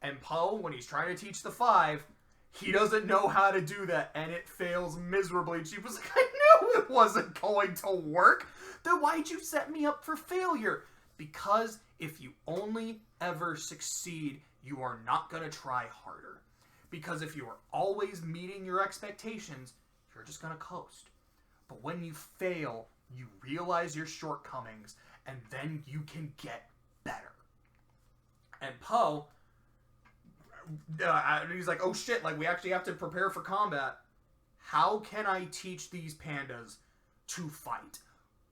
And Poe, when he's trying to teach the 5, he doesn't know how to do that, and it fails miserably. And she was like, I knew it wasn't going to work. Then why'd you set me up for failure? Because if you only ever succeed, you are not going to try harder. Because if you are always meeting your expectations, you're just going to coast. But when you fail, you realize your shortcomings, and then you can get better. And Poe, he's like, oh shit, like, we actually have to prepare for combat. How can I teach these pandas to fight?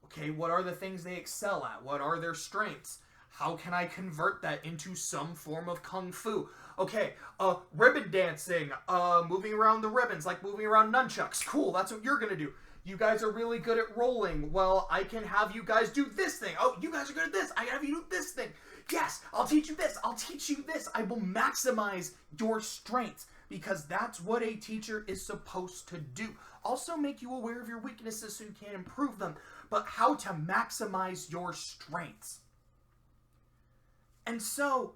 Okay, what are the things they excel at? What are their strengths? How can I convert that into some form of kung fu? Okay, ribbon dancing, moving around the ribbons, like moving around nunchucks. Cool, that's what you're gonna do. You guys are really good at rolling. Well, I can have you guys do this thing. Oh, you guys are good at this. I have you do this thing. Yes, I'll teach you this. I'll teach you this. I will maximize your strengths because that's what a teacher is supposed to do. Also make you aware of your weaknesses so you can improve them, but how to maximize your strengths. And so,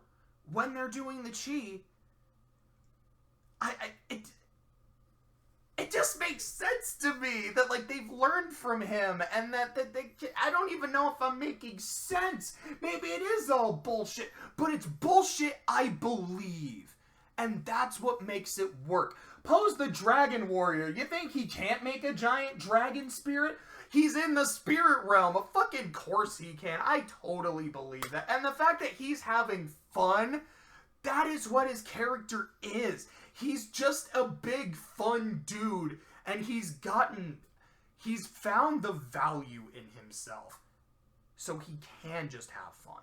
when they're doing the chi, it just makes sense to me that, like, they've learned from him and that they I don't even know if I'm making sense. Maybe it is all bullshit, but it's bullshit I believe. And that's what makes it work. Poe's the dragon warrior. You think he can't make a giant dragon spirit? He's in the spirit realm. Of fucking course he can. I totally believe that. And the fact that he's having fun, that is what his character is. He's just a big fun dude, and he's found the value in himself, so he can just have fun.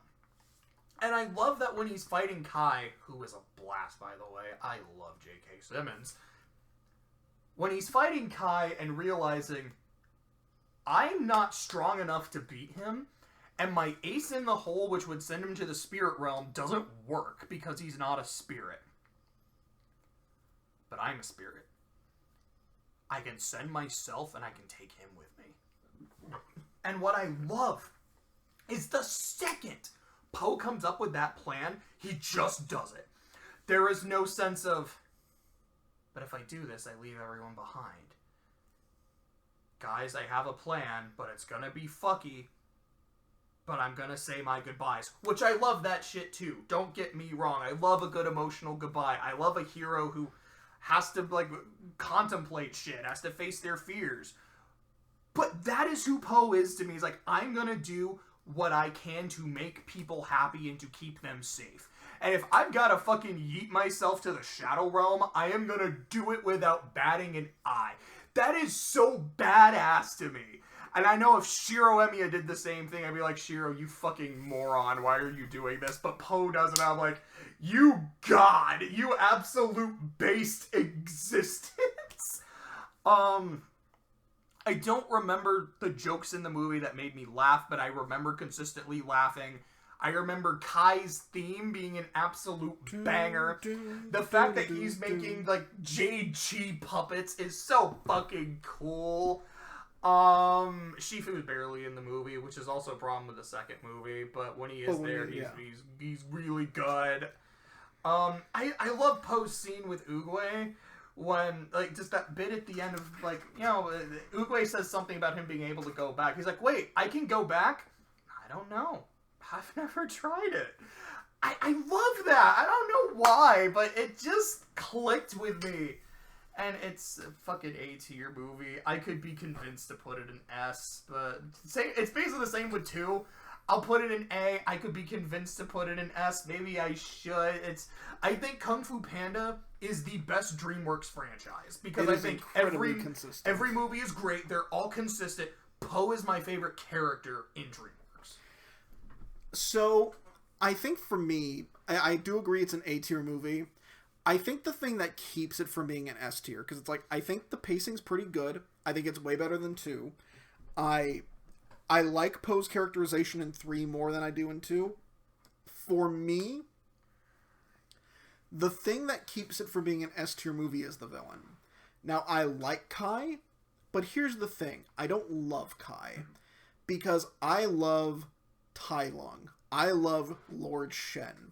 And I love that when he's fighting Kai, who is a blast, by the way. I love J.K. Simmons. When he's fighting Kai and realizing, I'm not strong enough to beat him, and my ace in the hole, which would send him to the spirit realm, doesn't work because he's not a spirit. But I'm a spirit. I can send myself and I can take him with me. And what I love is the second Poe comes up with that plan, he just does it. There is no sense of, but if I do this, I leave everyone behind. Guys, I have a plan, but it's gonna be fucky. But I'm gonna say my goodbyes. Which I love that shit too. Don't get me wrong. I love a good emotional goodbye. I love a hero who has to, like, contemplate shit, has to face their fears. But that is who Poe is to me. He's like, I'm gonna do what I can to make people happy and to keep them safe. And if I've gotta fucking yeet myself to the Shadow Realm, I am gonna do it without batting an eye. That is so badass to me. And I know if Shiro Emiya did the same thing, I'd be like, Shiro, you fucking moron, why are you doing this? But Poe does it, I'm like, you god, you absolute based existence. I don't remember the jokes in the movie that made me laugh, but I remember consistently laughing. I remember Kai's theme being an absolute banger. The fact that he's making, like, Jade Chi puppets is so fucking cool. Shifu is barely in the movie, which is also a problem with the second movie, but when he is there, he's really good. I love Poe's scene with Oogway, when, like, just that bit at the end of, like, you know, Oogway says something about him being able to go back. He's like, wait, I can go back? I don't know. I've never tried it. I love that. I don't know why, but it just clicked with me. And it's a fucking A tier movie. I could be convinced to put it in S, but it's basically the same with 2. I'll put it in A. I could be convinced to put it in S. Maybe I should. I think Kung Fu Panda is the best DreamWorks franchise because I think every movie is great. They're all consistent, Poe is my favorite character in DreamWorks. So, I think for me, I do agree it's an A-tier movie. I think the thing that keeps it from being an S-tier, because it's like, I think the pacing's pretty good. I think it's way better than 2. I like Poe's characterization in 3 more than I do in 2. For me, the thing that keeps it from being an S-tier movie is the villain. Now, I like Kai, but here's the thing. I don't love Kai, because I love Tai Lung. I love Lord Shen.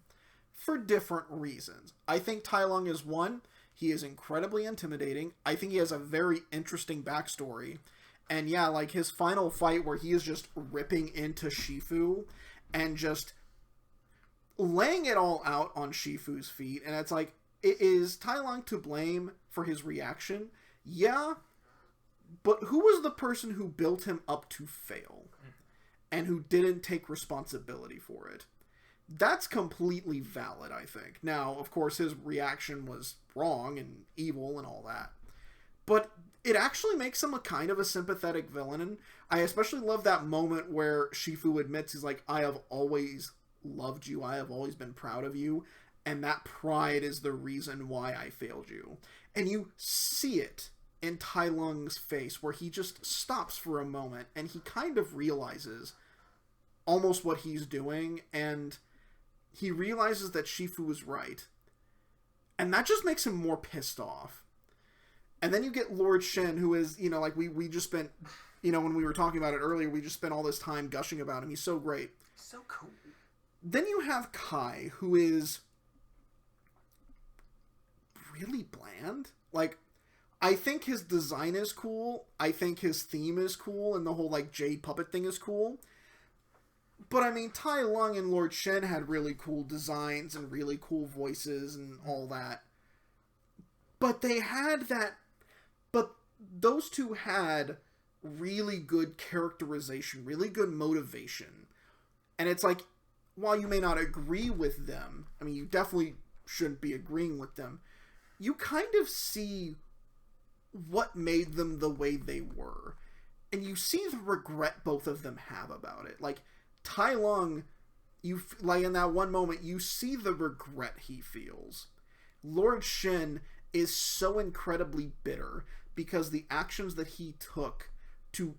For different reasons. I think Tai Lung is one, he is incredibly intimidating. I think he has a very interesting backstory. And yeah, like his final fight where he is just ripping into Shifu and just laying it all out on Shifu's feet. And it's like, is Tai Lung to blame for his reaction? Yeah, but who was the person who built him up to fail? And who didn't take responsibility for it? That's completely valid, I think. Now, of course, his reaction was wrong and evil and all that. But it actually makes him a kind of a sympathetic villain. And I especially love that moment where Shifu admits, he's like, I have always loved you. I have always been proud of you. And that pride is the reason why I failed you. And you see it in Tai Lung's face where he just stops for a moment and he kind of realizes almost what he's doing, and he realizes that Shifu is right. And that just makes him more pissed off. And then you get Lord Shen, who is, you know, like we just spent, you know, when we were talking about it earlier, we just spent all this time gushing about him. He's so great. So cool. Then you have Kai, who is really bland. Like, I think his design is cool. I think his theme is cool, and the whole, like, jade puppet thing is cool. But, I mean, Tai Lung and Lord Shen had really cool designs and really cool voices and all that. But they had that... But those two had really good characterization, really good motivation. And it's like, while you may not agree with them, I mean, you definitely shouldn't be agreeing with them, you kind of see what made them the way they were. And you see the regret both of them have about it. Like, Tai Lung, like in that one moment, you see the regret he feels. Lord Shen is so incredibly bitter because the actions that he took to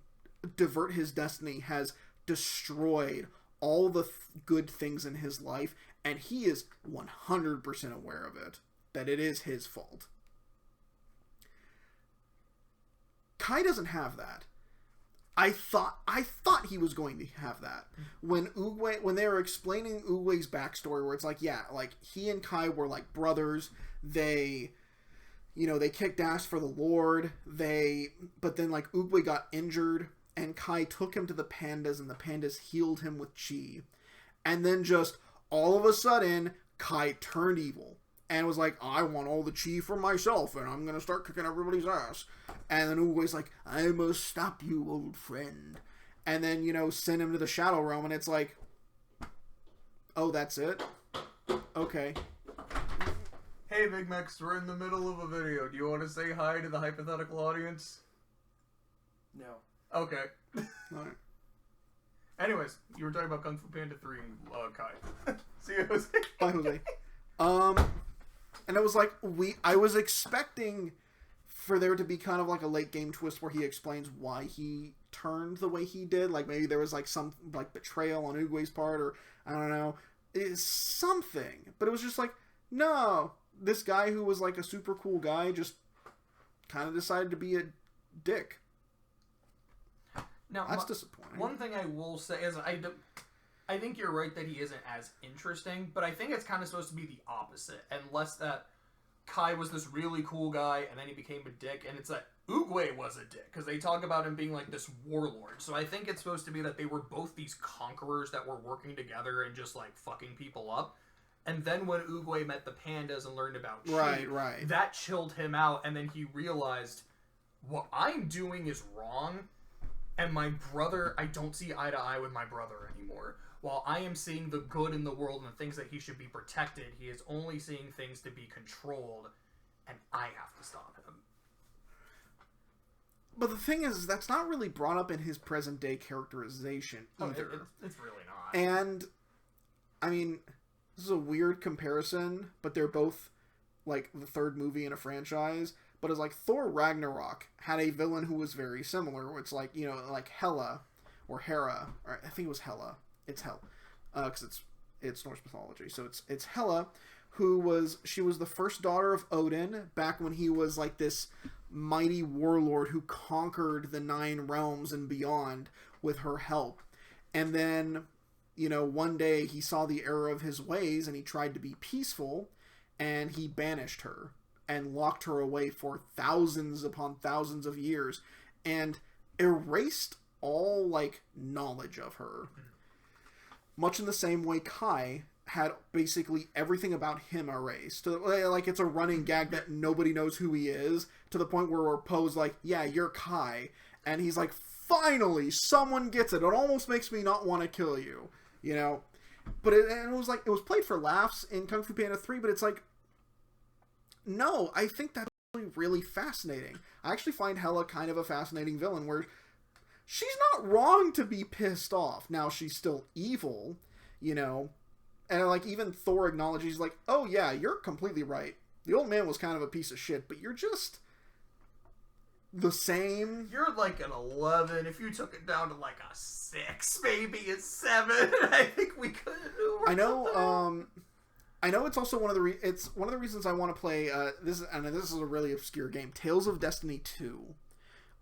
divert his destiny has destroyed all the good things in his life, and he is 100% aware of it, that it is his fault. Kai doesn't have that. I thought he was going to have that. When they were explaining Oogway's backstory, where it's like, yeah, like, he and Kai were like brothers, they, you know, they kicked ass for the Lord, but then, like, Oogway got injured, and Kai took him to the pandas, and the pandas healed him with chi. And then just, all of a sudden, Kai turned evil, and was like, I want all the chi for myself, and I'm gonna start kicking everybody's ass. And then Oogway's like, I must stop you, old friend. And then, you know, send him to the Shadow Realm, and it's like, oh, that's it? Okay. Hey, Big Max, we're in the middle of a video. Do you want to say hi to the hypothetical audience? No. Okay. Alright. Anyways, you were talking about Kung Fu Panda 3 and Kai. See you, Jose. Bye, Jose. And it was like, I was expecting for there to be kind of like a late game twist where he explains why he turned the way he did. Like, maybe there was like some like betrayal on Oogway's part, or I don't know. It's something. But it was just like, no. This guy who was like a super cool guy just kind of decided to be a dick. Now, that's disappointing. One thing I will say is I think you're right that he isn't as interesting, but I think it's kind of supposed to be the opposite. Unless that Kai was this really cool guy, and then he became a dick, and it's that Oogway was a dick, because they talk about him being like this warlord. So I think it's supposed to be that they were both these conquerors that were working together and just like fucking people up. And then when Oogway met the pandas and learned about chi, right. that chilled him out, and then he realized, what I'm doing is wrong, and my brother, I don't see eye to eye with my brother anymore. While I am seeing the good in the world and the things that he should be protected, he is only seeing things to be controlled, and I have to stop him. But the thing is, that's not really brought up in his present-day characterization either. It's really not. And, I mean, this is a weird comparison, but they're both, like, the third movie in a franchise. But it's like Thor Ragnarok had a villain who was very similar, where it's like, you know, like Hela, or Hera, or I think it was Hela. It's Hel, because it's Norse mythology. So it's Hela, she was the first daughter of Odin, back when he was like this mighty warlord who conquered the 9 realms and beyond with her help. And then, you know, one day he saw the error of his ways and he tried to be peaceful, and he banished her and locked her away for thousands upon thousands of years and erased all, like, knowledge of her. Much in the same way Kai had basically everything about him erased. Like, it's a running gag that nobody knows who he is, to the point where Poe's like, yeah, you're Kai. And he's like, finally, someone gets it. It almost makes me not want to kill you. You know? But it was like, it was played for laughs in Kung Fu Panda 3, but it's like, no, I think that's really, really fascinating. I actually find Hela kind of a fascinating villain, where she's not wrong to be pissed off. Now, she's still evil, you know? And, like, even Thor acknowledges, he's like, oh, yeah, you're completely right. The old man was kind of a piece of shit, but you're just the same. You're like an 11. If you took it down to like a 6, maybe a 7, I think we could. I know it's also one of the reasons I want to play this is a really obscure game, Tales of Destiny 2,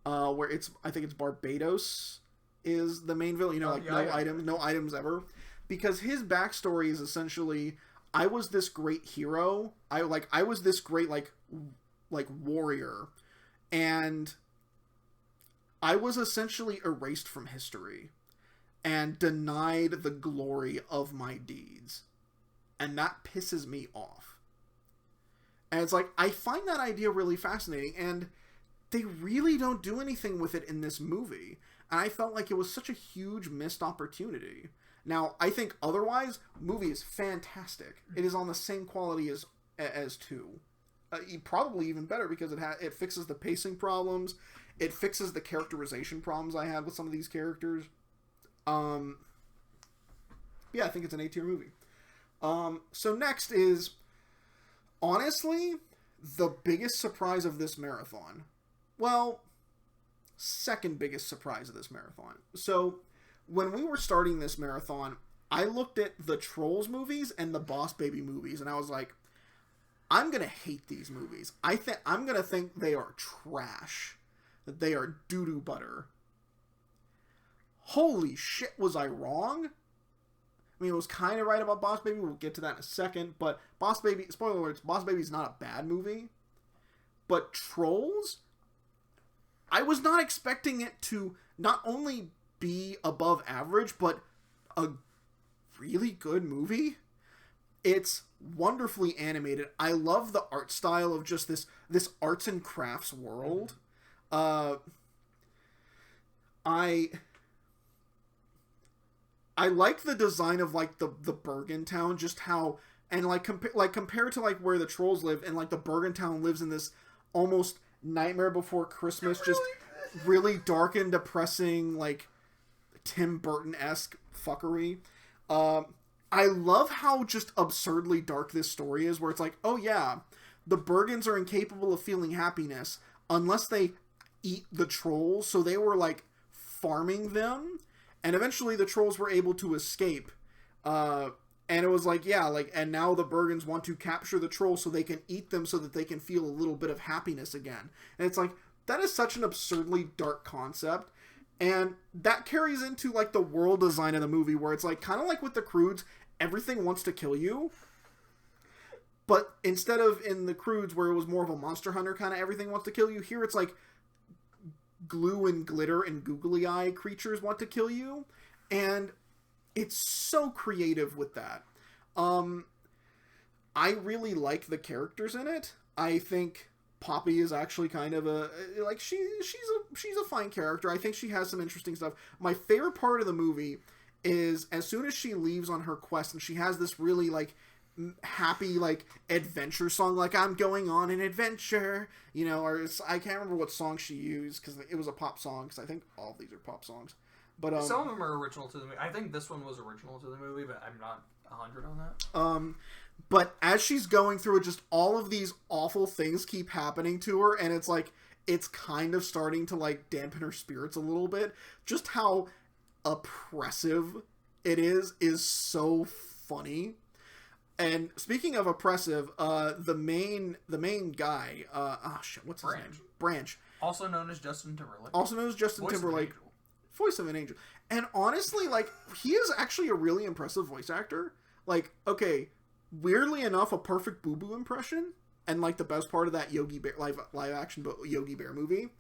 where I think it's Barbados is the main villain, you know, no items ever. Because his backstory is essentially, I was this great hero. I was this great like warrior, and I was essentially erased from history and denied the glory of my deeds, and that pisses me off. And it's like, I find that idea really fascinating, and they really don't do anything with it in this movie. And I felt like it was such a huge missed opportunity. Now, I think otherwise, movie is fantastic. It is on the same quality as 2. Probably even better, because it fixes the pacing problems. It fixes the characterization problems I had with some of these characters. Yeah, I think it's an A-tier movie. So next is, honestly, the biggest surprise of this marathon. Well, second biggest surprise of this marathon. So, when we were starting this marathon, I looked at the Trolls movies and the Boss Baby movies, and I was like, I'm going to hate these movies. I'm going to think they are trash. That they are doo-doo butter. Holy shit, was I wrong? I mean, it was kind of right about Boss Baby. We'll get to that in a second. But Boss Baby, spoiler alerts, Boss Baby is not a bad movie. But Trolls, I was not expecting it to not only be above average, but a really good movie. It's wonderfully animated. I love the art style of just this arts and crafts world. I like the design of like the Bergen town, just how, and compared to like where the Trolls live, and like the Bergen town lives in this almost Nightmare Before Christmas, just really dark and depressing, like Tim Burton-esque fuckery. I love how just absurdly dark this story is, where it's like, oh yeah, the Bergens are incapable of feeling happiness unless they eat the Trolls, so they were like farming them, and eventually the Trolls were able to escape. And it was like, yeah, like, and now the Bergens want to capture the Trolls so they can eat them so that they can feel a little bit of happiness again. And it's like, that is such an absurdly dark concept. And that carries into, like, the world design of the movie, where it's, like, kind of like with the Croods, everything wants to kill you. But instead of in the Croods, where it was more of a Monster Hunter kind of everything wants to kill you, here it's, like, glue and glitter and googly eye creatures want to kill you. And it's so creative with that. I really like the characters in it. I think Poppy is actually kind of a, like, she's a fine character. I think she has some interesting stuff. My favorite part of the movie is as soon as she leaves on her quest and she has this really, like, happy, like, adventure song, like, I'm going on an adventure, you know, or I can't remember what song she used, because it was a pop song, because I think all of these are pop songs. But some of them are original to the movie. I think this one was original to the movie, but I'm not 100 on that. But as she's going through it, just all of these awful things keep happening to her, and it's like, it's kind of starting to, like, dampen her spirits a little bit. Just how oppressive it is so funny. And speaking of oppressive, the main guy, what's his name? Branch. Also known as Justin Timberlake. Voice of an angel. And honestly, like, he is actually a really impressive voice actor. Like, okay, weirdly enough, a perfect Boo Boo impression. And, like, the best part of that Yogi Bear, live action Yogi Bear movie.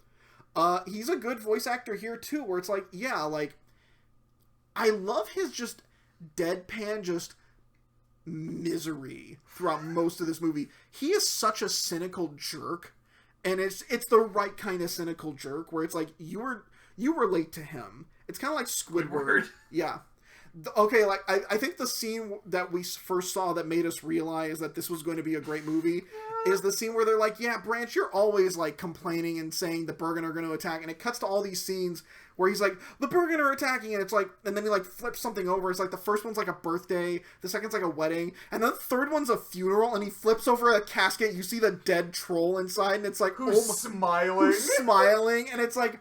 He's a good voice actor here, too, where it's like, yeah, like, I love his just deadpan, just misery throughout most of this movie. He is such a cynical jerk, and it's the right kind of cynical jerk, where it's like, you relate to him. It's kind of like Squidward. Yeah. Okay, like, I think the scene that we first saw that made us realize that this was going to be a great movie is the scene where they're like, yeah, Branch, you're always, like, complaining and saying the Bergen are going to attack, and it cuts to all these scenes where he's like, the Bergen are attacking, and it's like, and then he, like, flips something over. It's like, the first one's like a birthday, the second's like a wedding, and then the third one's a funeral, and he flips over a casket, you see the dead troll inside, and it's like, who's smiling, and it's like,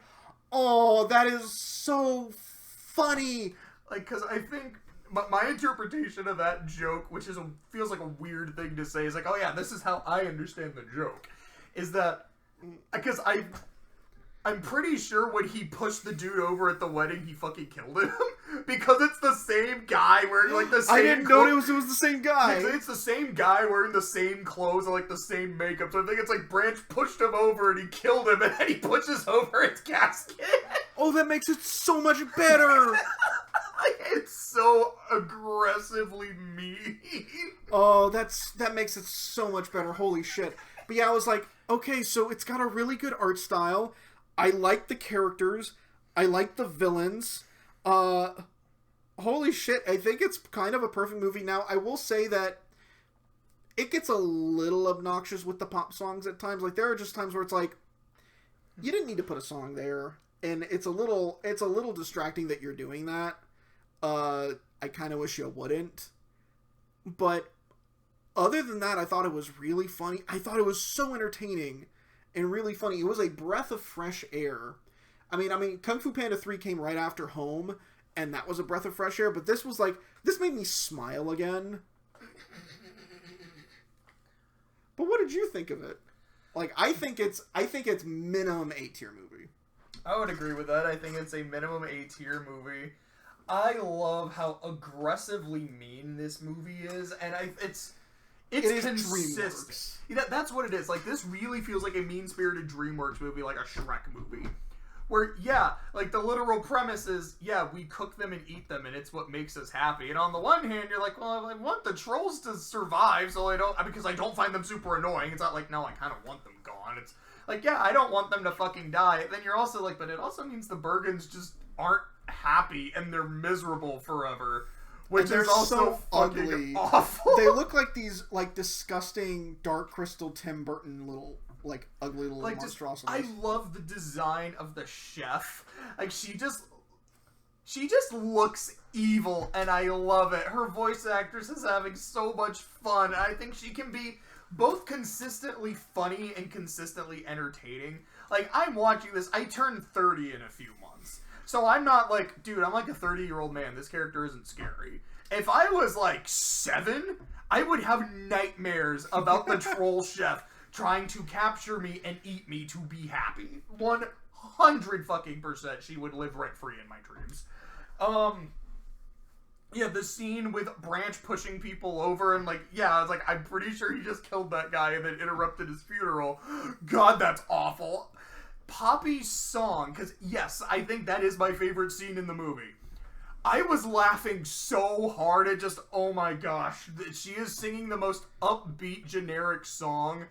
oh, that is so funny. Like, because I think my interpretation of that joke, which feels like a weird thing to say, is like, oh yeah, this is how I understand the joke, is that, because I'm pretty sure when he pushed the dude over at the wedding, he fucking killed him, because it's the same guy wearing, like, the same I didn't know it was the same guy. It's the same guy wearing the same clothes and, like, the same makeup, so I think it's like Branch pushed him over and he killed him, and then he pushes over his casket. Oh, that makes it so much better. It's so aggressively mean. Oh, that makes it so much better. Holy shit. But yeah, I was like, okay, so it's got a really good art style. I like the characters. I like the villains. Holy shit, I think it's kind of a perfect movie. Now, I will say that it gets a little obnoxious with the pop songs at times. Like, there are just times where it's like, you didn't need to put a song there. And it's a little distracting that you're doing that. I kind of wish you wouldn't. But other than that, I thought it was really funny. I thought it was so entertaining and really funny. It was a breath of fresh air. I mean, Kung Fu Panda 3 came right after Home, and that was a breath of fresh air, but this was like, this made me smile again. But what did you think of it? Like, I think it's minimum A-tier movie. I would agree with that. I think it's a minimum A-tier movie. I love how aggressively mean this movie is, and it's DreamWorks. That's what it is. Like, this really feels like a mean-spirited DreamWorks movie, like a Shrek movie. Where, yeah, like, the literal premise is, yeah, we cook them and eat them, and it's what makes us happy. And on the one hand, you're like, well, I want the trolls to survive, because I don't find them super annoying. It's not like, no, I kind of want them gone. It's like, yeah, I don't want them to fucking die. Then you're also like, but it also means the Bergens just aren't happy, and they're miserable forever. Which is also so fucking ugly. Awful. They look like these, like, disgusting Dark Crystal Tim Burton little, like, ugly little monstrosities. I love the design of the chef. Like, she just looks evil, and I love it. Her voice actress is having so much fun. I think she can be both consistently funny and consistently entertaining. Like, I'm watching this. I turn 30 in a few months. So I'm not like, dude, I'm like a 30-year-old man. This character isn't scary. If I was like 7, I would have nightmares about the troll chef trying to capture me and eat me to be happy. 100% she would live rent-free in my dreams. Yeah, the scene with Branch pushing people over and like, yeah, I was like, I'm pretty sure he just killed that guy and then interrupted his funeral. God, that's awful. Poppy's song, because yes, I think that is my favorite scene in the movie. I was laughing so hard at just, oh my gosh, she is singing the most upbeat generic song,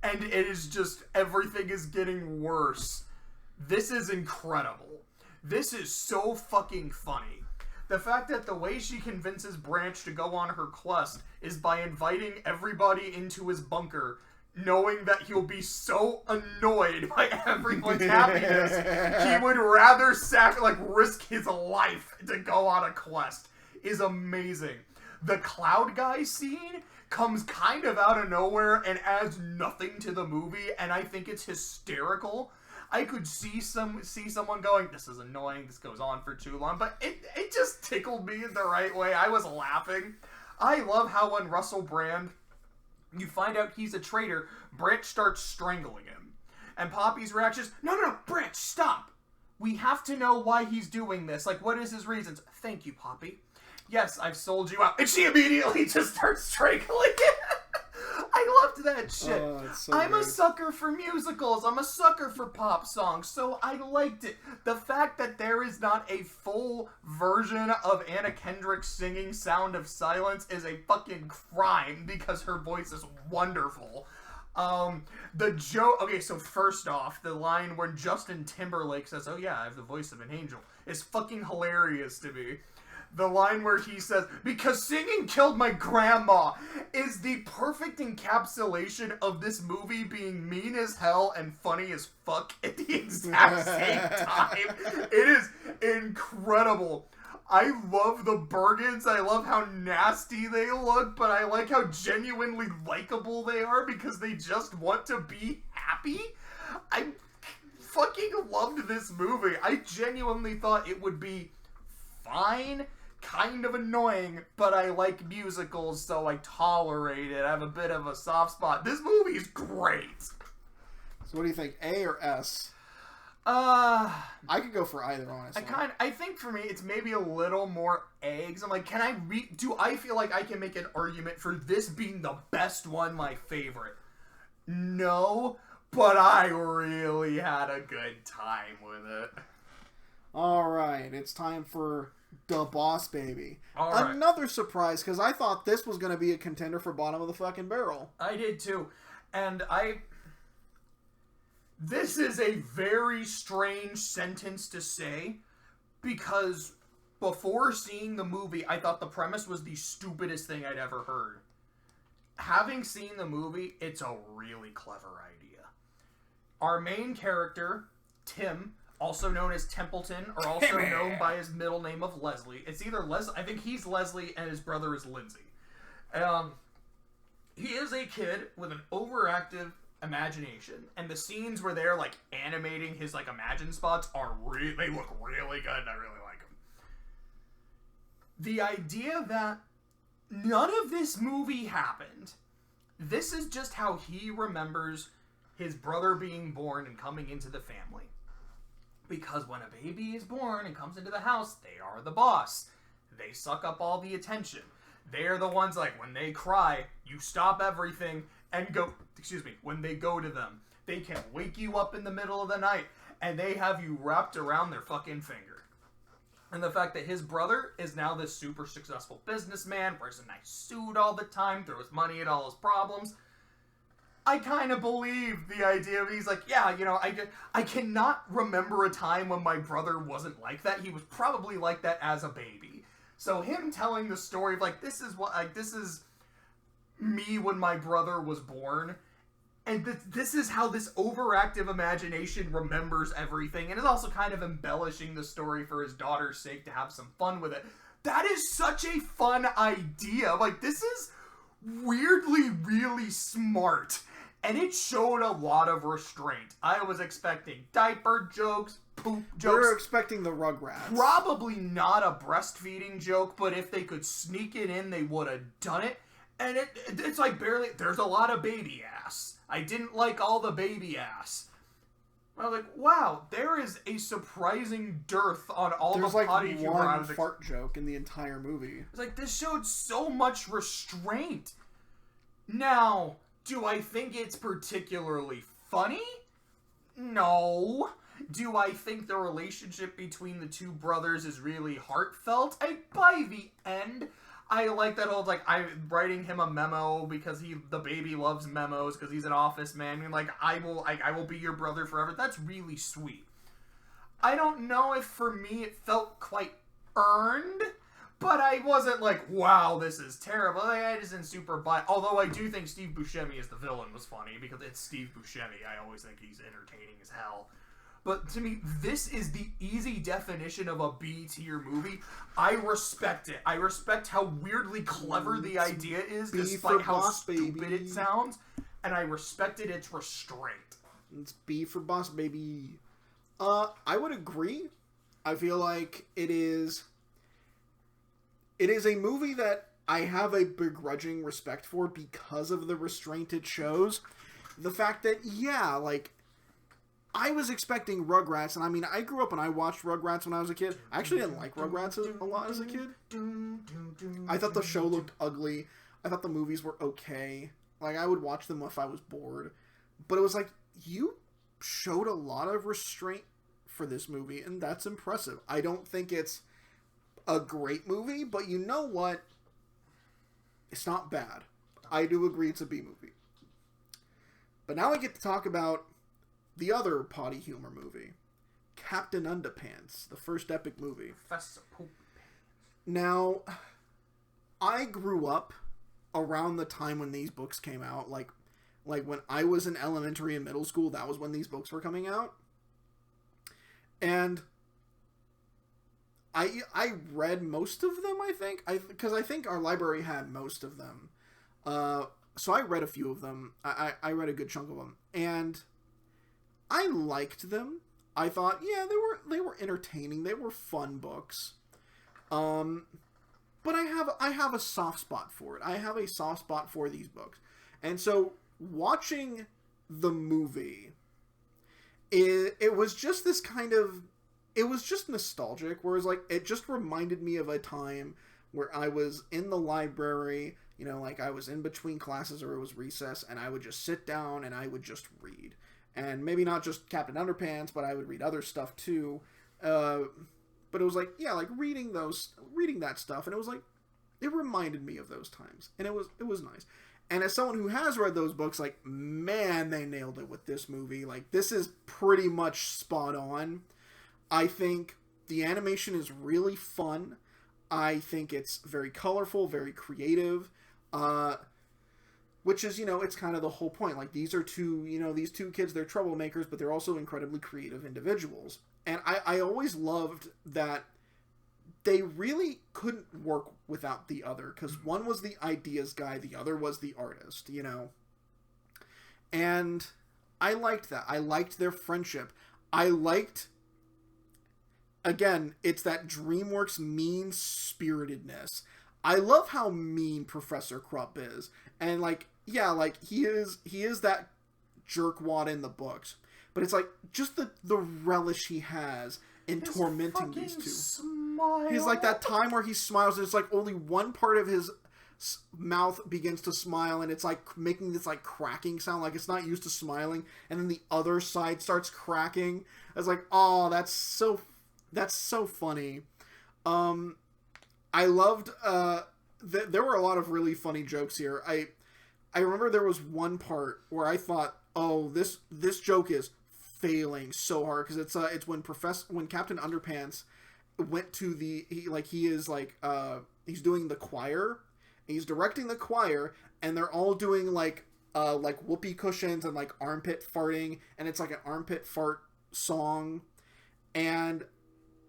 and it is just, everything is getting worse. This is incredible. This is so fucking funny. The fact that the way she convinces Branch to go on her quest is by inviting everybody into his bunker, knowing that he'll be so annoyed by everyone's happiness, he would rather risk his life to go on a quest, is amazing. The Cloud Guy scene comes kind of out of nowhere and adds nothing to the movie, and I think it's hysterical. I could see someone going, this is annoying, this goes on for too long, but it just tickled me in the right way. I was laughing. I love how when Russell Brand, you find out he's a traitor, Branch starts strangling him. And Poppy's reaction is, no, Branch, stop! We have to know why he's doing this. Like, what is his reasons? Thank you, Poppy. Yes, I've sold you out. And she immediately just starts strangling him. I loved that shit. So I'm good. a sucker for musicals. I'm a sucker for pop songs, so I liked it. The fact that there is not a full version of Anna Kendrick singing Sound of Silence is a fucking crime because her voice is wonderful. The joke... Okay, so first off, the line where Justin Timberlake says, oh yeah, I have the voice of an angel, is fucking hilarious to me. The line where he says, because singing killed my grandma, is the perfect encapsulation of this movie being mean as hell and funny as fuck at the exact same time. It is incredible. I love the Bergens. I love how nasty they look, but I like how genuinely likable they are because they just want to be happy. I fucking loved this movie. I genuinely thought it would be fine, kind of annoying, but I like musicals, so I tolerate it. I have a bit of a soft spot. This movie is great. So what do you think, A or S? I I could go for either, honestly. I think for me, it's maybe a little more eggs. I'm like, do I feel like I can make an argument for this being the best one, my favorite? No, but I really had a good time with it. Alright, it's time for The Boss Baby. All right. Another surprise, because I thought this was going to be a contender for bottom of the fucking barrel. I did too. And this is a very strange sentence to say, because before seeing the movie, I thought the premise was the stupidest thing I'd ever heard. Having seen the movie, it's a really clever idea. Our main character, Tim, also known as Templeton, or also known by his middle name of Leslie. It's either Leslie, I think he's Leslie, and his brother is Lindsay. He is a kid with an overactive imagination, and the scenes where they're like animating his like imagine spots they look really good, and I really like them. The idea that none of this movie happened. This is just how he remembers his brother being born and coming into the family. Because when a baby is born and comes into the house, they are the boss. They suck up all the attention. They're the ones like, when they cry, you stop everything and go, when they go to them, they can wake you up in the middle of the night and they have you wrapped around their fucking finger. And the fact that his brother is now this super successful businessman, wears a nice suit all the time, throws money at all his problems. I kind of believe the idea of he's like, yeah, you know, I cannot remember a time when my brother wasn't like that. He was probably like that as a baby. So him telling the story of like, this is me when my brother was born, and this is how this overactive imagination remembers everything, and is also kind of embellishing the story for his daughter's sake to have some fun with it. That is such a fun idea. Like, this is weirdly really smart. And it showed a lot of restraint. I was expecting diaper jokes, poop jokes. We were expecting the Rugrats. Probably not a breastfeeding joke, but if they could sneak it in, they would have done it. And it's like barely... There's a lot of baby ass. I didn't like all the baby ass. I was like, wow, there is a surprising dearth on all There's the potty humor. There's like one fart joke in the entire movie. It's like, this showed so much restraint. Now... do I think it's particularly funny? No. Do I think the relationship between the two brothers is really heartfelt? By the end, I like that whole, like, I'm writing him a memo because the baby loves memos because he's an office man. And, like, I will be your brother forever. That's really sweet. I don't know if, for me, it felt quite earned. But I wasn't like, wow, this is terrible. I isn't super buy. Although I do think Steve Buscemi as the villain was funny because it's Steve Buscemi. I always think he's entertaining as hell. But to me, this is the easy definition of a B-tier movie. I respect it. I respect how weirdly clever the idea is, despite how stupid it sounds. And I respected its restraint. It's B for Boss Baby. I would agree. I feel like it is a movie that I have a begrudging respect for because of the restraint it shows. The fact that, yeah, like, I was expecting Rugrats, and I mean, I grew up and I watched Rugrats when I was a kid. I actually didn't like Rugrats a lot as a kid. I thought the show looked ugly. I thought the movies were okay. Like, I would watch them if I was bored. But it was like, you showed a lot of restraint for this movie, and that's impressive. I don't think it's a great movie, but you know what? It's not bad. I do agree it's a B movie. But now I get to talk about the other potty humor movie, Captain Underpants, the first epic movie. Professor Poopy Pants. Now, I grew up around the time when these books came out. Like when I was in elementary and middle school, that was when these books were coming out. And I read most of them, I think. Because I think our library had most of them. So I read a few of them. I read a good chunk of them. And I liked them. I thought, yeah, they were entertaining. They were fun books. But I have a soft spot for it. I have a soft spot for these books. And so watching the movie, it was just this kind of, it was just nostalgic, whereas like it just reminded me of a time where I was in the library, you know, like I was in between classes or it was recess, and I would just sit down and I would just read. And maybe not just Captain Underpants, but I would read other stuff too. But it was like, yeah, like reading that stuff, and it was like, it reminded me of those times, and it was nice. And as someone who has read those books, like, man, they nailed it with this movie. Like, this is pretty much spot on. I think the animation is really fun. I think it's very colorful, very creative, which is, you know, it's kind of the whole point. Like, these two kids, they're troublemakers, but they're also incredibly creative individuals. And I always loved that they really couldn't work without the other, because one was the ideas guy, the other was the artist, you know. And I liked that. I liked their friendship. I liked, again, it's that DreamWorks mean-spiritedness. I love how mean Professor Krupp is. And, like, yeah, like, he is that jerkwad in the books. But it's like, just the relish he has in tormenting these two. Smile. He's like that time where he smiles and it's like only one part of his mouth begins to smile and it's like making this like cracking sound, like it's not used to smiling, and then the other side starts cracking. It's like, oh, that's so funny. I loved, there were a lot of really funny jokes here. I remember there was one part where I thought, oh, this joke is failing so hard, because it's when Captain Underpants went to he's doing the choir, and he's directing the choir, and they're all doing like whoopee cushions and like armpit farting, and it's like an armpit fart song, and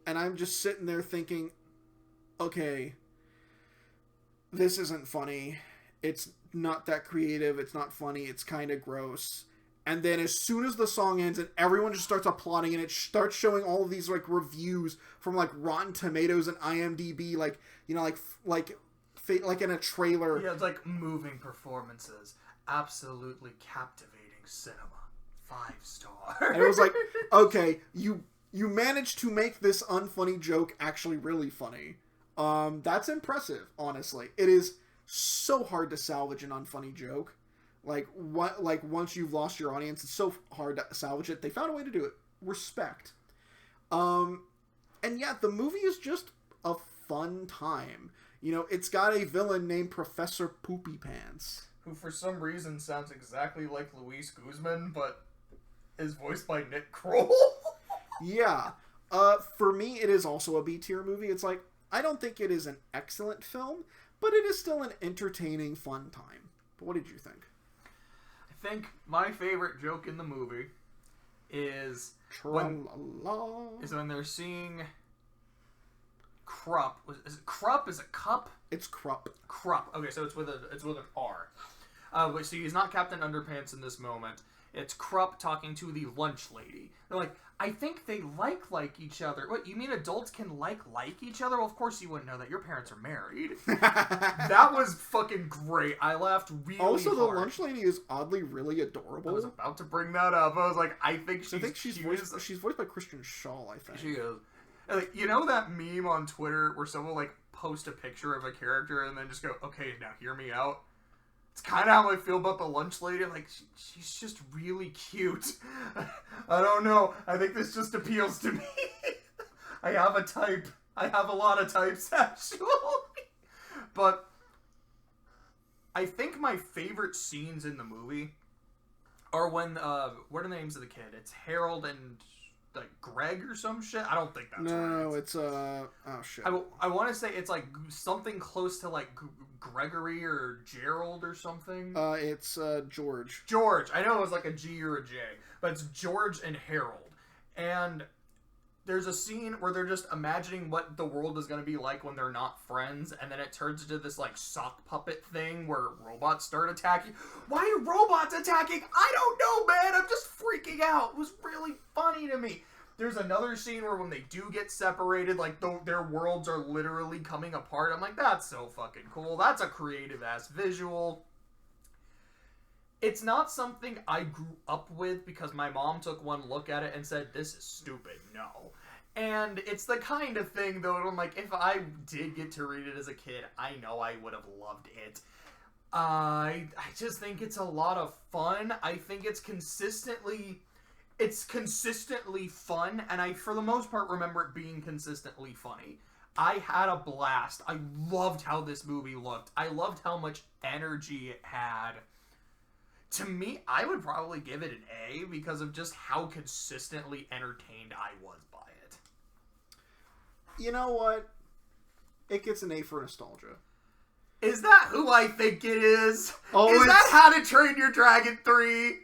I'm just sitting there thinking, okay, this isn't funny, it's not that creative, it's not funny, it's kind of gross. And then as soon as the song ends and everyone just starts applauding, and it starts showing all of these like reviews from like Rotten Tomatoes and IMDb, like, you know, like in a trailer. Yeah, it's like moving performances, absolutely captivating cinema, 5-star. And it was like, okay, you managed to make this unfunny joke actually really funny. That's impressive, honestly. It is so hard to salvage an unfunny joke. Like once you've lost your audience, it's so hard to salvage it. They found a way to do it. Respect. And yeah, the movie is just a fun time. You know, it's got a villain named Professor Poopy Pants, who for some reason sounds exactly like Luis Guzman, but is voiced by Nick Kroll. Yeah. For me, it is also a B-tier movie. It's like, I don't think it is an excellent film, but it is still an entertaining, fun time. But what did you think? I think my favorite joke in the movie is when they're seeing Krupp. Is it Krupp? Is it Cup? It's Krupp. Krupp. Okay, so it's with an R. But see, he's not Captain Underpants in this moment. It's Krupp talking to the lunch lady. They're like, I think they like each other. What, you mean adults can like each other? Well, of course you wouldn't know that. Your parents are married. That was fucking great. I laughed really hard. Also, the lunch lady is oddly really adorable. I was about to bring that up. I was like, I think she's voiced by Kristen Schaal, I think. She is. Like, you know that meme on Twitter where someone, like, post a picture of a character and then just go, okay, now hear me out? It's kind of how I feel about the lunch lady. Like, she's just really cute. I don't know. I think this just appeals to me. I have a type. I have a lot of types, actually. But I think my favorite scenes in the movie are when, what are the names of the kid? It's Harold and, like, Greg or some shit? I don't think that's right. No, it's, oh, shit. I want to say it's, like, something close to, like, Gregory or Gerald or something. It's, George. George. I know it was, like, a G or a J. But it's George and Harold. And there's a scene where they're just imagining what the world is going to be like when they're not friends, and then it turns into this, like, sock puppet thing where robots start attacking. Why are robots attacking? I don't know, man! I'm just freaking out. It was really funny to me. There's another scene where when they do get separated, like, their worlds are literally coming apart. I'm like, that's so fucking cool. That's a creative-ass visual. It's not something I grew up with because my mom took one look at it and said, this is stupid, no. And it's the kind of thing, though, I'm like, if I did get to read it as a kid, I know I would have loved it. I just think it's a lot of fun. I think it's consistently fun, and I, for the most part, remember it being consistently funny. I had a blast. I loved how this movie looked. I loved how much energy it had. To me, I would probably give it an A because of just how consistently entertained I was by it. You know what? It gets an A for nostalgia. Is that who I think it is? Oh, is that How to Train Your Dragon 3?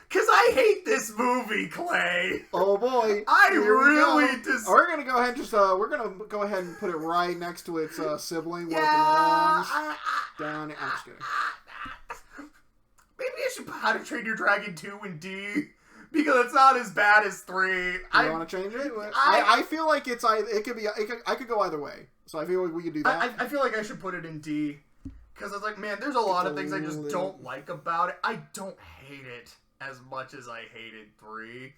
Because I hate this movie, Clay. Oh boy. We're gonna go ahead and we're gonna go ahead and put it right next to its sibling where it belongs. Down. I'm just kidding. Maybe I should put How to Train Your Dragon 2 in D, because it's not as bad as 3. You want to change it? I feel like I could go either way. So I feel like we could do that. I feel like I should put it in D, because it's like, man, there's a lot of things I just don't like about it. I don't hate it as much as I hated 3.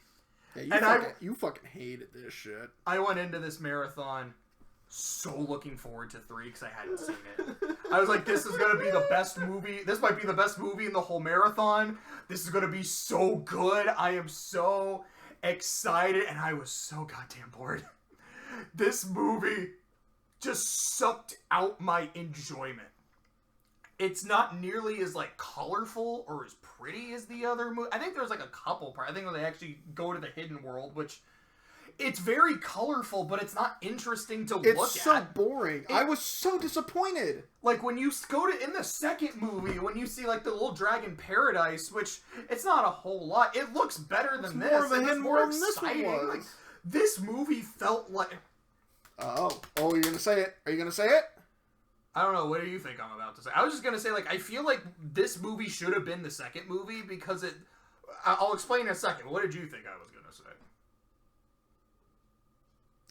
Yeah, you fucking hated this shit. I went into this marathon so looking forward to 3 because I hadn't seen it. I was like, this is going to be the best movie. This might be the best movie in the whole marathon. This is going to be so good. I am so excited, and I was so goddamn bored. This movie just sucked out my enjoyment. It's not nearly as, like, colorful or as pretty as the other movie. I think there's, like, a couple parts. I think when they actually go to the hidden world, which... It's very colorful, but it's not interesting to look at. It's so boring. I was so disappointed. Like, when you go to, in the second movie, when you see, like, the little dragon paradise, which, it's not a whole lot. It looks better than this. More of a hidden world than this one was. Like, this movie felt like... Oh, you're gonna say it? Are you gonna say it? I don't know. What do you think I'm about to say? I was just gonna say, like, I feel like this movie should have been the second movie because it... I'll explain in a second. What did you think I was gonna say?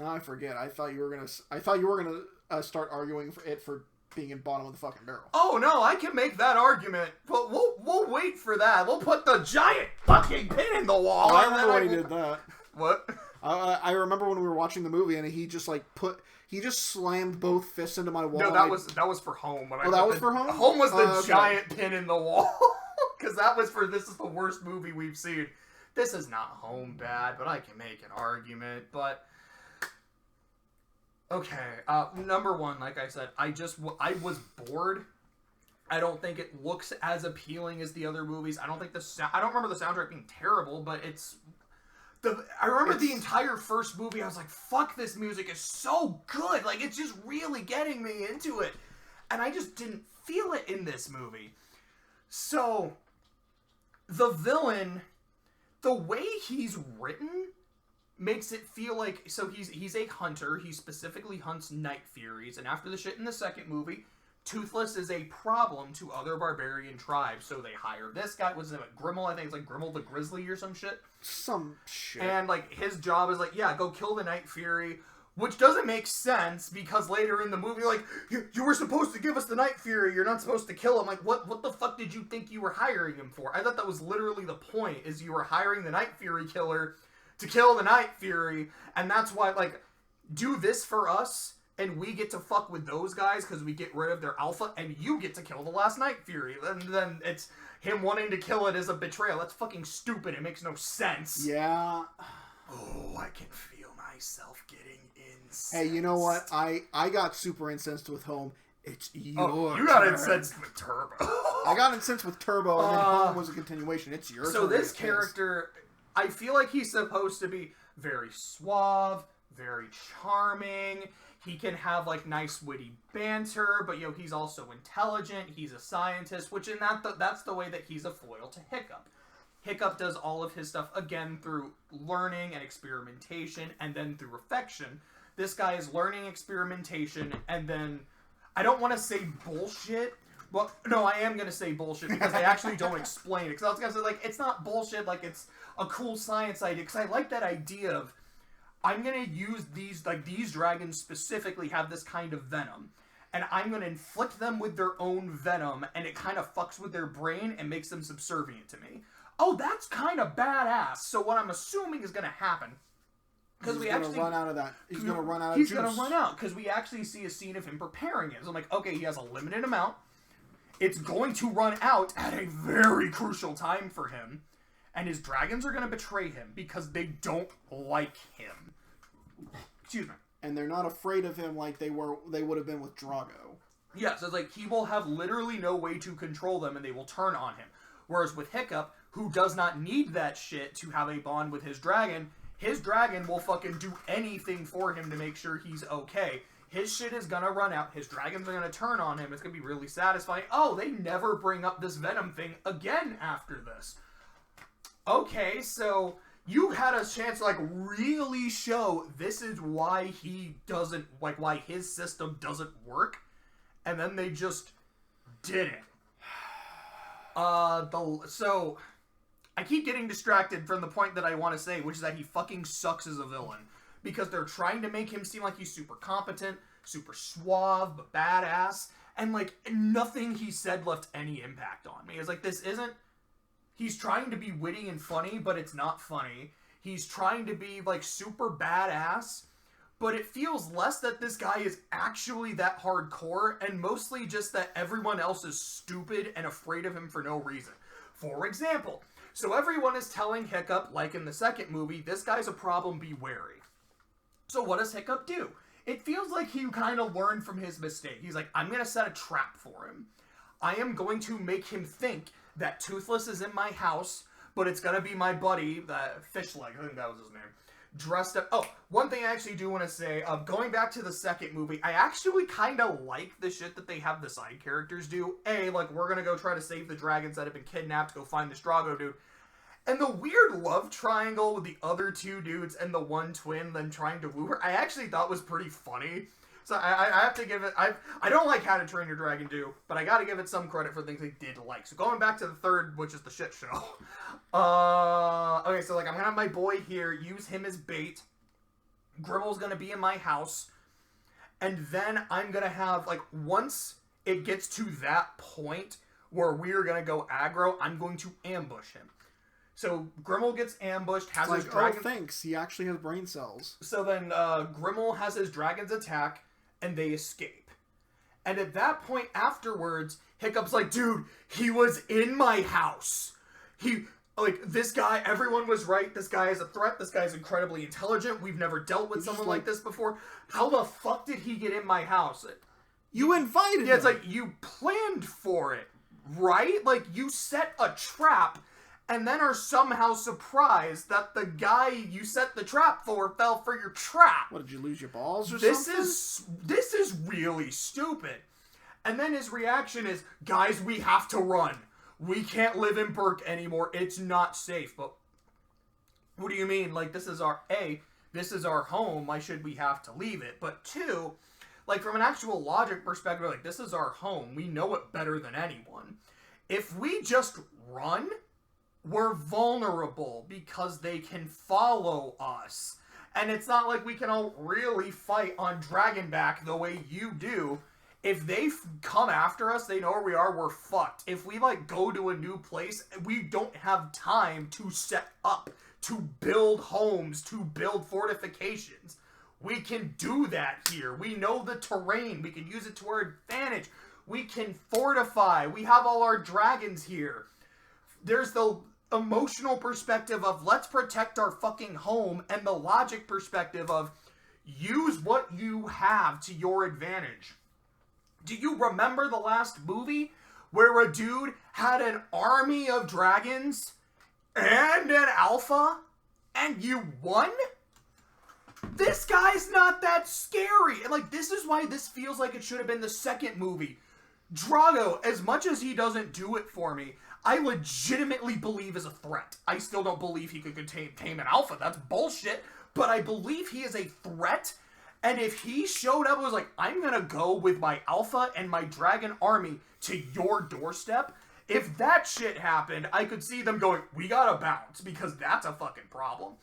I forget. I thought you were gonna start arguing for being in bottom of the fucking barrel. Oh no, I can make that argument. But we'll wait for that. We'll put the giant fucking pin in the wall. Oh, I remember when he did that. What? I remember when we were watching the movie and he just slammed both fists into my wall. No, that was for Home. That was for Home. Home was the giant pin in the wall because that was for this is the worst movie we've seen. This is not Home bad, but I can make an argument. But okay, number one, like I said, I was bored. I don't think it looks as appealing as the other movies. I don't think I don't remember the soundtrack being terrible, but I remember the entire first movie, I was like, fuck, this music is so good. Like, it's just really getting me into it. And I just didn't feel it in this movie. So, the villain, the way he's written makes it feel like, so he's a hunter. He specifically hunts night furies. And after the shit in the second movie, Toothless is a problem to other barbarian tribes, so they hire this guy. What's his name? Grimmel, I think it's like Grimmel the Grizzly or some shit. Some shit. And like his job is like, yeah, go kill the Night Fury, which doesn't make sense because later in the movie, like, you were supposed to give us the Night Fury. You're not supposed to kill him. Like, what the fuck did you think you were hiring him for? I thought that was literally the point, is you were hiring the Night Fury killer to kill the Night Fury, and that's why, like, do this for us. And we get to fuck with those guys because we get rid of their alpha, and you get to kill the last Night Fury. And then it's him wanting to kill it as a betrayal. That's fucking stupid. It makes no sense. Yeah. Oh, I can feel myself getting incensed. Hey, you know what? I got super incensed with Home. It's your you got turn. incensed with Turbo. I got incensed with Turbo, and then Home was a continuation. It's your turn. So this character, I feel like he's supposed to be very suave, very charming. He can have, like, nice, witty banter, but, he's also intelligent. He's a scientist, which that's the way that he's a foil to Hiccup. Hiccup does all of his stuff, again, through learning and experimentation, and then through affection. This guy is learning, experimentation, and then, I don't want to say bullshit. Well, no, I am going to say bullshit, because they actually don't explain it. Because I was going to say, like, it's not bullshit, like, it's a cool science idea, because I like that idea of, I'm going to use these dragons specifically have this kind of venom. And I'm going to inflict them with their own venom, and it kind of fucks with their brain and makes them subservient to me. Oh, that's kind of badass. So what I'm assuming is going to happen, because he's going to run out of that. He's going to run out of juice. He's going to run out, because we actually see a scene of him preparing it. So I'm like, okay, he has a limited amount. It's going to run out at a very crucial time for him. And his dragons are going to betray him because they don't like him. Excuse me. And they're not afraid of him like they would have been with Drago. Yeah, so it's like he will have literally no way to control them and they will turn on him. Whereas with Hiccup, who does not need that shit to have a bond with his dragon will fucking do anything for him to make sure he's okay. His shit is gonna run out. His dragons are gonna turn on him. It's gonna be really satisfying. Oh, they never bring up this venom thing again after this. Okay, so you had a chance to, like, really show this is why he doesn't, like, why his system doesn't work, and then they just didn't. So, I keep getting distracted from the point that I want to say, which is that he fucking sucks as a villain. Because they're trying to make him seem like he's super competent, super suave, but badass, and, like, nothing he said left any impact on me. It's like, this isn't... He's trying to be witty and funny, but it's not funny. He's trying to be, like, super badass, but it feels less that this guy is actually that hardcore, and mostly just that everyone else is stupid and afraid of him for no reason. For example, so everyone is telling Hiccup, like in the second movie, this guy's a problem, be wary. So what does Hiccup do? It feels like he kind of learned from his mistake. He's like, I'm going to set a trap for him. I am going to make him think that Toothless is in my house, but it's gonna be my buddy, Fishleg, I think that was his name, dressed up. Oh, one thing I actually do want to say, going back to the second movie, I actually kind of like the shit that they have the side characters do. Like, we're gonna go try to save the dragons that have been kidnapped, go find this Drago dude. And the weird love triangle with the other two dudes and the one twin then trying to woo her, I actually thought was pretty funny. So I have to give it... I don't like How to Train Your Dragon do, but I gotta give it some credit for things they did like. So going back to the third, which is the shit show. Okay, so, like, I'm gonna have my boy here, use him as bait. Grimmel's gonna be in my house. And then I'm gonna have, like, once it gets to that point where we're gonna go aggro, I'm going to ambush him. So Grimmel gets ambushed, has his dragon... Oh, thanks. He actually has brain cells. So then Grimmel has his dragons attack, and they escape. And at that point afterwards, Hiccup's like, dude, he was in my house. This guy, everyone was right. This guy is a threat. This guy is incredibly intelligent. We've never dealt with someone like this before. How the fuck did he get in my house? You invited him. Yeah, it's like, you planned for it, right? Like, you set a trap, and then are somehow surprised that the guy you set the trap for fell for your trap. What, did you lose your balls or This something? this is really stupid. And then his reaction is, guys, we have to run. We can't live in Burke anymore. It's not safe. But what do you mean? Like, this is our home. Why should we have to leave it? But two, like, from an actual logic perspective, like, this is our home. We know it better than anyone. If we just run, we're vulnerable because they can follow us. And it's not like we can all really fight on Dragonback the way you do. If they come after us, they know where we are, we're fucked. If we, like, go to a new place, we don't have time to set up, to build homes, to build fortifications. We can do that here. We know the terrain. We can use it to our advantage. We can fortify. We have all our dragons here. There's the emotional perspective of let's protect our fucking home, and the logic perspective of use what you have to your advantage. Do you remember the last movie where a dude had an army of dragons and an alpha and you won? This guy's not that scary. And, like, this is why this feels like it should have been the second movie. Drago, as much as he doesn't do it for me, I legitimately believe is a threat. I still don't believe he could tame an alpha. That's bullshit. But I believe he is a threat. And if he showed up and was like, I'm going to go with my alpha and my dragon army to your doorstep, if that shit happened, I could see them going, we gotta bounce, because that's a fucking problem.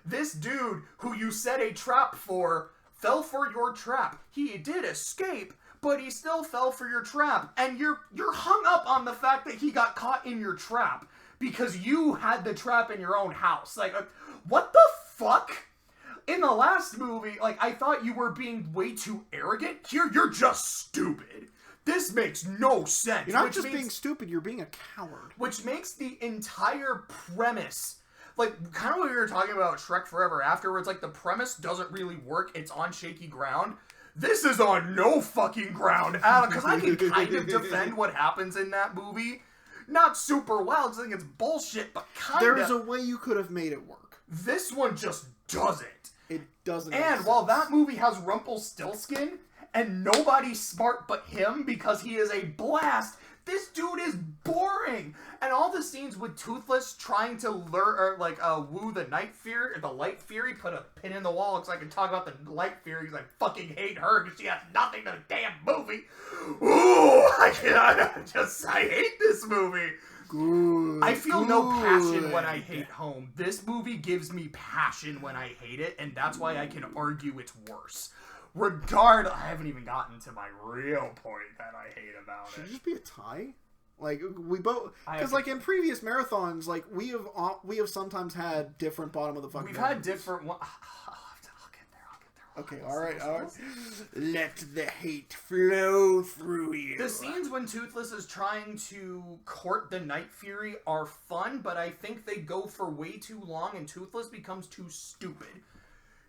This dude who you set a trap for fell for your trap. He did escape, but he still fell for your trap. And you're hung up on the fact that he got caught in your trap because you had the trap in your own house. Like, what the fuck? In the last movie, like, I thought you were being way too arrogant. Here, you're just stupid. This makes no sense. You're not just being stupid, you're being a coward. Which makes the entire premise, like, kind of what we were talking about Shrek Forever After, where it's like the premise doesn't really work, it's on shaky ground. This is on no fucking ground, because I can kind of defend what happens in that movie. Not super well, because I think it's bullshit, but kind of. There is a way you could have made it work. This one just doesn't. It doesn't. And while that movie has Rumpelstiltskin, and nobody's smart but him because he is a blast, this dude is boring. And all the scenes with Toothless trying to lure, or like, woo the Light Fury, put a pin in the wall because I can talk about the Light Fury because I fucking hate her because she has nothing to the damn movie. Ooh, I hate this movie. Good. I feel no passion when I hate home. This movie gives me passion when I hate it, and that's why I can argue it's worse. I haven't even gotten to my real point that I hate about Should it. it just be a tie? Like, we both, because like in previous marathons, like we have sometimes had different bottom of the fucking. We've had different ones. I'll get there. Okay, all right. Let the hate flow through you. The scenes when Toothless is trying to court the Night Fury are fun, but I think they go for way too long and Toothless becomes too stupid.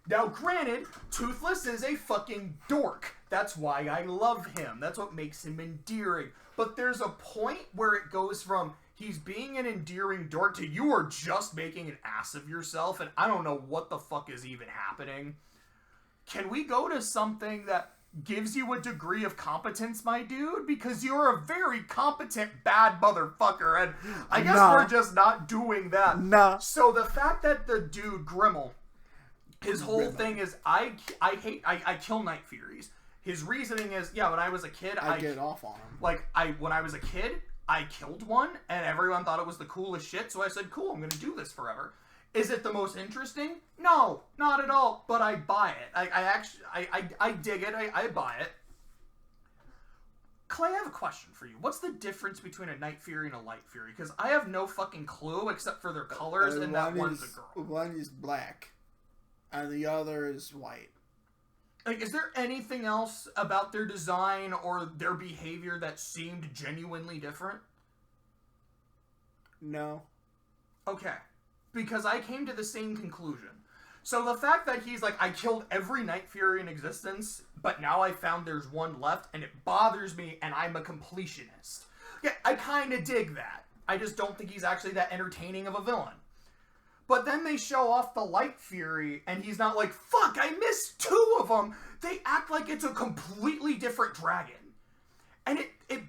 Now, granted, Toothless is a fucking dork. That's why I love him. That's what makes him endearing. But there's a point where it goes from he's being an endearing dork to you are just making an ass of yourself, and I don't know what the fuck is even happening. Can we go to something that gives you a degree of competence, my dude? Because you're a very competent bad motherfucker, and I guess we're just not doing that. Nah. So the fact that the dude, Grimmel, his whole thing is, I kill Night Furies. His reasoning is, when I was a kid, I get off on him. Like, when I was a kid, I killed one, and everyone thought it was the coolest shit, so I said, cool, I'm gonna do this forever. Is it the most interesting? No, not at all, but I buy it. I dig it, I buy it. Clay, I have a question for you. What's the difference between a Night Fury and a Light Fury? Because I have no fucking clue, except for their colors, and that one's a girl. One is black, and the other is white. Like, is there anything else about their design or their behavior that seemed genuinely different? No. Okay. Because I came to the same conclusion. So the fact that he's like, I killed every Night Fury in existence, but now I found there's one left, and it bothers me, and I'm a completionist. Yeah, I kind of dig that. I just don't think he's actually that entertaining of a villain. But then they show off the Light Fury, and he's not like, fuck, I missed 2 of them. They act like it's a completely different dragon. And it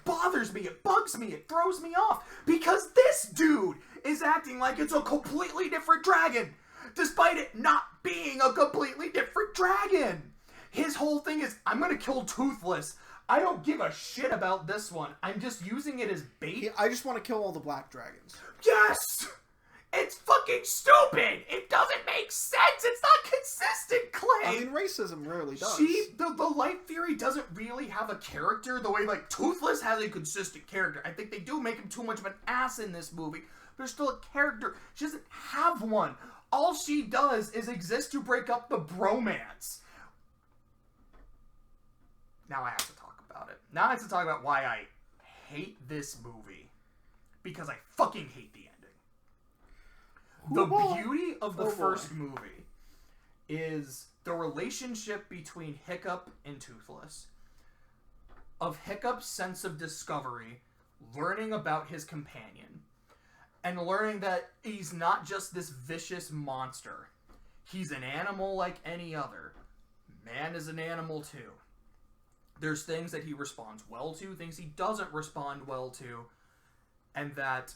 bothers me, it bugs me, it throws me off. Because this dude is acting like it's a completely different dragon. Despite it not being a completely different dragon. His whole thing is, I'm gonna kill Toothless. I don't give a shit about this one. I'm just using it as bait. I just want to kill all the black dragons. Yes! It's fucking stupid! It doesn't make sense! It's not consistent, Clay! I mean, racism rarely does. The Light Fury doesn't really have a character the way, like, Toothless has a consistent character. I think they do make him too much of an ass in this movie. There's still a character. She doesn't have one. All she does is exist to break up the bromance. Now I have to talk about it. Now I have to talk about why I hate this movie. Because I fucking hate the ending. The beauty of the first movie is the relationship between Hiccup and Toothless. Of Hiccup's sense of discovery, learning about his companion, and learning that he's not just this vicious monster. He's an animal like any other. Man is an animal too. There's things that he responds well to, things he doesn't respond well to, and that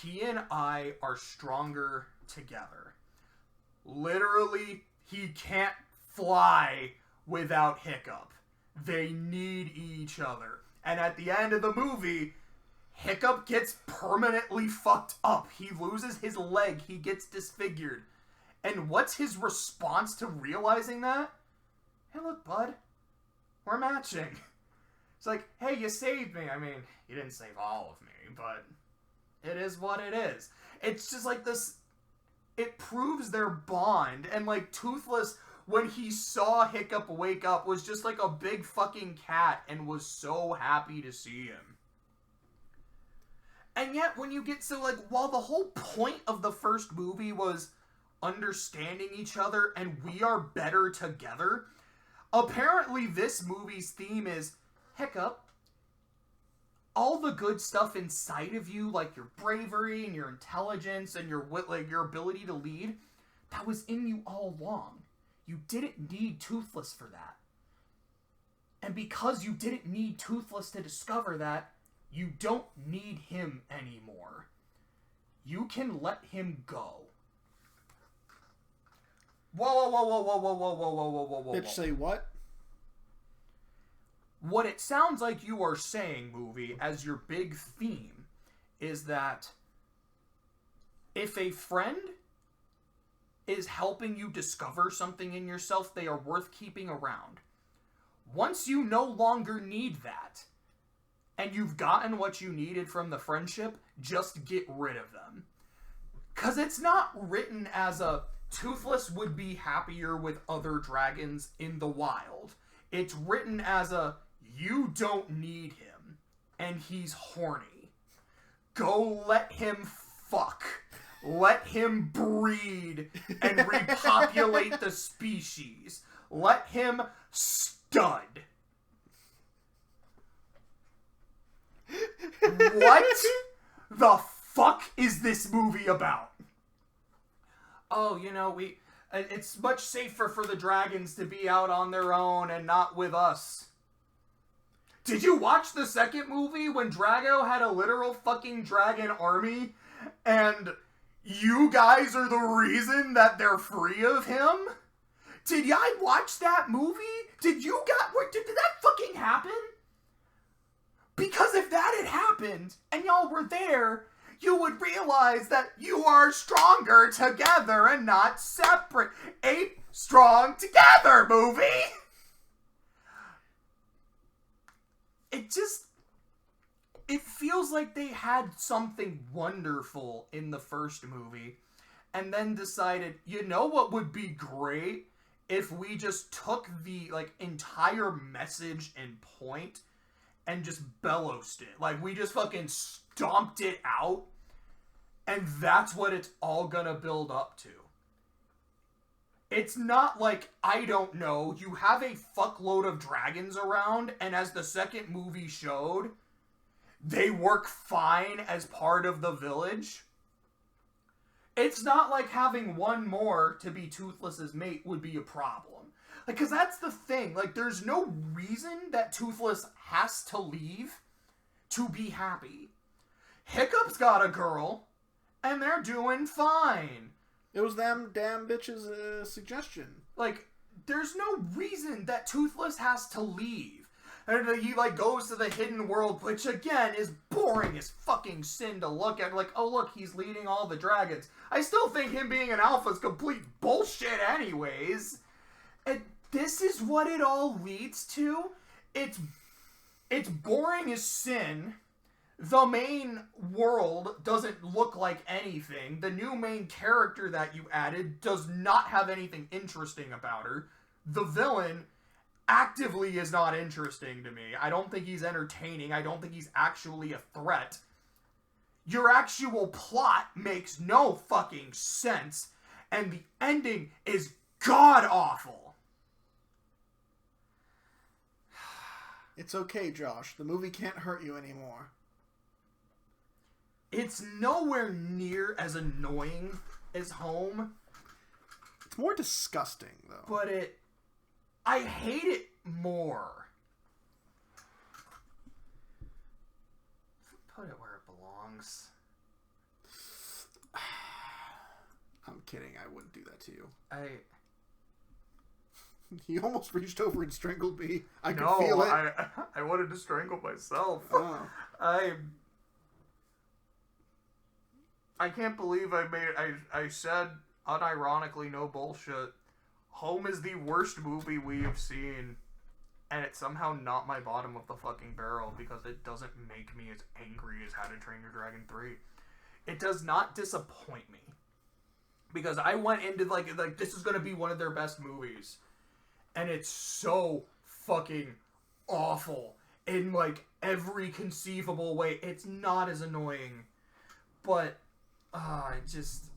he and I are stronger together. Literally, he can't fly without Hiccup. They need each other. And at the end of the movie, Hiccup gets permanently fucked up. He loses his leg. He gets disfigured. And what's his response to realizing that? Hey, look, bud. We're matching. It's like, hey, you saved me. I mean, you didn't save all of me, but it is what it is. It's just like this, it proves their bond. And like Toothless, when he saw Hiccup wake up, was just like a big fucking cat and was so happy to see him. And yet when you get so like, while the whole point of the first movie was understanding each other and we are better together, apparently this movie's theme is, Hiccup, all the good stuff inside of you, like your bravery and your intelligence and your ability to lead, that was in you all along. You didn't need Toothless for that. And because you didn't need Toothless to discover that, you don't need him anymore. You can let him go. Whoa, whoa, whoa, whoa, whoa, whoa, whoa, whoa, whoa, whoa, whoa. Bitch, say what? What it sounds like you are saying, movie, as your big theme, is that if a friend is helping you discover something in yourself, they are worth keeping around. Once you no longer need that, and you've gotten what you needed from the friendship, just get rid of them. Because it's not written as a Toothless would be happier with other dragons in the wild. It's written as a you don't need him, and he's horny. Go let him fuck. Let him breed and repopulate the species. Let him stud. What the fuck is this movie about? Oh, you know, it's much safer for the dragons to be out on their own and not with us. Did you watch the second movie when Drago had a literal fucking dragon army and you guys are the reason that they're free of him? Did y'all watch that movie? Did that fucking happen? Because if that had happened and y'all were there, you would realize that you are stronger together and not separate. Ape strong together, movie! It feels like they had something wonderful in the first movie and then decided, you know what would be great if we just took the entire message and point and just bellowsed it. Like, we just fucking stomped it out, and that's what it's all gonna build up to. It's not like, I don't know, you have a fuckload of dragons around, and as the second movie showed, they work fine as part of the village. It's not like having one more to be Toothless's mate would be a problem. Like, because that's the thing. Like, there's no reason that Toothless has to leave to be happy. Hiccup's got a girl, and they're doing fine. It was them damn bitches' suggestion. Like, there's no reason that Toothless has to leave. And he, like, goes to the hidden world, which, again, is boring as fucking sin to look at. Like, oh, look, he's leading all the dragons. I still think him being an alpha is complete bullshit anyways. And this is what it all leads to. It's boring as sin. The main world doesn't look like anything. The new main character that you added does not have anything interesting about her. The villain actively is not interesting to me. I don't think he's entertaining. I don't think he's actually a threat. Your actual plot makes no fucking sense. And the ending is god-awful. It's okay, Josh. The movie can't hurt you anymore. It's nowhere near as annoying as Home. It's more disgusting, though. But I hate it more. Put it where it belongs. I'm kidding. I wouldn't do that to you. You almost reached over and strangled me. I could feel it. I wanted to strangle myself. Oh. I can't believe I said unironically, no bullshit, Home is the worst movie we have seen, and it's somehow not my bottom of the fucking barrel because it doesn't make me as angry as How to Train Your Dragon 3. It does not disappoint me because I went into like this is going to be one of their best movies, and it's so fucking awful in like every conceivable way. It's not as annoying, but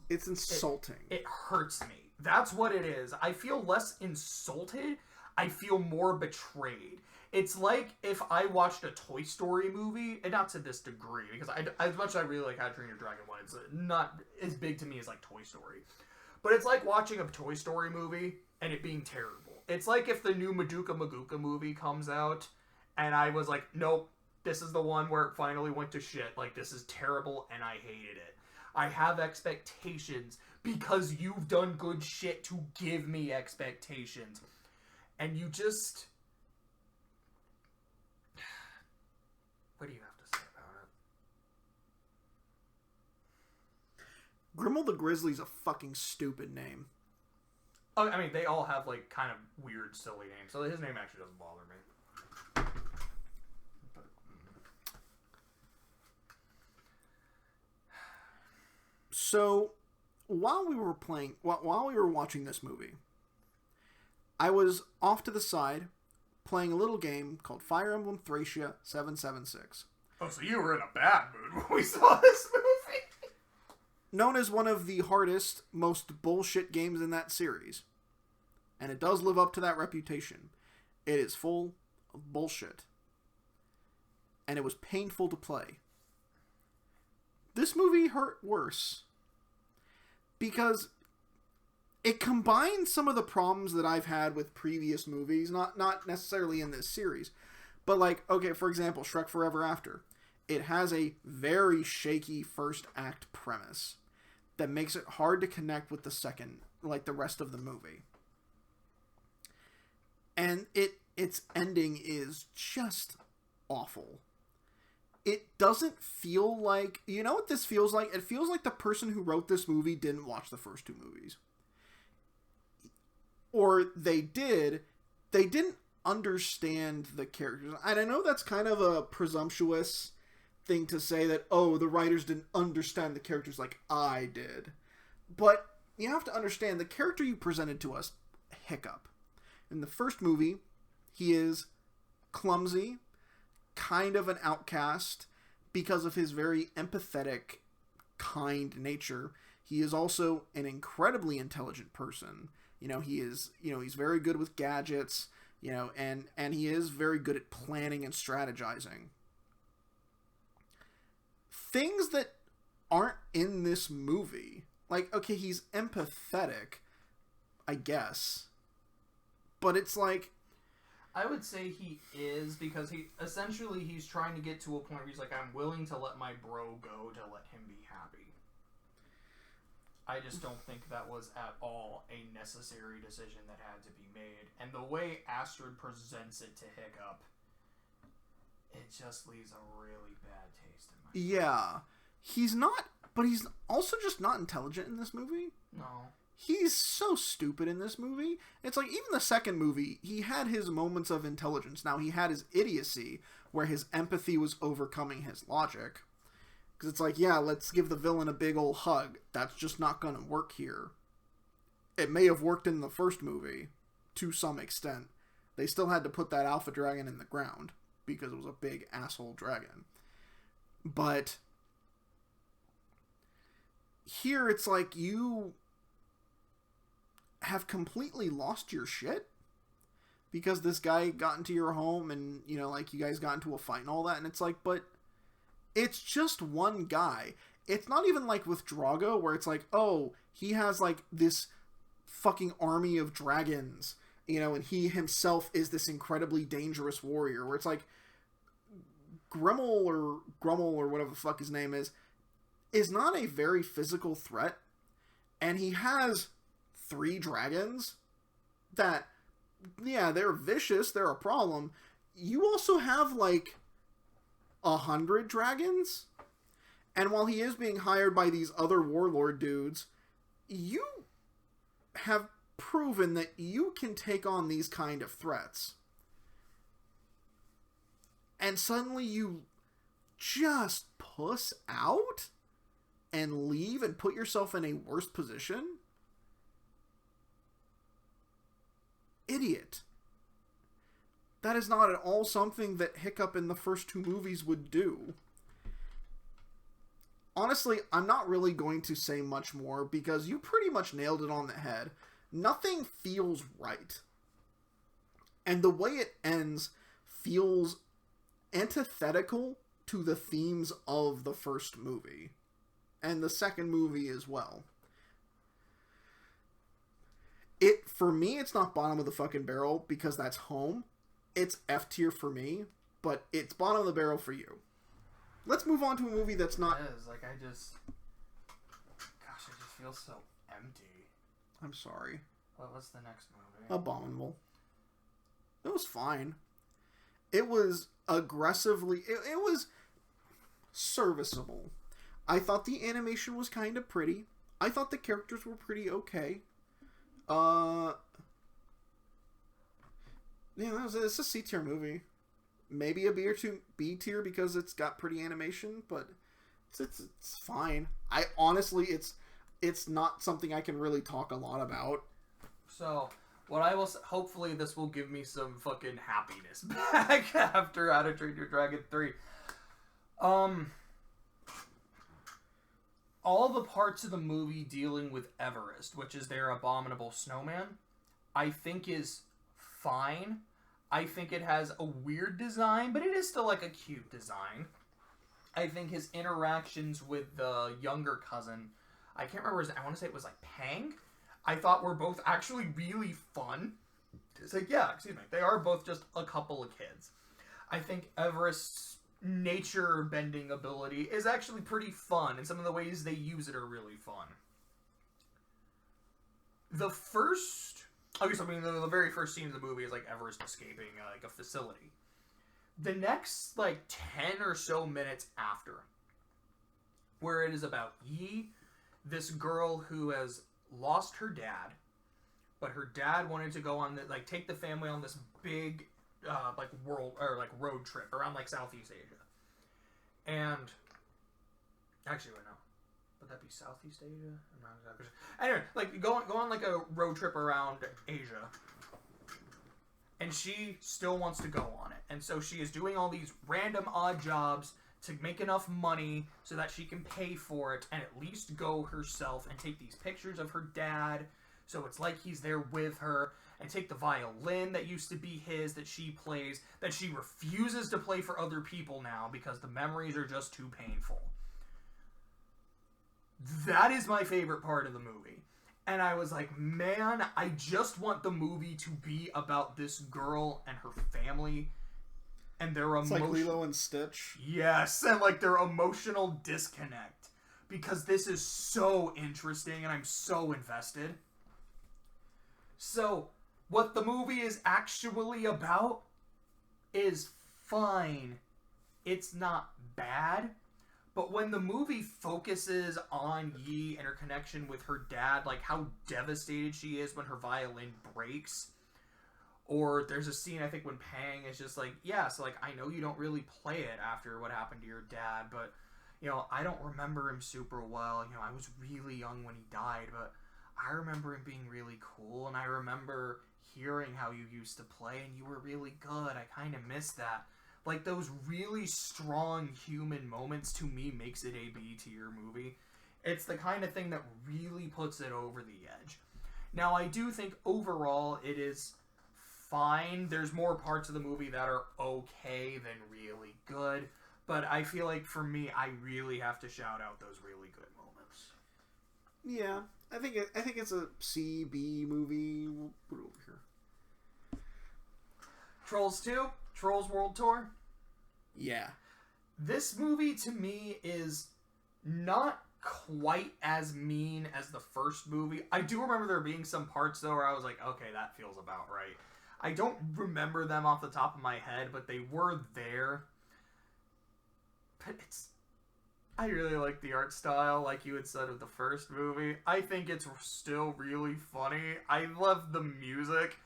it's insulting. It hurts me. That's what it is. I feel less insulted. I feel more betrayed. It's like if I watched a Toy Story movie, and not to this degree, because as much as I really like How to Train Your Dragon 1, it's not as big to me as like Toy Story. But it's like watching a Toy Story movie and it being terrible. It's like if the new Madoka Magica movie comes out and I was like, nope, this is the one where it finally went to shit. Like, this is terrible and I hated it. I have expectations because you've done good shit to give me expectations. And you just... What do you have to say about it? Grimmel the Grizzly's a fucking stupid name. Oh, I mean, they all have, like, kind of weird, silly names. So his name actually doesn't bother me. So, while we were watching this movie, I was off to the side playing a little game called Fire Emblem Thracia 776. Oh, so you were in a bad mood when we saw this movie? Known as one of the hardest, most bullshit games in that series. And it does live up to that reputation. It is full of bullshit. And it was painful to play. This movie hurt worse. Because it combines some of the problems that I've had with previous movies, not necessarily in this series, but like, okay, for example, Shrek Forever After. It has a very shaky first act premise that makes it hard to connect with the second, like the rest of the movie. And its ending is just awful. It doesn't feel like... You know what this feels like? It feels like the person who wrote this movie didn't watch the first two movies. Or they did. They didn't understand the characters. And I know that's kind of a presumptuous thing to say that, oh, the writers didn't understand the characters like I did. But you have to understand the character you presented to us, Hiccup. In the first movie, he is clumsy, kind of an outcast because of his very empathetic, kind nature. He is also an incredibly intelligent person. He's very good with gadgets, and he is very good at planning and strategizing. things that aren't in this movie. Like, okay, he's empathetic, I guess. But it's like... I would say he is, because he's trying to get to a point where he's like, I'm willing to let my bro go to let him be happy. I just don't think that was at all a necessary decision that had to be made. And the way Astrid presents it to Hiccup, it just leaves a really bad taste in my mouth. Yeah. He's not... But he's also just not intelligent in this movie. No. He's so stupid in this movie. It's like, even the second movie, he had his moments of intelligence. Now, he had his idiocy, where his empathy was overcoming his logic. Because it's like, yeah, let's give the villain a big old hug. That's just not going to work here. It may have worked in the first movie, to some extent. They still had to put that alpha dragon in the ground, because it was a big asshole dragon. But... here, it's like you have completely lost your shit because this guy got into your home and, you know, like, you guys got into a fight and all that, and it's like, but it's just one guy. It's not even like with Drago, where it's like, oh, he has, like, this fucking army of dragons, you know, and he himself is this incredibly dangerous warrior, where it's like, Grummel or whatever the fuck his name is not a very physical threat, and he has 3 dragons that, yeah, they're vicious, they're a problem. You also have, like, 100 dragons, and while he is being hired by these other warlord dudes, you have proven that you can take on these kind of threats. And suddenly you just puss out and leave and put yourself in a worse position? Idiot. That is not at all something that Hiccup in the first 2 movies would do. Honestly, I'm not really going to say much more because you pretty much nailed it on the head. Nothing feels right. And the way it ends feels antithetical to the themes of the first movie. And the second movie as well. For me, it's not bottom of the fucking barrel because that's home. It's F tier for me, but it's bottom of the barrel for you. Let's move on to a movie that's not... It is, like, I just feel so empty. I'm sorry. What's the next movie? Abominable. It was fine. It was aggressively... It was serviceable. I thought the animation was kind of pretty. I thought the characters were pretty okay. Yeah, it's a C tier movie. Maybe a B or two B tier because it's got pretty animation, but it's fine. I honestly, it's not something I can really talk a lot about. So, what I will hopefully this will give me some fucking happiness back after How to Train Your Dragon 3. All the parts of the movie dealing with Everest, which is their abominable snowman, I think is fine. I think it has a weird design, but it is still like a cute design. I think his interactions with the younger cousin, I can't remember his, I want to say it was like Pang, I thought were both actually really fun. It's like, yeah, excuse me, they are both just a couple of kids. I think Everest's nature bending ability is actually pretty fun, and some of the ways they use it are really fun. The very first scene of the movie is like Everest escaping like a facility. The next like 10 or so minutes after, where it is about Yi, this girl who has lost her dad, but her dad wanted to go on take the family on this big road trip around like Southeast Asia. And actually, wait, no. Would that be Southeast Asia? I'm not exactly sure. Anyway, like go on like a road trip around Asia. And she still wants to go on it. And so she is doing all these random odd jobs to make enough money so that she can pay for it and at least go herself and take these pictures of her dad so it's like he's there with her, and take the violin that used to be his that she plays, that she refuses to play for other people now because the memories are just too painful. That is my favorite part of the movie. And I was like, man, I just want the movie to be about this girl and her family and their It's like Lilo and Stitch. Yes, and like their emotional disconnect. Because this is so interesting and I'm so invested. So, what the movie is actually about is fine. It's not bad. But when the movie focuses on Yi and her connection with her dad, like how devastated she is when her violin breaks, or there's a scene, I think, when Pang is just like, yeah, so like, I know you don't really play it after what happened to your dad, but, you know, I don't remember him super well. You know, I was really young when he died, but I remember him being really cool, and I remember hearing how you used to play, and you were really good. I kind of miss that. Like, those really strong human moments, to me, makes it a B tier movie. It's the kind of thing that really puts it over the edge. Now, I do think overall it is fine. There's more parts of the movie that are okay than really good. But I feel like, for me, I really have to shout out those really good moments. Yeah, I think it's a C, B movie. We'll put it over here. Trolls 2, Trolls World Tour. Yeah. This movie, to me, is not quite as mean as the first movie. I do remember there being some parts, though, where I was like, okay, that feels about right. I don't remember them off the top of my head, but they were there. But I really like the art style, like you had said of the first movie. I think it's still really funny. I love the music.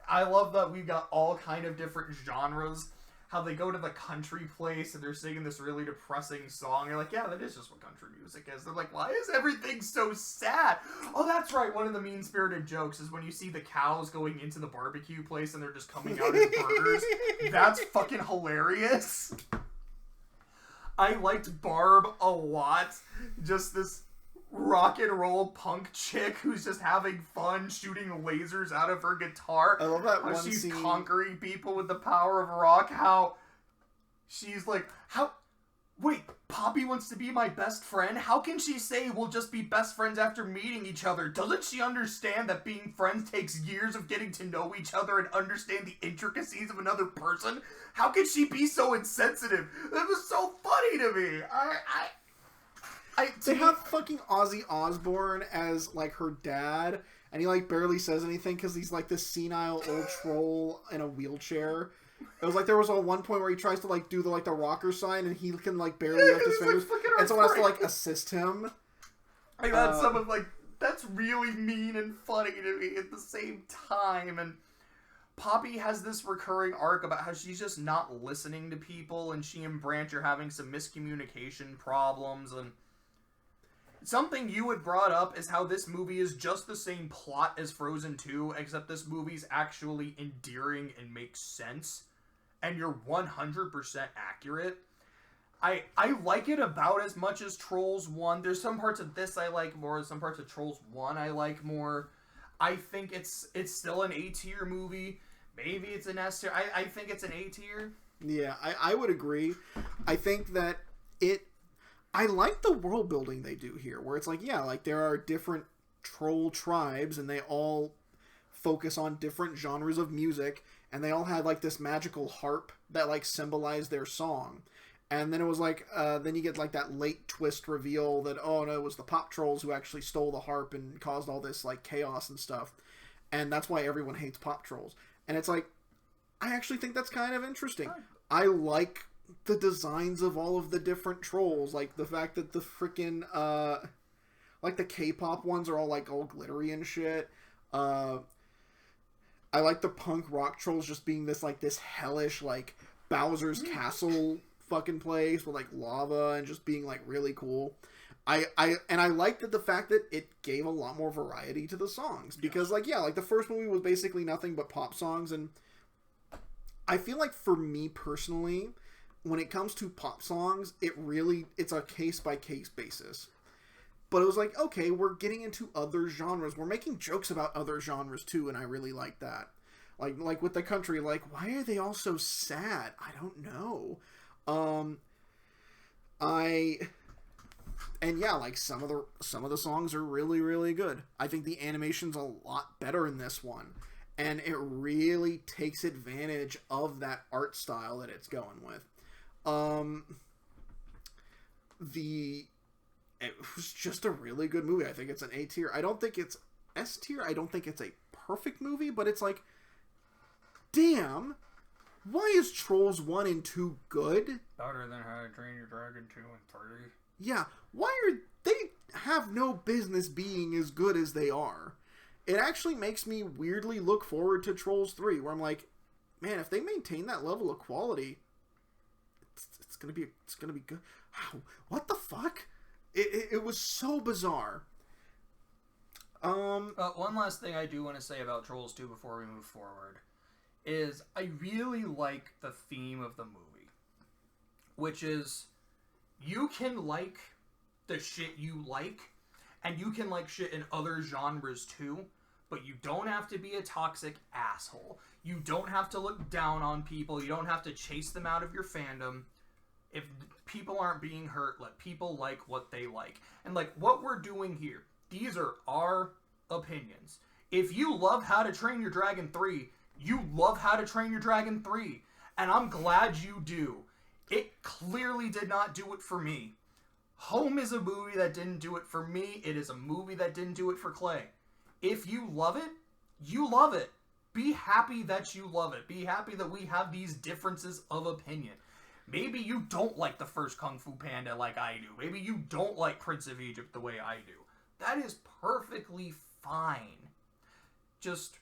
I love that we've got all kind of different genres. How they go to the country place and they're singing this really depressing song. You're like, yeah, that is just what country music is. They're like, why is everything so sad? Oh, that's right. One of the mean-spirited jokes is when you see the cows going into the barbecue place and they're just coming out as burgers. That's fucking hilarious. I liked Barb a lot. Just this rock and roll punk chick who's just having fun shooting lasers out of her guitar. I love that how one she's scene. conquering people with the power of rock. How she's like, wait, Poppy wants to be my best friend? How can she say we'll just be best friends after meeting each other? Doesn't she understand that being friends takes years of getting to know each other and understand the intricacies of another person? How can she be so insensitive? That was so funny to me. They have fucking Ozzy Osbourne as, like, her dad, and he, like, barely says anything because he's, like, this senile old troll in a wheelchair. It was like there was one point where he tries to, like, do the, like, the rocker sign, and he can, like, barely lift his fingers, and someone has to, like, assist him. I got some of, like, that's really mean and funny to me at the same time, and Poppy has this recurring arc about how she's just not listening to people, and she and Branch are having some miscommunication problems, and something you had brought up is how this movie is just the same plot as Frozen 2, except this movie's actually endearing and makes sense. And you're 100% accurate. I like it about as much as Trolls 1. There's some parts of this I like more, some parts of Trolls 1 I like more. I think it's still an A tier movie. Maybe it's an S tier. I think it's an A tier. Yeah, I would agree. I think that I like the world building they do here, where it's like, yeah, like there are different troll tribes and they all focus on different genres of music, and they all had like this magical harp that like symbolized their song. And then it was like, then you get like that late twist reveal that, oh no, it was the pop trolls who actually stole the harp and caused all this like chaos and stuff. And that's why everyone hates pop trolls. And it's like, I actually think that's kind of interesting. I like the designs of all of the different trolls, like the fact that the freaking like the K-pop ones are all glittery and shit. I like the punk rock trolls just being this hellish like Bowser's Castle fucking place with like lava and just being like really cool. I like the fact that it gave a lot more variety to the songs, because like the first movie was basically nothing but pop songs, and I feel like for me personally, when it comes to pop songs, it's a case-by-case basis. But it was like, okay, we're getting into other genres. We're making jokes about other genres too, and I really like that. Like with the country, like, why are they all so sad? I don't know. And yeah, like some of the songs are really, really good. I think the animation's a lot better in this one. And it really takes advantage of that art style that it's going with. It was just a really good movie. I think it's an A tier. I don't think it's S tier. I don't think it's a perfect movie, but it's like, damn, why is Trolls 1 and 2 good? Better than How to Train Your Dragon 2 and 3. Yeah, why are they have no business being as good as they are? It actually makes me weirdly look forward to Trolls 3, where I'm like, man, if they maintain that level of quality, it's gonna be good. Wow, what the fuck? It was so bizarre. One last thing I do want to say about Trolls 2 before we move forward is I really like the theme of the movie, which is you can like the shit you like, and you can like shit in other genres too, but you don't have to be a toxic asshole. You don't have to look down on people. You don't have to chase them out of your fandom. If people aren't being hurt, let people like what they like. And like what we're doing here, these are our opinions. If you love How to Train Your Dragon 3, you love How to Train Your Dragon 3. And I'm glad you do. It clearly did not do it for me. Home is a movie that didn't do it for me. It is a movie that didn't do it for Clay. If you love it, you love it. Be happy that you love it. Be happy that we have these differences of opinion. Maybe you don't like the first Kung Fu Panda like I do. Maybe you don't like Prince of Egypt the way I do. That is perfectly fine. Just,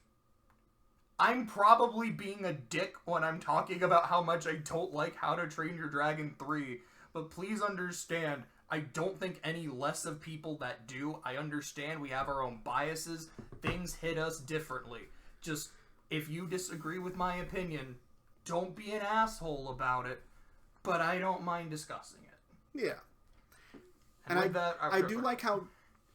I'm probably being a dick when I'm talking about how much I don't like How to Train Your Dragon 3, but please understand, I don't think any less of people that do. I understand we have our own biases. Things hit us differently. Just, if you disagree with my opinion, don't be an asshole about it. But I don't mind discussing it. Yeah. And I do like how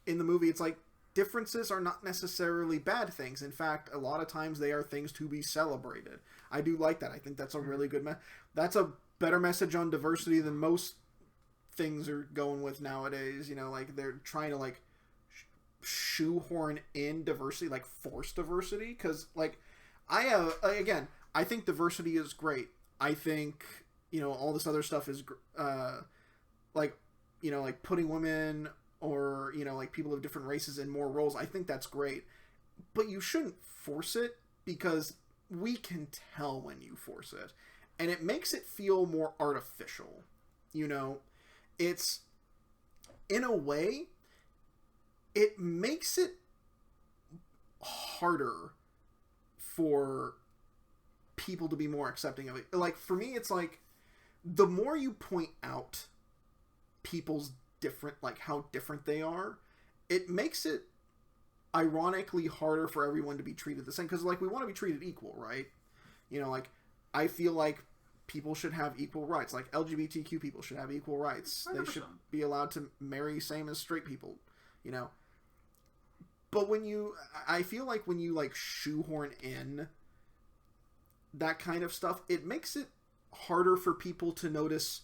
in the movie it's like differences are not necessarily bad things. In fact, a lot of times they are things to be celebrated. I do like that. I think that's a really good that's a better message on diversity than most things are going with nowadays. You know, like they're trying to like shoehorn in diversity, like forced diversity. Because like I think diversity is great. I think, you know, all this other stuff is, like, you know, like putting women or, you know, like people of different races in more roles. I think that's great. But you shouldn't force it, because we can tell when you force it. And it makes it feel more artificial. You know, it's, in a way, it makes it harder for people to be more accepting of it. Like, for me, it's like, the more you point out people's different, like how different they are, it makes it ironically harder for everyone to be treated the same. Because like we want to be treated equal, right? You know, like I feel like people should have equal rights. Like LGBTQ people should have equal rights. 100%. They should be allowed to marry same as straight people. You know, but I feel like when you like shoehorn in that kind of stuff, it makes it harder for people to notice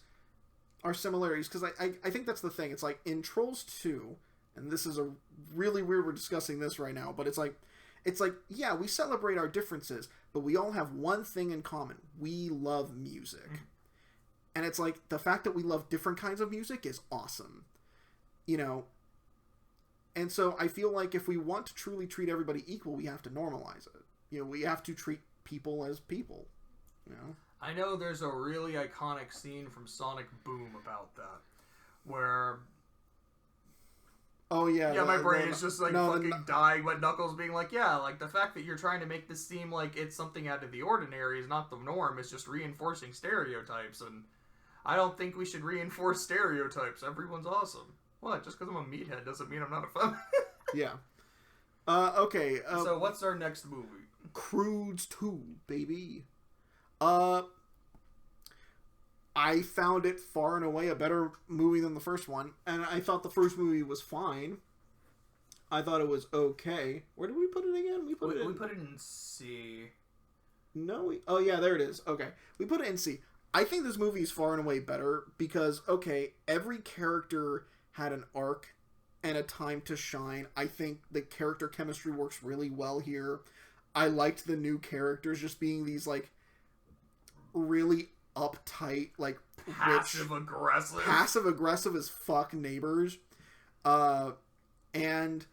our similarities. Because I think that's the thing. It's like in Trolls 2, and this is a really weird, we're discussing this right now, but it's like yeah, we celebrate our differences, but we all have one thing in common: we love music. And it's like the fact that we love different kinds of music is awesome, you know. And so I feel like if we want to truly treat everybody equal, we have to normalize it. You know, we have to treat people as people, you know. I know there's a really iconic scene from Sonic Boom about that, where... Oh, yeah. Yeah, my brain is just, like, fucking dying, but Knuckles being like, yeah, like, the fact that you're trying to make this seem like it's something out of the ordinary is not the norm, it's just reinforcing stereotypes, and I don't think we should reinforce stereotypes. Everyone's awesome. What? Just because I'm a meathead doesn't mean I'm not a feminist. Yeah. Okay. So, what's our next movie? Croods 2, baby. I found it far and away a better movie than the first one, and I thought the first movie was fine. I thought it was okay. Where did we put it again? We put it in C. No, oh yeah, there it is. Okay, we put it in C. I think this movie is far and away better because, okay, every character had an arc and a time to shine. I think the character chemistry works really well here. I liked the new characters just being these, like, really uptight, like, passive-aggressive as fuck neighbors. And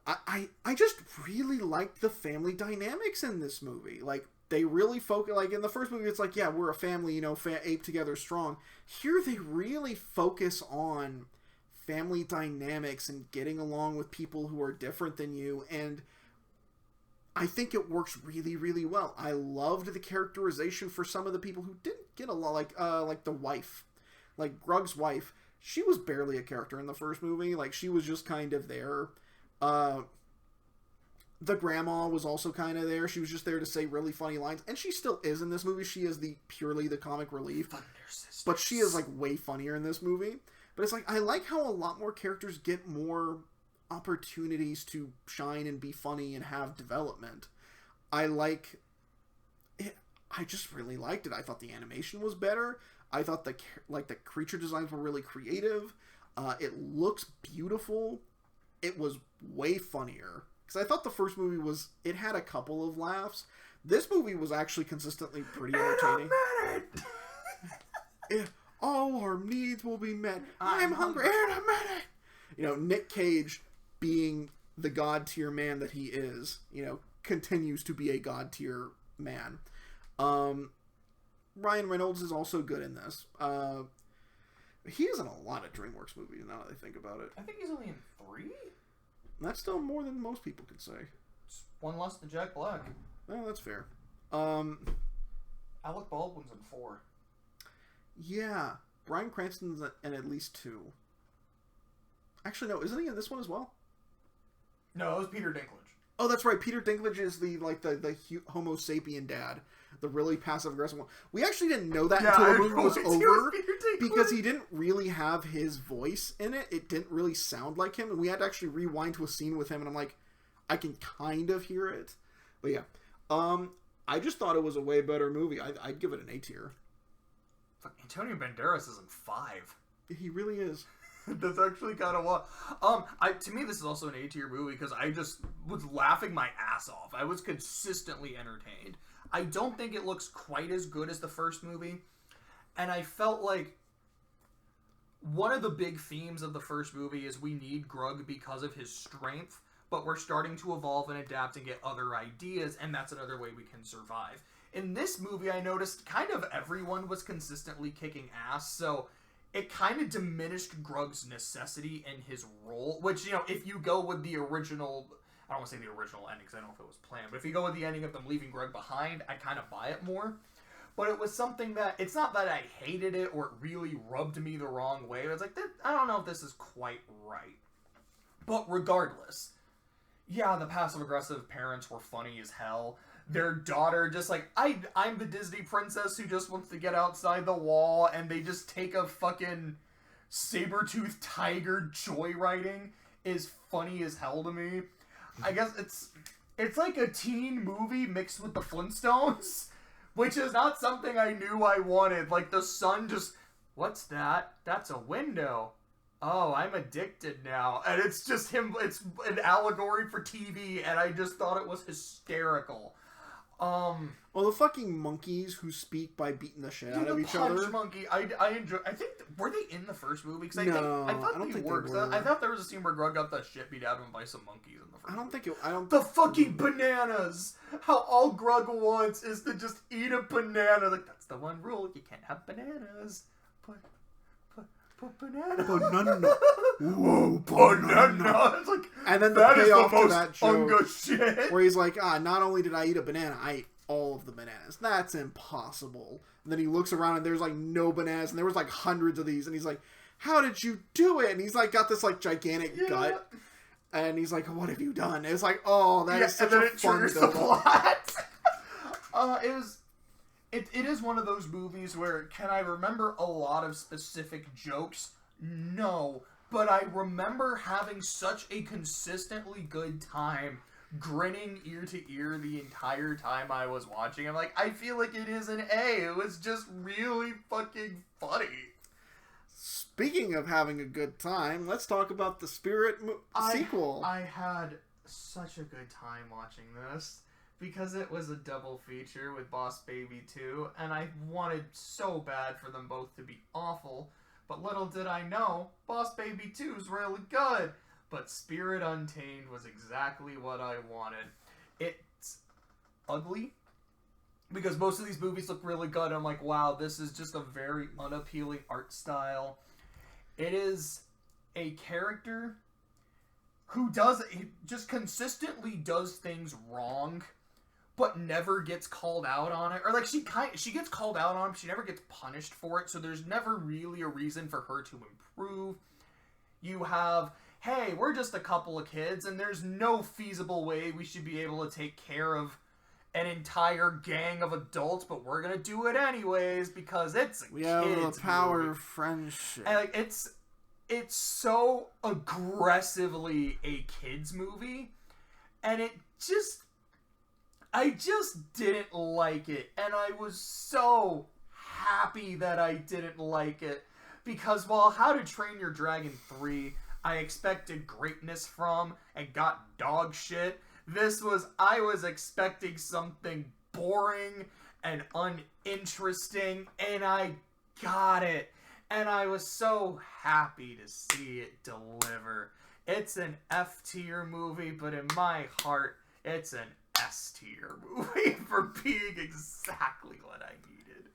I just really liked the family dynamics in this movie. Like, they really focus, like, in the first movie, it's like, yeah, we're a family, you know, ape together strong. Here, they really focus on family dynamics and getting along with people who are different than you, and I think it works really, really well. I loved the characterization for some of the people who didn't get a lot, like the wife. Like, Grug's wife, she was barely a character in the first movie. Like, she was just kind of there. The grandma was also kind of there. She was just there to say really funny lines, and she still is in this movie. She is purely the comic relief. But she is, like, way funnier in this movie. But it's like, I like how a lot more characters get more opportunities to shine and be funny and have development. I like it. I just really liked it. I thought the animation was better. I thought the creature designs were really creative. It looks beautiful. It was way funnier. Because I thought the first movie it had a couple of laughs. This movie was actually consistently pretty entertaining. All our needs will be met. I'm hungry in a minute. You know, Nick Cage, being the god tier man that he is, you know, continues to be a god tier man. Ryan Reynolds is also good in this. He is in a lot of DreamWorks movies now that I think about it. I think he's only in 3? That's still more than most people could say. It's one less than Jack Black. Oh, that's fair. Alec Baldwin's in 4. Yeah. Bryan Cranston's in at least 2. Actually, no. Isn't he in this one as well? No, it was Peter Dinklage. Oh, that's right. Peter Dinklage is the Homo sapien dad. The really passive-aggressive one. We actually didn't know that until the movie was over. Because he didn't really have his voice in it. It didn't really sound like him. And we had to actually rewind to a scene with him. And I'm like, I can kind of hear it. But yeah. I just thought it was a way better movie. I'd give it an A tier. Fuck, Antonio Banderas is in 5. He really is. That's actually kind of what. To me, this is also an A tier movie because I just was laughing my ass off. I was consistently entertained. I don't think it looks quite as good as the first movie, and I felt like one of the big themes of the first movie is we need Grug because of his strength, but we're starting to evolve and adapt and get other ideas, and that's another way we can survive. In this movie, I noticed kind of everyone was consistently kicking ass, so it kind of diminished Grug's necessity and his role, which, you know, if you go with the original, I don't want to say the original ending because I don't know if it was planned, but if you go with the ending of them leaving Grug behind, I kind of buy it more. But it was something that, it's not that I hated it or it really rubbed me the wrong way. It was like, I don't know if this is quite right. But regardless, yeah, the passive-aggressive parents were funny as hell. Their daughter just like, I'm the Disney princess who just wants to get outside the wall, and they just take a fucking saber-toothed tiger joyriding is funny as hell to me. I guess it's like a teen movie mixed with the Flintstones, which is not something I knew I wanted. Like, the son just, what's that? That's a window. Oh, I'm addicted now. And it's just him, it's an allegory for TV, and I just thought it was hysterical. Well, the fucking monkeys who speak by beating the shit out of each other. The punch monkey, I enjoy. I think, were they in the first movie? Because I thought they were. I thought there was a scene where Grug got the shit beat out of him by some monkeys in the first movie. The fucking bananas! How all Grug wants is to just eat a banana. Like, that's the one rule, you can't have bananas. Put banana. Banana. Whoa, banana. It's like, and then the payoff to that joke, shit. where he's like, not only did I eat a banana, I ate all of the bananas. That's impossible. And then he looks around and there's like no bananas, and there was like hundreds of these, and he's like, how did you do it? And he's like got this like gigantic gut, and he's like, what have you done? And it's like, oh, that is such a fun build-up. It is one of those movies where, can I remember a lot of specific jokes? No. But I remember having such a consistently good time, grinning ear to ear the entire time I was watching. I'm like, I feel like it is an A. It was just really fucking funny. Speaking of having a good time, let's talk about the Spirit sequel. I had such a good time watching this because it was a double feature with Boss Baby 2, and I wanted so bad for them both to be awful, but little did I know, Boss Baby 2 is really good. But Spirit Untamed was exactly what I wanted. It's ugly, because most of these movies look really good. I'm like, wow, this is just a very unappealing art style. It is a character who just consistently does things wrong, but never gets called out on it. Or like she gets called out on it, but she never gets punished for it. So there's never really a reason for her to improve. You have, hey, we're just a couple of kids, and there's no feasible way we should be able to take care of an entire gang of adults, but we're gonna do it anyways because it's a we kids have the power movie. of friendship. And like it's so aggressively a kids movie, and I just didn't like it, and I was so happy that I didn't like it, because while How to Train Your Dragon 3 I expected greatness from and got dog shit, I was expecting something boring and uninteresting, and I got it. And I was so happy to see it deliver. It's an F-tier movie, but in my heart, it's an S-tier movie for being exactly what I needed.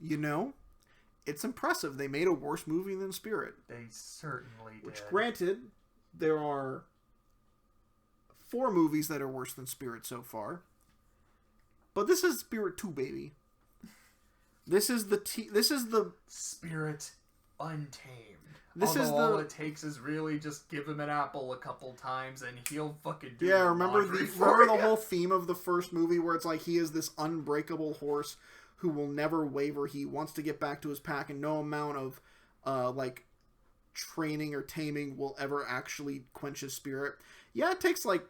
You know, it's impressive. They made a worse movie than Spirit. They certainly did. Which, granted, there are 4 movies that are worse than Spirit so far. But this is Spirit 2, baby. This is the Spirit Untamed. This Although is all it takes is really just give him an apple a couple times and he'll fucking do Yeah, the remember laundry the for you. whole theme of the first movie where it's like he is this unbreakable horse who will never waver. He wants to get back to his pack, and no amount of like training or taming will ever actually quench his spirit. Yeah, it takes like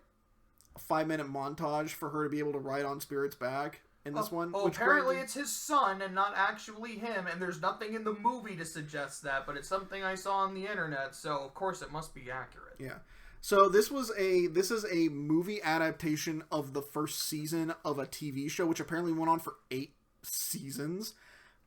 a 5-minute montage for her to be able to ride on Spirit's back in this one. Oh, apparently it's his son and not actually him, and there's nothing in the movie to suggest that, but it's something I saw on the internet, so of course it must be accurate. Yeah. So this is a movie adaptation of the first season of a TV show, which apparently went on for 8 seasons.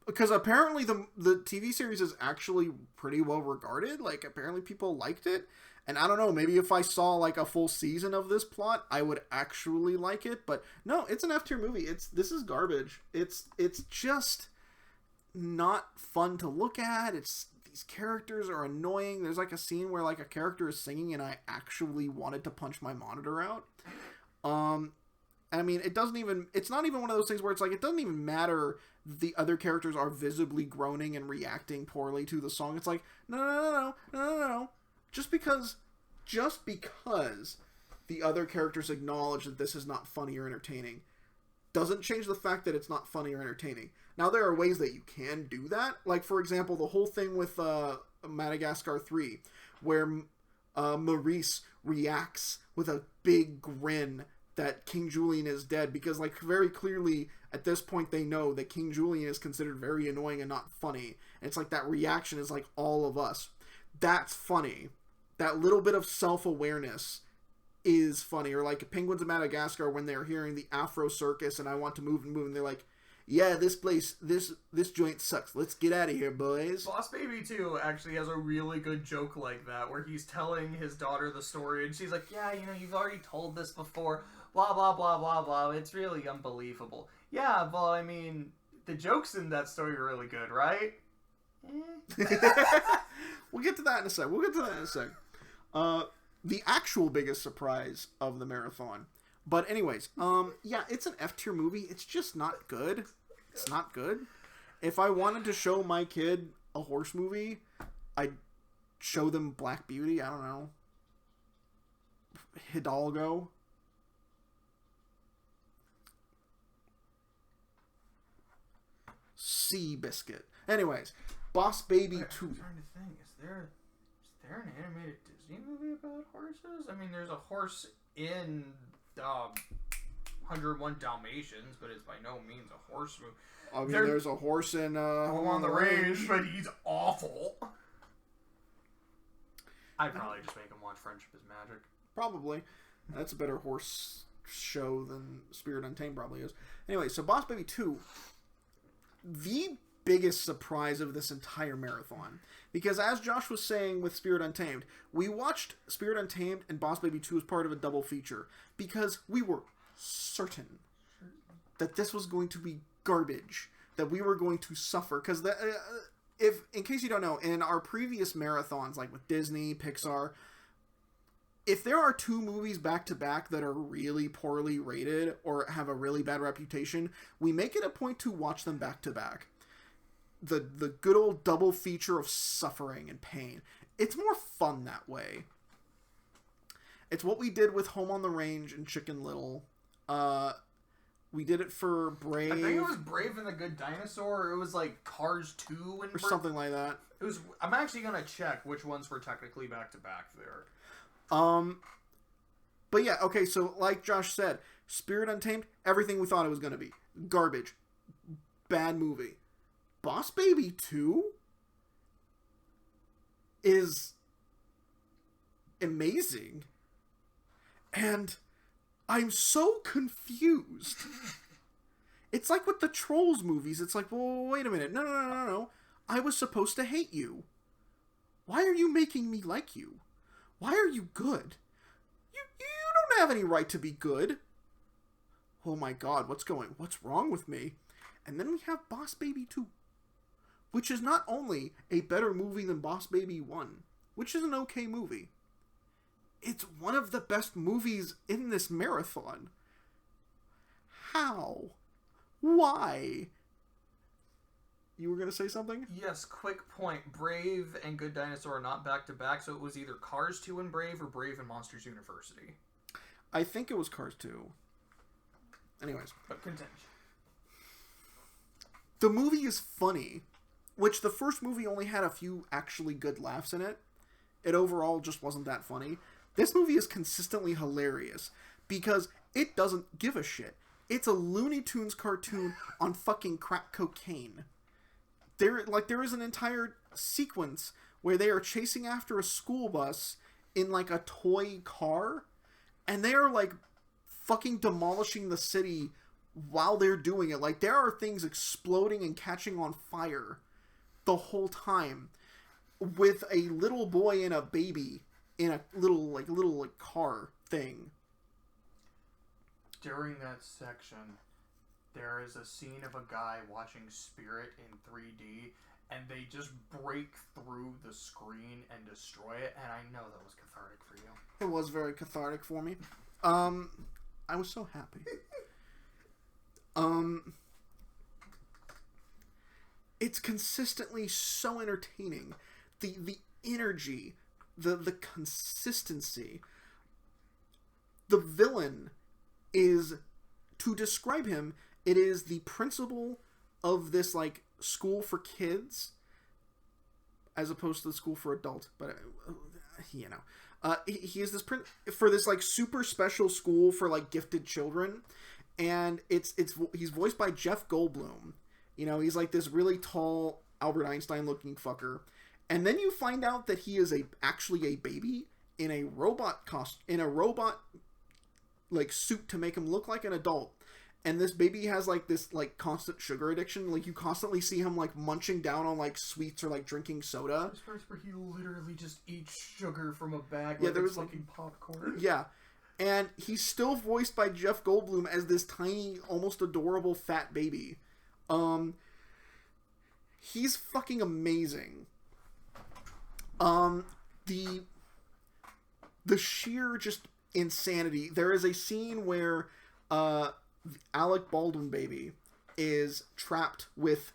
Because apparently the TV series is actually pretty well regarded. Like, apparently people liked it. And I don't know, maybe if I saw like a full season of this plot, I would actually like it. But no, it's an F-tier movie. This is garbage. It's just not fun to look at. These characters are annoying. There's like a scene where like a character is singing and I actually wanted to punch my monitor out. I mean, it's not even one of those things where it's like, it doesn't even matter the other characters are visibly groaning and reacting poorly to the song. It's like, no. Just because the other characters acknowledge that this is not funny or entertaining doesn't change the fact that it's not funny or entertaining. Now, there are ways that you can do that. Like, for example, the whole thing with Madagascar 3, where Maurice reacts with a big grin that King Julian is dead, because, like, very clearly at this point they know that King Julian is considered very annoying and not funny. And it's like that reaction is like all of us. That's funny. That little bit of self-awareness is funny. Or like Penguins of Madagascar when they're hearing the Afro Circus and I want to move, and they're like, yeah, this place, this joint sucks. Let's get out of here, boys. Boss Baby 2 actually has a really good joke like that, where he's telling his daughter the story, and she's like, yeah, you've already told this before, blah, blah, blah, blah, blah. It's really unbelievable. Yeah, well, I mean, the jokes in that story are really good, right? We'll get to that in a sec. The actual biggest surprise of the marathon. But anyways, yeah, it's an F-tier movie. It's just not good. It's not good. If I wanted to show my kid a horse movie, I'd show them Black Beauty. I don't know. Hidalgo. Seabiscuit. Anyways, Boss Baby 2. I'm trying to think. Is there an animated Disney movie about horses? I mean, there's a horse in 101 Dalmatians, but it's by no means a horse movie. I mean, there's a horse in Home on the Range, but he's awful. I'd probably just make him watch Friendship is Magic. Probably. That's a better horse show than Spirit Untamed probably is. Anyway, so Boss Baby 2, the biggest surprise of this entire marathon. Because as Josh was saying with Spirit Untamed, we watched Spirit Untamed and Boss Baby 2 as part of a double feature. Because we were certain that this was going to be garbage. That we were going to suffer. Because in case you don't know, in our previous marathons, like with Disney, Pixar, if there are two movies back-to-back that are really poorly rated or have a really bad reputation, we make it a point to watch them back-to-back. The good old double feature of suffering and pain. It's more fun that way. It's what we did with Home on the Range and Chicken Little. We did it for Brave. I think it was Brave and the Good Dinosaur, or it was like Cars 2 and or something like that. It was. I'm actually gonna check which ones were technically back-to-back there. But yeah, okay, so like Josh said, Spirit Untamed, everything we thought it was going to be. Garbage. Bad movie. Boss Baby 2 is amazing. And I'm so confused. It's like with the Trolls movies. It's like, well, wait a minute. No. I was supposed to hate you. Why are you making me like you? Why are you good? You don't have any right to be good. Oh my god, what's wrong with me? And then we have Boss Baby 2, which is not only a better movie than Boss Baby 1, which is an okay movie. It's one of the best movies in this marathon. How? Why? You were going to say something? Yes, quick point. Brave and Good Dinosaur are not back-to-back, so it was either Cars 2 and Brave or Brave and Monsters University. I think it was Cars 2. Anyways. But continue. The movie is funny, which the first movie only had a few actually good laughs in it. It overall just wasn't that funny. This movie is consistently hilarious because it doesn't give a shit. It's a Looney Tunes cartoon on fucking crack cocaine. There is an entire sequence where they are chasing after a school bus in like a toy car, and they are like fucking demolishing the city while they're doing it. Like, there are things exploding and catching on fire the whole time, with a little boy and a baby in a little car thing. During that section, there is a scene of a guy watching Spirit in 3D, and they just break through the screen and destroy it, and I know that was cathartic for you. It was very cathartic for me. I was so happy. It's consistently so entertaining. The energy, the consistency. The villain is, to describe him, it is the principal of this, like, school for kids, as opposed to the school for adults, but, you know. He is this for this, like, super special school for, like, gifted children, and he's voiced by Jeff Goldblum. You know, he's, like, this really tall, Albert Einstein-looking fucker, and then you find out that he is actually a baby in a robot like, suit to make him look like an adult. And this baby has, like, this, like, constant sugar addiction. Like, you constantly see him, like, munching down on, like, sweets or, like, drinking soda. There's parts where he literally just eats sugar from a bag Yeah, like there it's was, fucking popcorn. Yeah. And he's still voiced by Jeff Goldblum as this tiny, almost adorable fat baby. He's fucking amazing. The sheer just insanity. There is a scene where Alec Baldwin baby is trapped with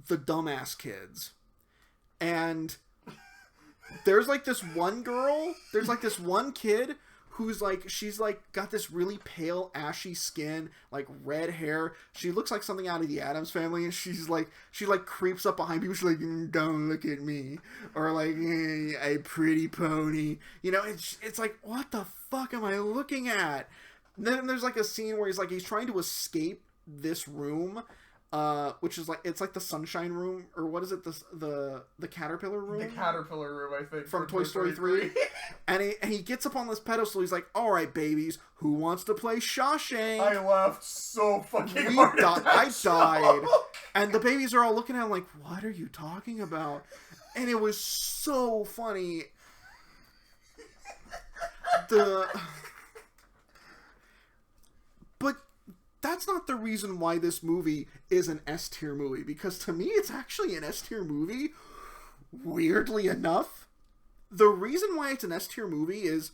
the dumbass kids, and there's like this one kid who's like, she's like got this really pale ashy skin, like red hair. She looks like something out of the Addams Family, and she creeps up behind people. She's like, don't look at me, or like, a pretty pony, you know. It's like, what the fuck am I looking at? Then there's like a scene where he's trying to escape this room, which is like, it's like the sunshine room, or what is it, the caterpillar room? The caterpillar room, I think, from Toy Story 3. and he gets up on this pedestal. He's like, all right, babies, who wants to play Shawshank? I laughed so fucking hard. I died. And the babies are all looking at him like, what are you talking about? And it was so funny. But that's not the reason why this movie is an S-tier movie, because to me it's actually an S-tier movie, weirdly enough. The reason why it's an S-tier movie is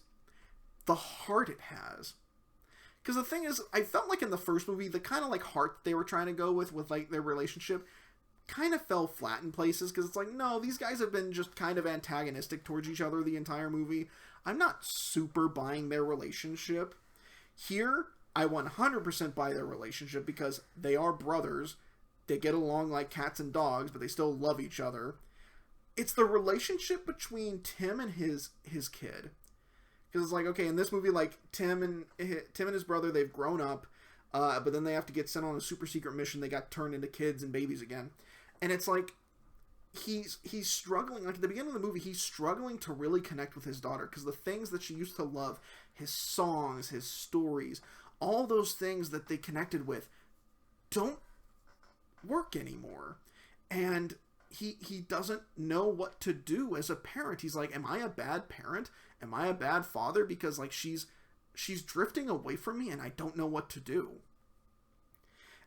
the heart it has. Because the thing is, I felt like in the first movie, the kind of like heart they were trying to go with like their relationship kind of fell flat in places, because it's like, no, these guys have been just kind of antagonistic towards each other the entire movie. I'm not super buying their relationship. Here, I 100% buy their relationship because they are brothers. They get along like cats and dogs, but they still love each other. It's the relationship between Tim and his kid. Because it's like, okay, in this movie, like, Tim and his brother, they've grown up, but then they have to get sent on a super secret mission. They got turned into kids and babies again. And it's like, he's struggling, like, at the beginning of the movie, he's struggling to really connect with his daughter, because the things that she used to love, his songs, his stories, all those things that they connected with don't work anymore. And he doesn't know what to do as a parent. He's like, am I a bad parent? Am I a bad father? Because, like, she's drifting away from me and I don't know what to do.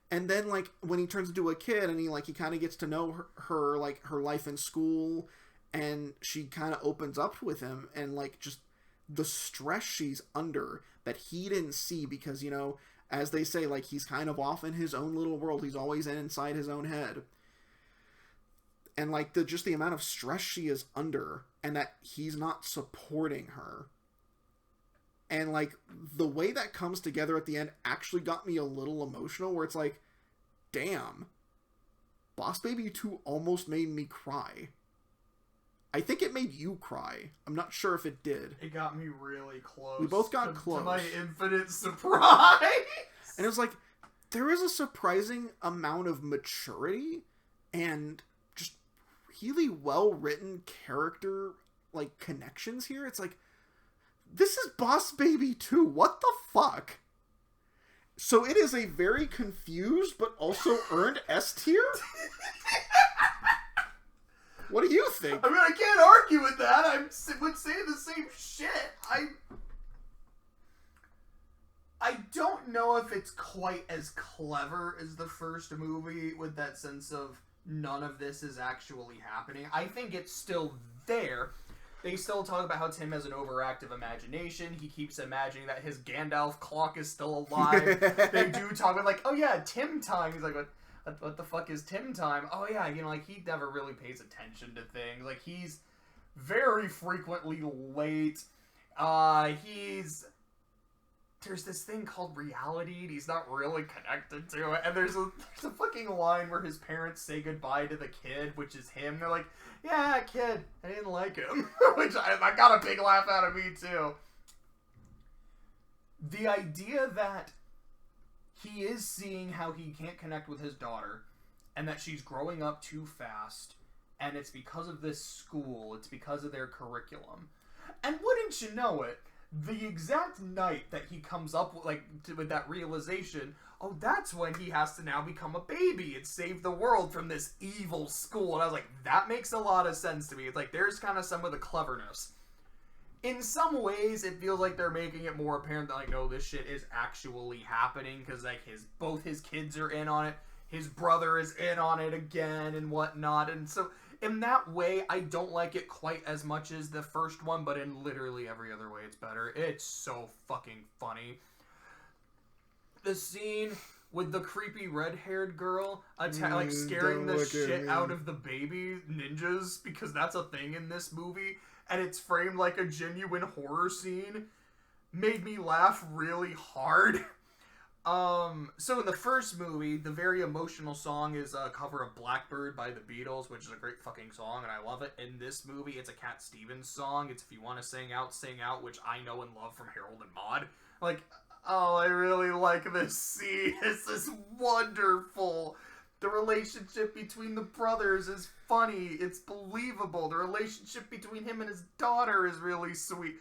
And then, like, when he turns into a kid and he kind of gets to know her, like, her life in school, and she kind of opens up with him, and, like, just the stress she's under that he didn't see because, you know, as they say, like, he's kind of off in his own little world. He's always inside his own head. And, like, just the amount of stress she is under, and that he's not supporting her. And, like, the way that comes together at the end actually got me a little emotional, where it's like, damn, Boss Baby 2 almost made me cry. I think it made you cry. I'm not sure if it did. It got me really close. We both got close. To my infinite surprise! And it was like, there is a surprising amount of maturity and just really well-written character, like, connections here. It's like, this is Boss Baby 2. What the fuck? So it is a very confused but also earned S tier? What do you think? I mean, I can't argue with that. I would say the same shit. I don't know if it's quite as clever as the first movie with that sense of none of this is actually happening. I think it's still there. They still talk about how Tim has an overactive imagination. He keeps imagining that his Gandalf clock is still alive. They do talk about, like, oh yeah, Tim time. He's like, what the fuck is Tim time? Oh yeah, you know, like, he never really pays attention to things. Like, he's very frequently late. There's this thing called reality, and he's not really connected to it. And there's a fucking line where his parents say goodbye to the kid, which is him. They're like, yeah, kid, I didn't like him. Which I got a big laugh out of me, too. The idea that he is seeing how he can't connect with his daughter, and that she's growing up too fast, and it's because of this school, it's because of their curriculum. And wouldn't you know it, the exact night that he comes up with that realization, oh, that's when he has to now become a baby and save the world from this evil school. And I was like, that makes a lot of sense to me. It's like, there's kind of some of the cleverness. In some ways, it feels like they're making it more apparent that, like, no, this shit is actually happening, because, like, both his kids are in on it, his brother is in on it again, and whatnot, and so in that way, I don't like it quite as much as the first one, but in literally every other way, it's better. It's so fucking funny. The scene with the creepy red-haired girl, scaring the shit out of the baby ninjas, because that's a thing in this movie, and it's framed like a genuine horror scene, made me laugh really hard. So in the first movie, the very emotional song is a cover of Blackbird by the Beatles, which is a great fucking song, and I love it. In this movie, it's a Cat Stevens song. It's If You Want to Sing Out, which I know and love from Harold and Maude. Like, Oh, I really like this scene. This is wonderful. The relationship between the brothers is funny. It's believable. The relationship between him and his daughter is really sweet.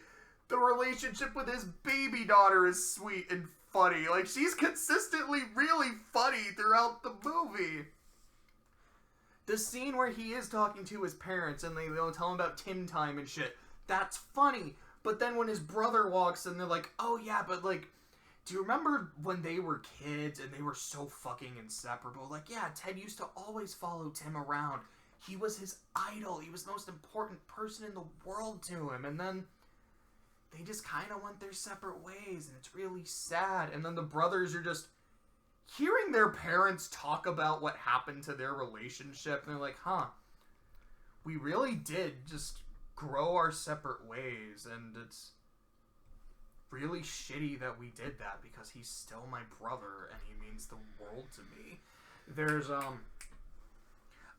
The relationship with his baby daughter is sweet and funny. Like, she's consistently really funny throughout the movie. The scene where he is talking to his parents and they tell him about Tim Time and shit, that's funny. But then when his brother walks in, they're like, oh yeah, but like, do you remember when they were kids and they were so fucking inseparable? Like, yeah, Ted used to always follow Tim around. He was his idol. He was the most important person in the world to him. And then they just kind of went their separate ways, and it's really sad. And then the brothers are just hearing their parents talk about what happened to their relationship, and they're like, huh, we really did just grow our separate ways, and it's really shitty that we did that because he's still my brother and he means the world to me. There's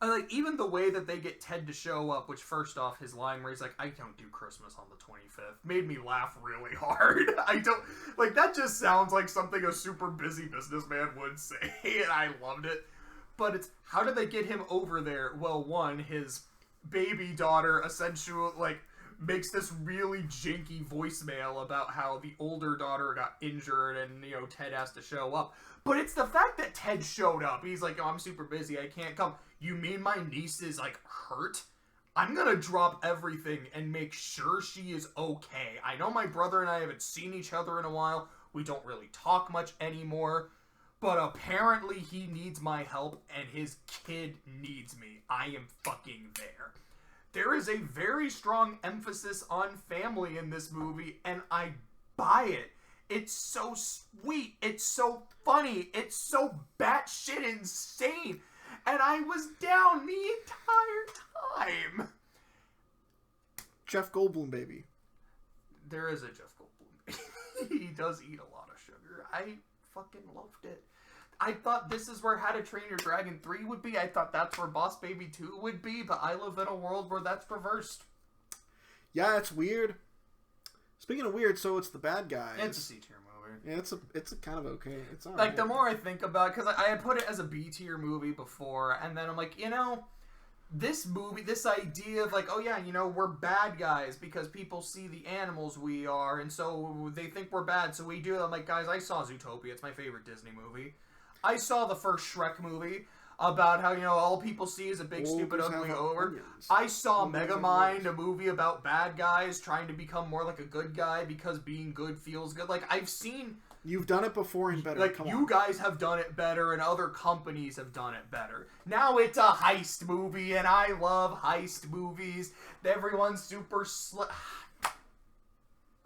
I like even the way that they get Ted to show up, which first off, his line where he's like, I don't do Christmas on the 25th, made me laugh really hard. I don't, like, that just sounds like something a super busy businessman would say, and I loved it. But it's, how did they get him over there? Well, one, his baby daughter essentially, like, makes this really janky voicemail about how the older daughter got injured and, you know, Ted has to show up. But it's the fact that Ted showed up. He's like, oh, I'm super busy, I can't come. You mean my niece is, like, hurt? I'm gonna drop everything and make sure she is okay. I know my brother and I haven't seen each other in a while. We don't really talk much anymore. But apparently he needs my help and his kid needs me. I am fucking there. There is a very strong emphasis on family in this movie, and I buy it. It's so sweet. It's so funny. It's so batshit insane. And I was down the entire time. Jeff Goldblum, baby. There is a Jeff Goldblum baby. He does eat a lot of sugar. I fucking loved it. I thought this is where How to Train Your Dragon 3 would be. I thought that's where Boss Baby 2 would be, but I live in a world where that's reversed. Yeah, it's weird. Speaking of weird, so it's the bad guys. It's a C-tier movie. Yeah, it's a kind of okay. It's alright. Like, the more I think about it, because I had put it as a B-tier movie before, and then I'm like, you know, this movie, this idea of like, oh yeah, you know, we're bad guys because people see the animals we are, and so they think we're bad, so we do it. I'm like, guys, I saw Zootopia. It's my favorite Disney movie. I saw the first Shrek movie about how, you know, all people see is a big, stupid, ugly ogre. I saw Megamind, a movie about bad guys trying to become more like a good guy because being good feels good. Like, I've seen... You've done it before and better. Like, you guys have done it better and other companies have done it better. Now it's a heist movie, and I love heist movies. Everyone's super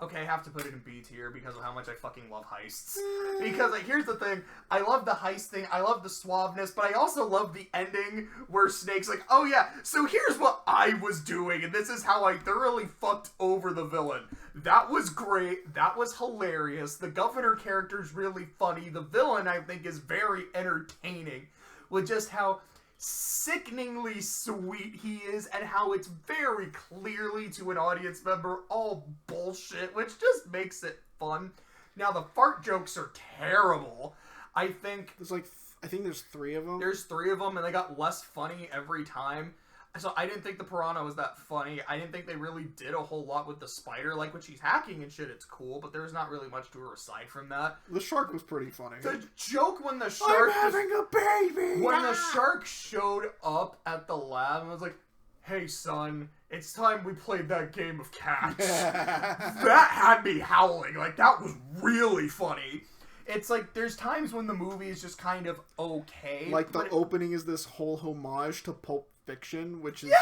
Okay, I have to put it in B tier because of how much I fucking love heists. Because, like, here's the thing. I love the heist thing. I love the suaveness, but I also love the ending where Snake's like, oh yeah, so here's what I was doing, and this is how I thoroughly fucked over the villain. That was great. That was hilarious. The governor character's really funny. The villain, I think, is very entertaining with just how sickeningly sweet he is and how it's very clearly to an audience member all bullshit, which just makes it fun. Now, the fart jokes are terrible. I think there's 3 of them. There's 3 of them, and they got less funny every time. So I didn't think the piranha was that funny. I didn't think they really did a whole lot with the spider. Like, when she's hacking and shit, it's cool, but there's not really much to her aside from that. The shark was pretty funny. The joke when the shark... I'm having a baby! When the shark showed up at the lab and was like, hey, son, it's time we played that game of catch. That had me howling. Like, that was really funny. It's like, there's times when the movie is just kind of okay. Like, the opening is this whole homage to Pulp Fiction, which is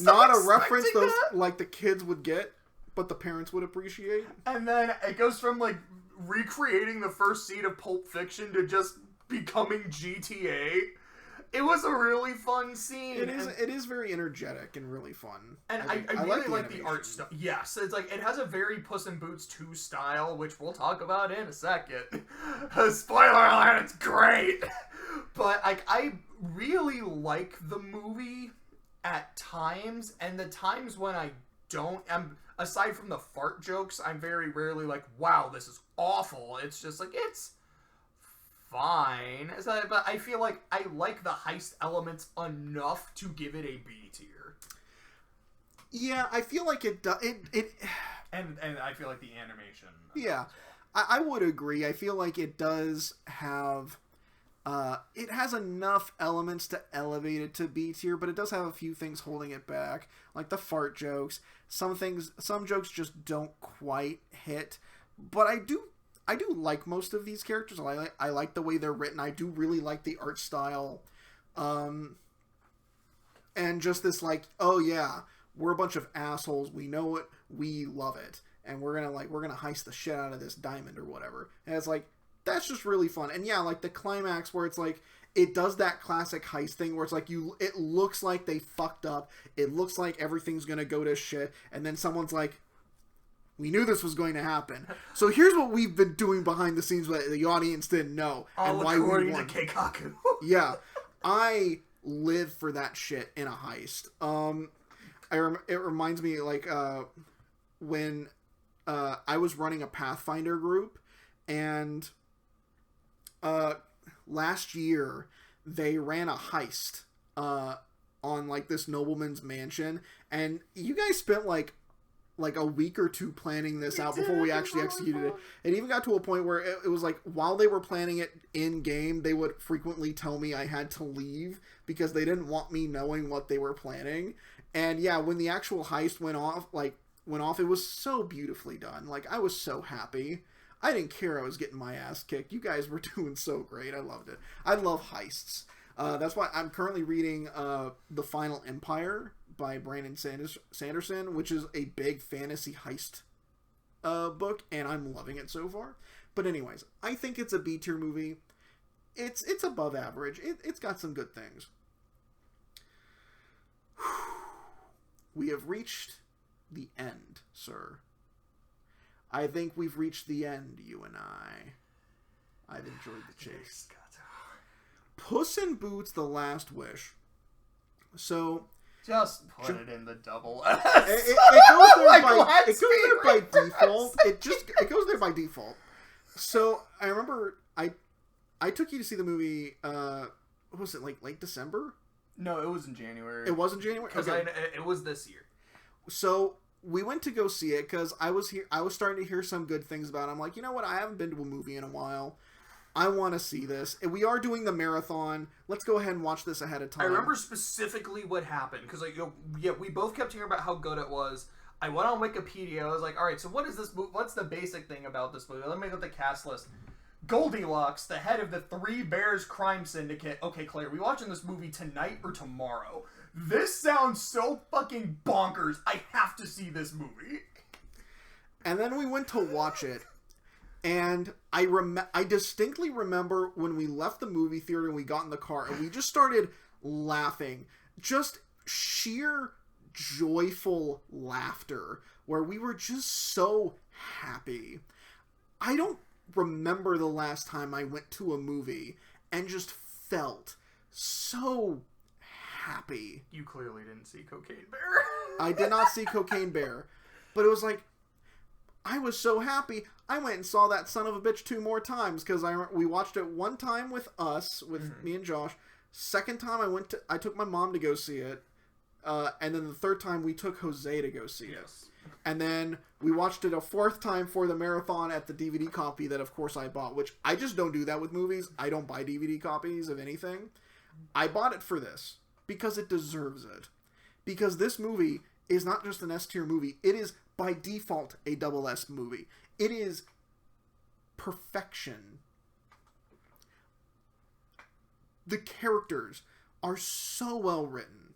not a reference those like the kids would get, but the parents would appreciate. And then it goes from like recreating the first scene of Pulp Fiction to just becoming GTA. It was a really fun scene. It is very energetic and really fun. And I really like the art stuff. Yes, it's like, it has a very Puss in Boots 2 style, which we'll talk about in a second. Spoiler alert, it's great! But like, I really like the movie at times, and the times when I don't, aside from the fart jokes, I'm very rarely like, wow, this is awful. It's just like, it's fine. But I feel like I like the heist elements enough to give it a B tier. Yeah, I feel like it does. And I feel like the animation. Yeah, I would agree. I feel like it does have. It has enough elements to elevate it to B tier, but it does have a few things holding it back, like the fart jokes. Some jokes just don't quite hit. But I do like most of these characters. I like the way they're written. I do really like the art style, and just this like, oh yeah, we're a bunch of assholes. We know it. We love it, and we're gonna heist the shit out of this diamond or whatever. And it's like, that's just really fun. And yeah, like the climax where it's like, it does that classic heist thing where it's like, it looks like they fucked up. It looks like everything's gonna go to shit. And then someone's like, we knew this was going to happen. So here's what we've been doing behind the scenes that the audience didn't know. And why we won. Keikaku. Yeah. I live for that shit in a heist. It reminds me like, when, I was running a Pathfinder group, and last year they ran a heist on like this nobleman's mansion, and you guys spent like a week or two planning this out before we actually executed it. It even got to a point where it was like, while they were planning it in game, they would frequently tell me I had to leave because they didn't want me knowing what they were planning. And yeah, when the actual heist went off, it was so beautifully done. Like, I was so happy. I didn't care I was getting my ass kicked. You guys were doing so great. I loved it. I love heists. That's why I'm currently reading The Final Empire by Brandon Sanderson, which is a big fantasy heist book, and I'm loving it so far. But anyways, I think it's a B-tier movie. It's above average. It's got some good things. We have reached the end, sir. I think we've reached the end, you and I. I've enjoyed the chase. Puss in Boots: The Last Wish. So, just put it in the double S. It goes there by default. It goes there by default. So I remember I took you to see the movie. What was it, like late December? No, it was in January. It was in January? Because it was this year. So we went to go see it because I was starting to hear some good things about it. I'm like, you know what? I haven't been to a movie in a while. I want to see this. And we are doing the marathon. Let's go ahead and watch this ahead of time. I remember specifically what happened because, like, we both kept hearing about how good it was. I went on Wikipedia. I was like, all right, so what is this movie? What's the basic thing about this movie? Let me get the cast list. Goldilocks, the head of the Three Bears crime syndicate. Okay, Claire, we watching this movie tonight or tomorrow? This sounds so fucking bonkers. I have to see this movie. And then we went to watch it, and I distinctly remember when we left the movie theater and we got in the car, and we just started laughing. Just sheer joyful laughter, where we were just so happy. I don't remember the last time I went to a movie and just felt so happy. You clearly didn't see Cocaine Bear. I did not see Cocaine Bear, but it was like, I was so happy. I went and saw that son of a bitch 2 more times because we watched it one time with me and Josh. Second time I took my mom to go see it, and then the third time we took Jose to go see it. And then we watched it a 4th time for the marathon at the DVD copy that, of course, I bought, which I just don't do that with movies. I don't buy DVD copies of anything. I bought it for this because it deserves it. Because this movie is not just an S-tier movie. It is, by default, a double S movie. It is perfection. The characters are so well written.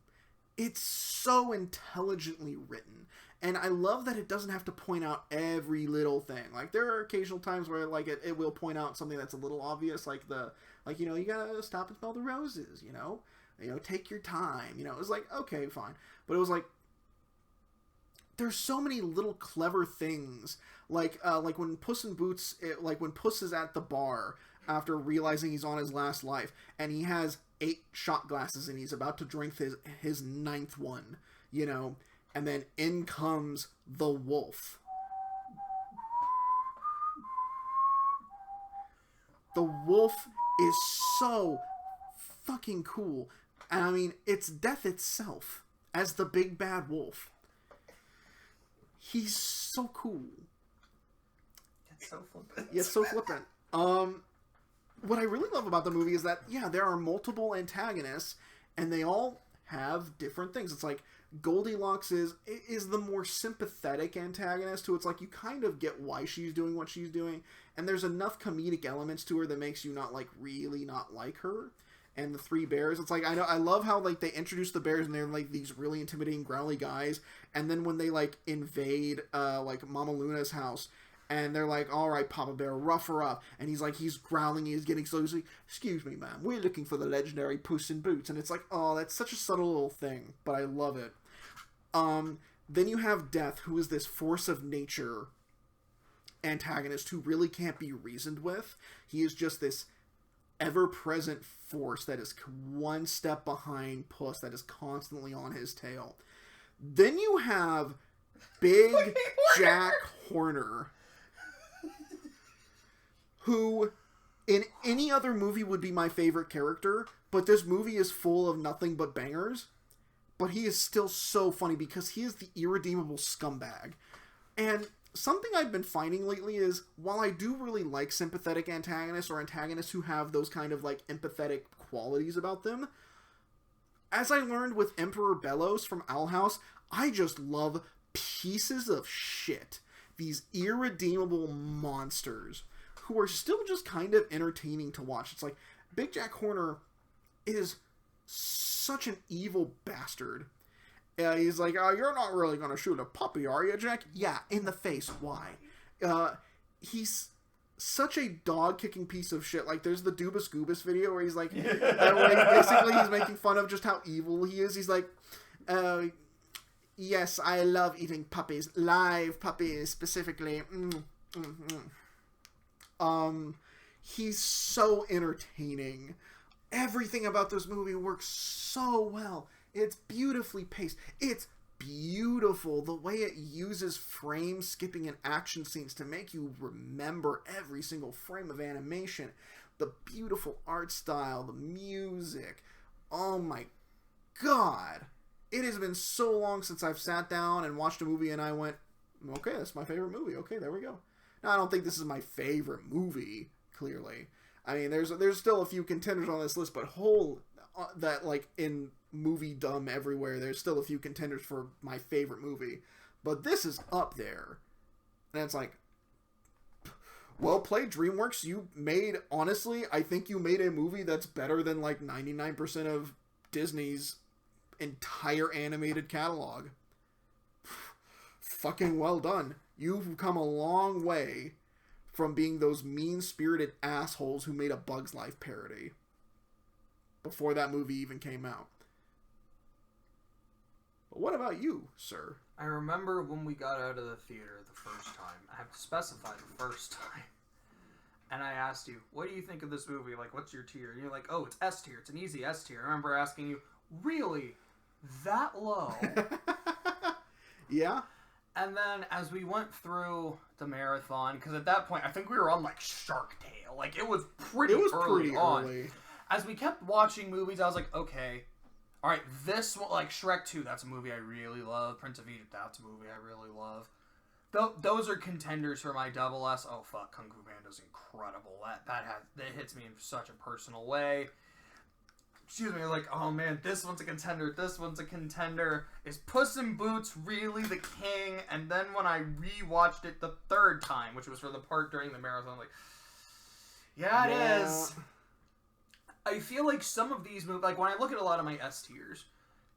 It's so intelligently written. And I love that it doesn't have to point out every little thing. Like, there are occasional times where, like, it will point out something that's a little obvious, like you gotta stop and smell the roses, you know, take your time, it was like, okay, fine. But it was like, there's so many little clever things, like when Puss in Boots, when Puss is at the bar after realizing he's on his last life, and he has 8 shot glasses and he's about to drink his 9th one, and then in comes the wolf. The wolf is so fucking cool. And I mean, it's death itself as the big bad wolf. He's so cool. It's so flippant. Yeah, so flippant. What I really love about the movie is that, yeah, there are multiple antagonists, and they all have different things. It's like Goldilocks is the more sympathetic antagonist, who it's like you kind of get why she's doing what she's doing, and there's enough comedic elements to her that makes you not really not like her. And the three bears, it's like, I love how like they introduce the bears and they're like these really intimidating growly guys, and then when they like invade like Mama Luna's house, and they're like, all right, Papa Bear, rough her up. And he's growling, he's getting slow. He's like, excuse me, ma'am, we're looking for the legendary Puss in Boots. And it's like, oh, that's such a subtle little thing, but I love it. Then you have Death, who is this force of nature antagonist who really can't be reasoned with. He is just this ever-present force that is one step behind Puss, that is constantly on his tail. Then you have Big Jack Horner, who in any other movie would be my favorite character, but this movie is full of nothing but bangers. But he is still so funny because he is the irredeemable scumbag. And something I've been finding lately is, while I do really like sympathetic antagonists or antagonists who have those kind of like empathetic qualities about them, as I learned with Emperor Bellows from Owl House, I just love pieces of shit. These irredeemable monsters who are still just kind of entertaining to watch. It's like, Big Jack Horner is such an evil bastard. He's like, you're not really going to shoot a puppy, are you, Jack? Yeah, in the face. Why? He's such a dog-kicking piece of shit. Like, there's the Doobus Goobus video where he's like, basically he's making fun of just how evil he is. He's like, yes, I love eating puppies. Live puppies, specifically. He's so entertaining. Everything about this movie works so well. It's beautifully paced. It's beautiful the way it uses frame skipping and action scenes to make you remember every single frame of animation. The beautiful art style, the music. Oh my god. It has been so long since I've sat down and watched a movie and I went, okay, that's my favorite movie. Okay, there we go. Now, I don't think this is my favorite movie, clearly. I mean, there's still a few contenders on this list, but that like in movie dumb everywhere, there's still a few contenders for my favorite movie. But this is up there. And it's like, well played, DreamWorks. You made, honestly, I think you made a movie that's better than like 99% of Disney's entire animated catalog. Fucking well done. You've come a long way from being those mean-spirited assholes who made a Bug's Life parody before that movie even came out. But what about you, sir? I remember when we got out of the theater the first time. I have to specify the first time. And I asked you, what do you think of this movie? Like, what's your tier? And you're like, oh, it's S tier. It's an easy S tier. I remember asking you, really? That low? Yeah? And then as we went through the marathon, because at that point, I think we were on like Shark Tale. Like, it was pretty early on. As we kept watching movies, I was like, okay, all right, this one, like Shrek 2, that's a movie I really love. Prince of Egypt, that's a movie I really love. Those are contenders for my double S. Oh, fuck, Kung Fu Panda's incredible. That hits me in such a personal way. Excuse me, like, oh man, this one's a contender, this one's a contender. Is Puss in Boots really the king? And then when I rewatched it the third time, which was for the part during the marathon, I'm like, yeah, it is. I feel like some of these movies, like when I look at a lot of my S tiers,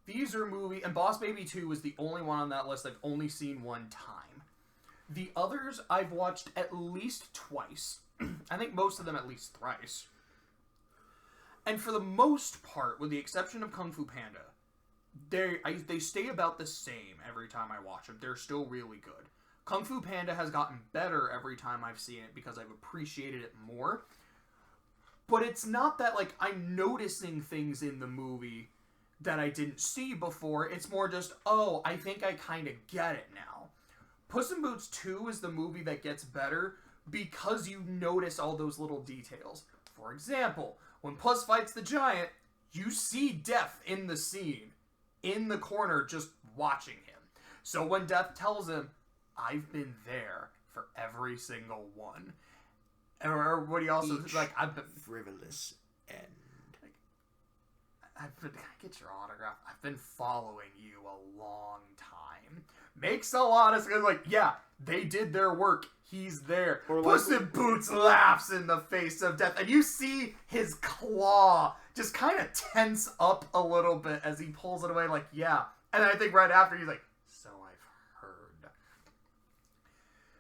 these are movies, and Boss Baby 2 was the only one on that list I've only seen one time. The others I've watched at least twice. I think most of them at least thrice. And for the most part, with the exception of Kung Fu Panda, they stay about the same every time I watch them. They're still really good. Kung Fu Panda has gotten better every time I've seen it because I've appreciated it more. But it's not that, like, I'm noticing things in the movie that I didn't see before. It's more just, oh, I think I kind of get it now. Puss in Boots 2 is the movie that gets better because you notice all those little details. For example, when Puss fights the giant, you see Death in the scene, in the corner, just watching him. So when Death tells him, I've been there for every single one. Or what he also is like, I've been frivolous end. I've been, can I get your autograph? I've been following you a long time. Makes a lot of sense. Like, yeah, they did their work. He's there. Or Puss in Boots laughs in the face of Death, and you see his claw just kind of tense up a little bit as he pulls it away. Like, yeah. And I think right after he's like, so I've heard.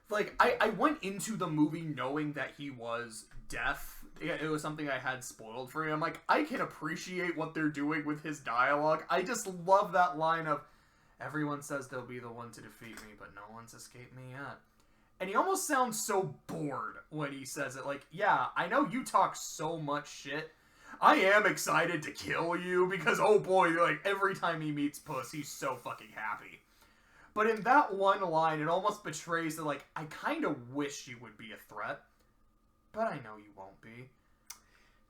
Like, I went into the movie knowing that he was Death. It was something I had spoiled for me. I'm like, I can appreciate what they're doing with his dialogue. I just love that line of, everyone says they'll be the one to defeat me, but no one's escaped me yet. And he almost sounds so bored when he says it. Like, yeah, I know you talk so much shit. I am excited to kill you because, oh boy, like, every time he meets Puss, he's so fucking happy. But in that one line, it almost betrays that, like, I kind of wish you would be a threat. But I know you won't be.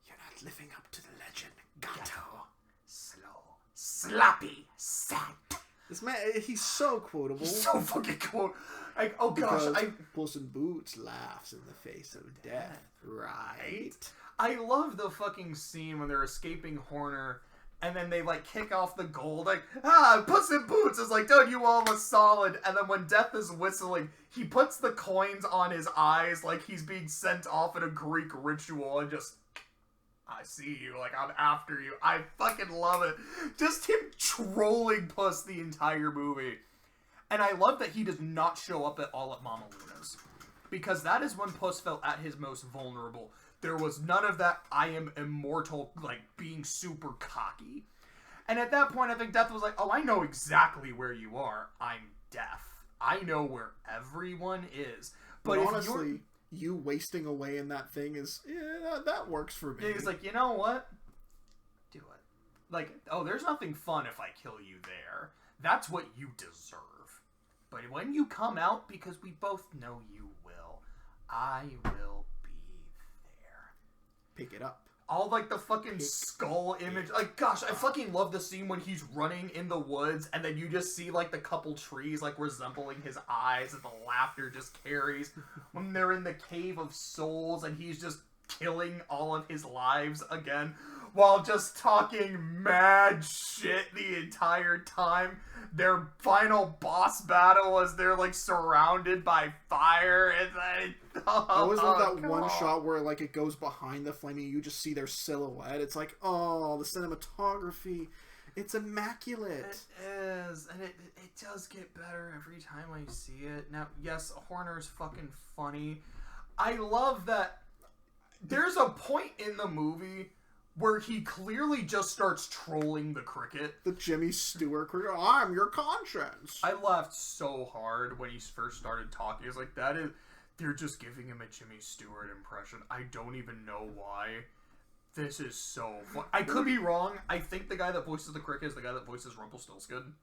You're not living up to the legend, Gato. Slow, sloppy, sad. This man, he's so quotable. He's so fucking quotable. Like, oh gosh, Puss in Boots laughs in the face of death, right? I love the fucking scene when they're escaping Horner, and then they, like, kick off the gold, like, Puss in Boots is like, dude, you almost solid. And then when Death is whistling, he puts the coins on his eyes like he's being sent off in a Greek ritual and just, I see you, like, I'm after you. I fucking love it. Just him trolling Puss the entire movie. And I love that he does not show up at all at Mama Luna's. Because that is when Puss felt at his most vulnerable. There was none of that, I am immortal, like, being super cocky. And at that point, I think Death was like, oh, I know exactly where you are. I'm Death. I know where everyone is. But honestly, you wasting away in that thing is, yeah, that works for me. He's like, you know what? Do it. Like, oh, there's nothing fun if I kill you there. That's what you deserve. But when you come out, because we both know you will, I will be there. Pick it up. All, like, the fucking skull image. Like, gosh, I fucking love the scene when he's running in the woods, and then you just see, like, the couple trees, like, resembling his eyes, and the laughter just carries. When they're in the Cave of Souls, and he's just killing all of his lives again, while just talking mad shit the entire time. Their final boss battle as they're, like, surrounded by fire, and then... I always love that one shot where, like, it goes behind the flame and you just see their silhouette. It's like, oh, the cinematography. It's immaculate. It is, and it does get better every time I see it. Now, yes, Horner's fucking funny. I love that there's a point in the movie where he clearly just starts trolling the cricket. The Jimmy Stewart cricket. I'm your conscience. I laughed so hard when he first started talking. He was like, that is... They're just giving him a Jimmy Stewart impression. I don't even know why. This is so fun. I could be wrong. I think the guy that voices the cricket is the guy that voices Rumpelstiltskin.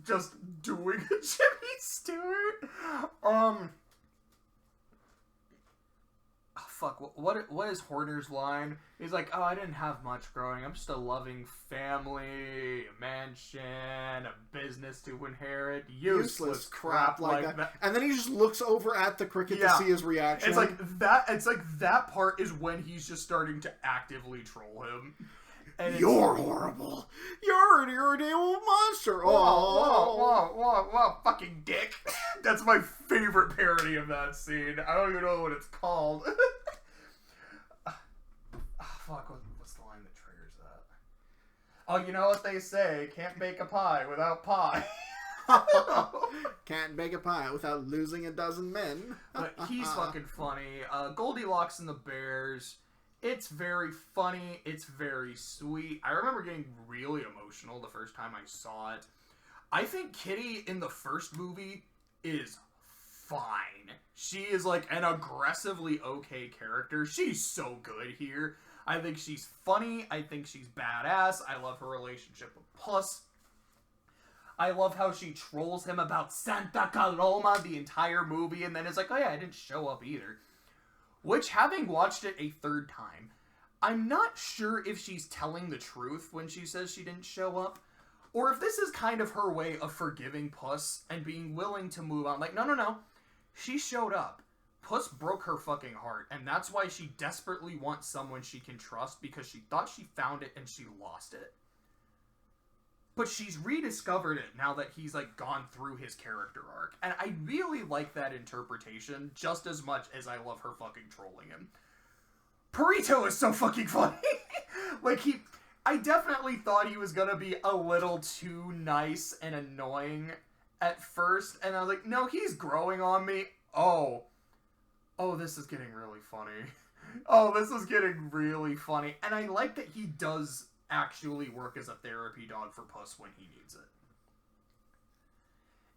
Just doing a Jimmy Stewart. Fuck, what is Horner's line? He's like, oh, I didn't have much growing. I'm just a loving family, a mansion, a business to inherit, useless crap like that. And then he just looks over at the cricket to see his reaction. It's like that part is when he's just starting to actively troll him. And you're horrible. You're an irredeemable monster. Whoa, fucking dick. That's my favorite parody of that scene. I don't even know what it's called. Fuck, what's the line that triggers that? Oh, you know what they say, can't bake a pie without pie. Can't bake a pie without losing a dozen men. But he's fucking funny. Goldilocks and the Bears. It's very funny. It's very sweet. I remember getting really emotional the first time I saw it. I think Kitty in the first movie is fine. She is like an aggressively okay character. She's so good here. I think she's funny. I think she's badass. I love her relationship with Puss. I love how she trolls him about Santa Coloma the entire movie and then is like, oh yeah, I didn't show up either. Which, having watched it a third time, I'm not sure if she's telling the truth when she says she didn't show up, or if this is kind of her way of forgiving Puss and being willing to move on. Like, no. She showed up. Puss broke her fucking heart, and that's why she desperately wants someone she can trust, because she thought she found it and she lost it. But she's rediscovered it now that he's, like, gone through his character arc. And I really like that interpretation just as much as I love her fucking trolling him. Perito is so fucking funny! Like, I definitely thought he was gonna be a little too nice and annoying at first. And I was like, no, he's growing on me. Oh, this is getting really funny. Oh, this is getting really funny. And I like that he does actually work as a therapy dog for Puss when he needs it.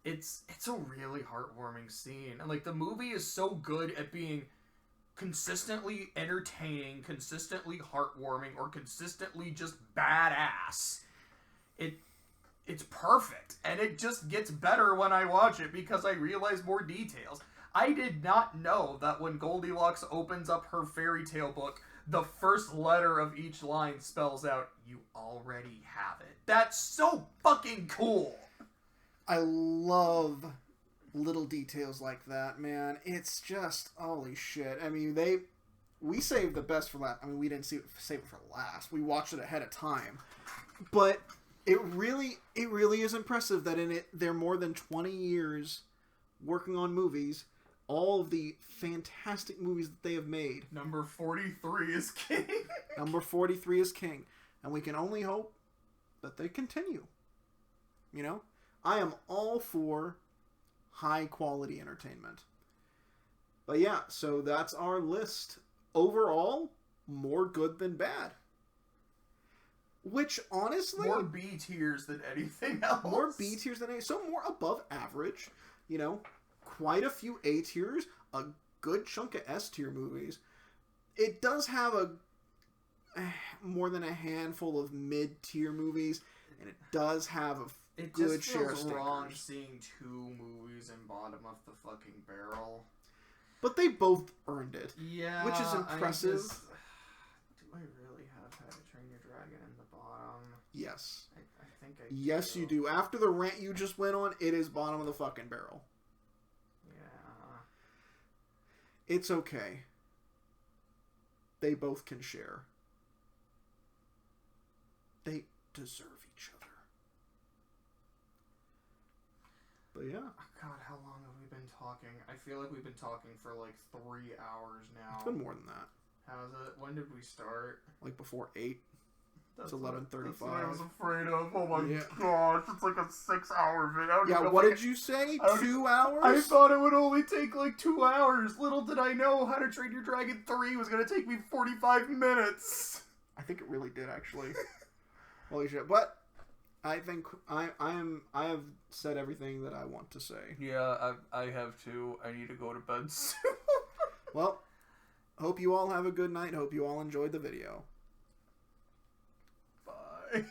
It's a really heartwarming scene. And, like, the movie is so good at being consistently entertaining, consistently heartwarming, or consistently just badass. It's perfect. And it just gets better when I watch it because I realize more details. I did not know that when Goldilocks opens up her fairy tale book, the first letter of each line spells out, "You already have it." That's so fucking cool! I love little details like that, man. It's just, holy shit. I mean, we saved the best for last. I mean, we didn't save it for last. We watched it ahead of time. But it really is impressive that in it, they're more than 20 years working on movies. All of the fantastic movies that they have made. Number 43 is king. Number 43 is king. And we can only hope that they continue. You know? I am all for high quality entertainment. But yeah, so that's our list. Overall, more good than bad. Which, honestly... more B tiers than anything else. More B tiers than anything. So more above average, you know? Quite a few A tiers, a good chunk of S tier movies. It does have more than a handful of mid tier movies, and it does have a good share of stickers. It just feels wrong seeing two movies in bottom of the fucking barrel. But they both earned it. Yeah, which is impressive. Do I really have How to Train Your Dragon in the bottom? Yes. I think I do. Yes, you do. After the rant you just went on, it is bottom of the fucking barrel. It's okay. They both can share. They deserve each other. But yeah. God, how long have we been talking? I feel like we've been talking for like 3 hours now. It's been more than that. How's it? When did we start? Like before 8. It's 11:35. That's what I was afraid of. Oh my gosh, it's like a 6-hour video. Yeah, what did you say? 2 hours? I thought it would only take like 2 hours. Little did I know How to Train Your Dragon 3 was going to take me 45 minutes. I think it really did, actually. Holy shit. But I think I have said everything that I want to say. Yeah, I have too. I need to go to bed soon. Well, hope you all have a good night. Hope you all enjoyed the video. Bye.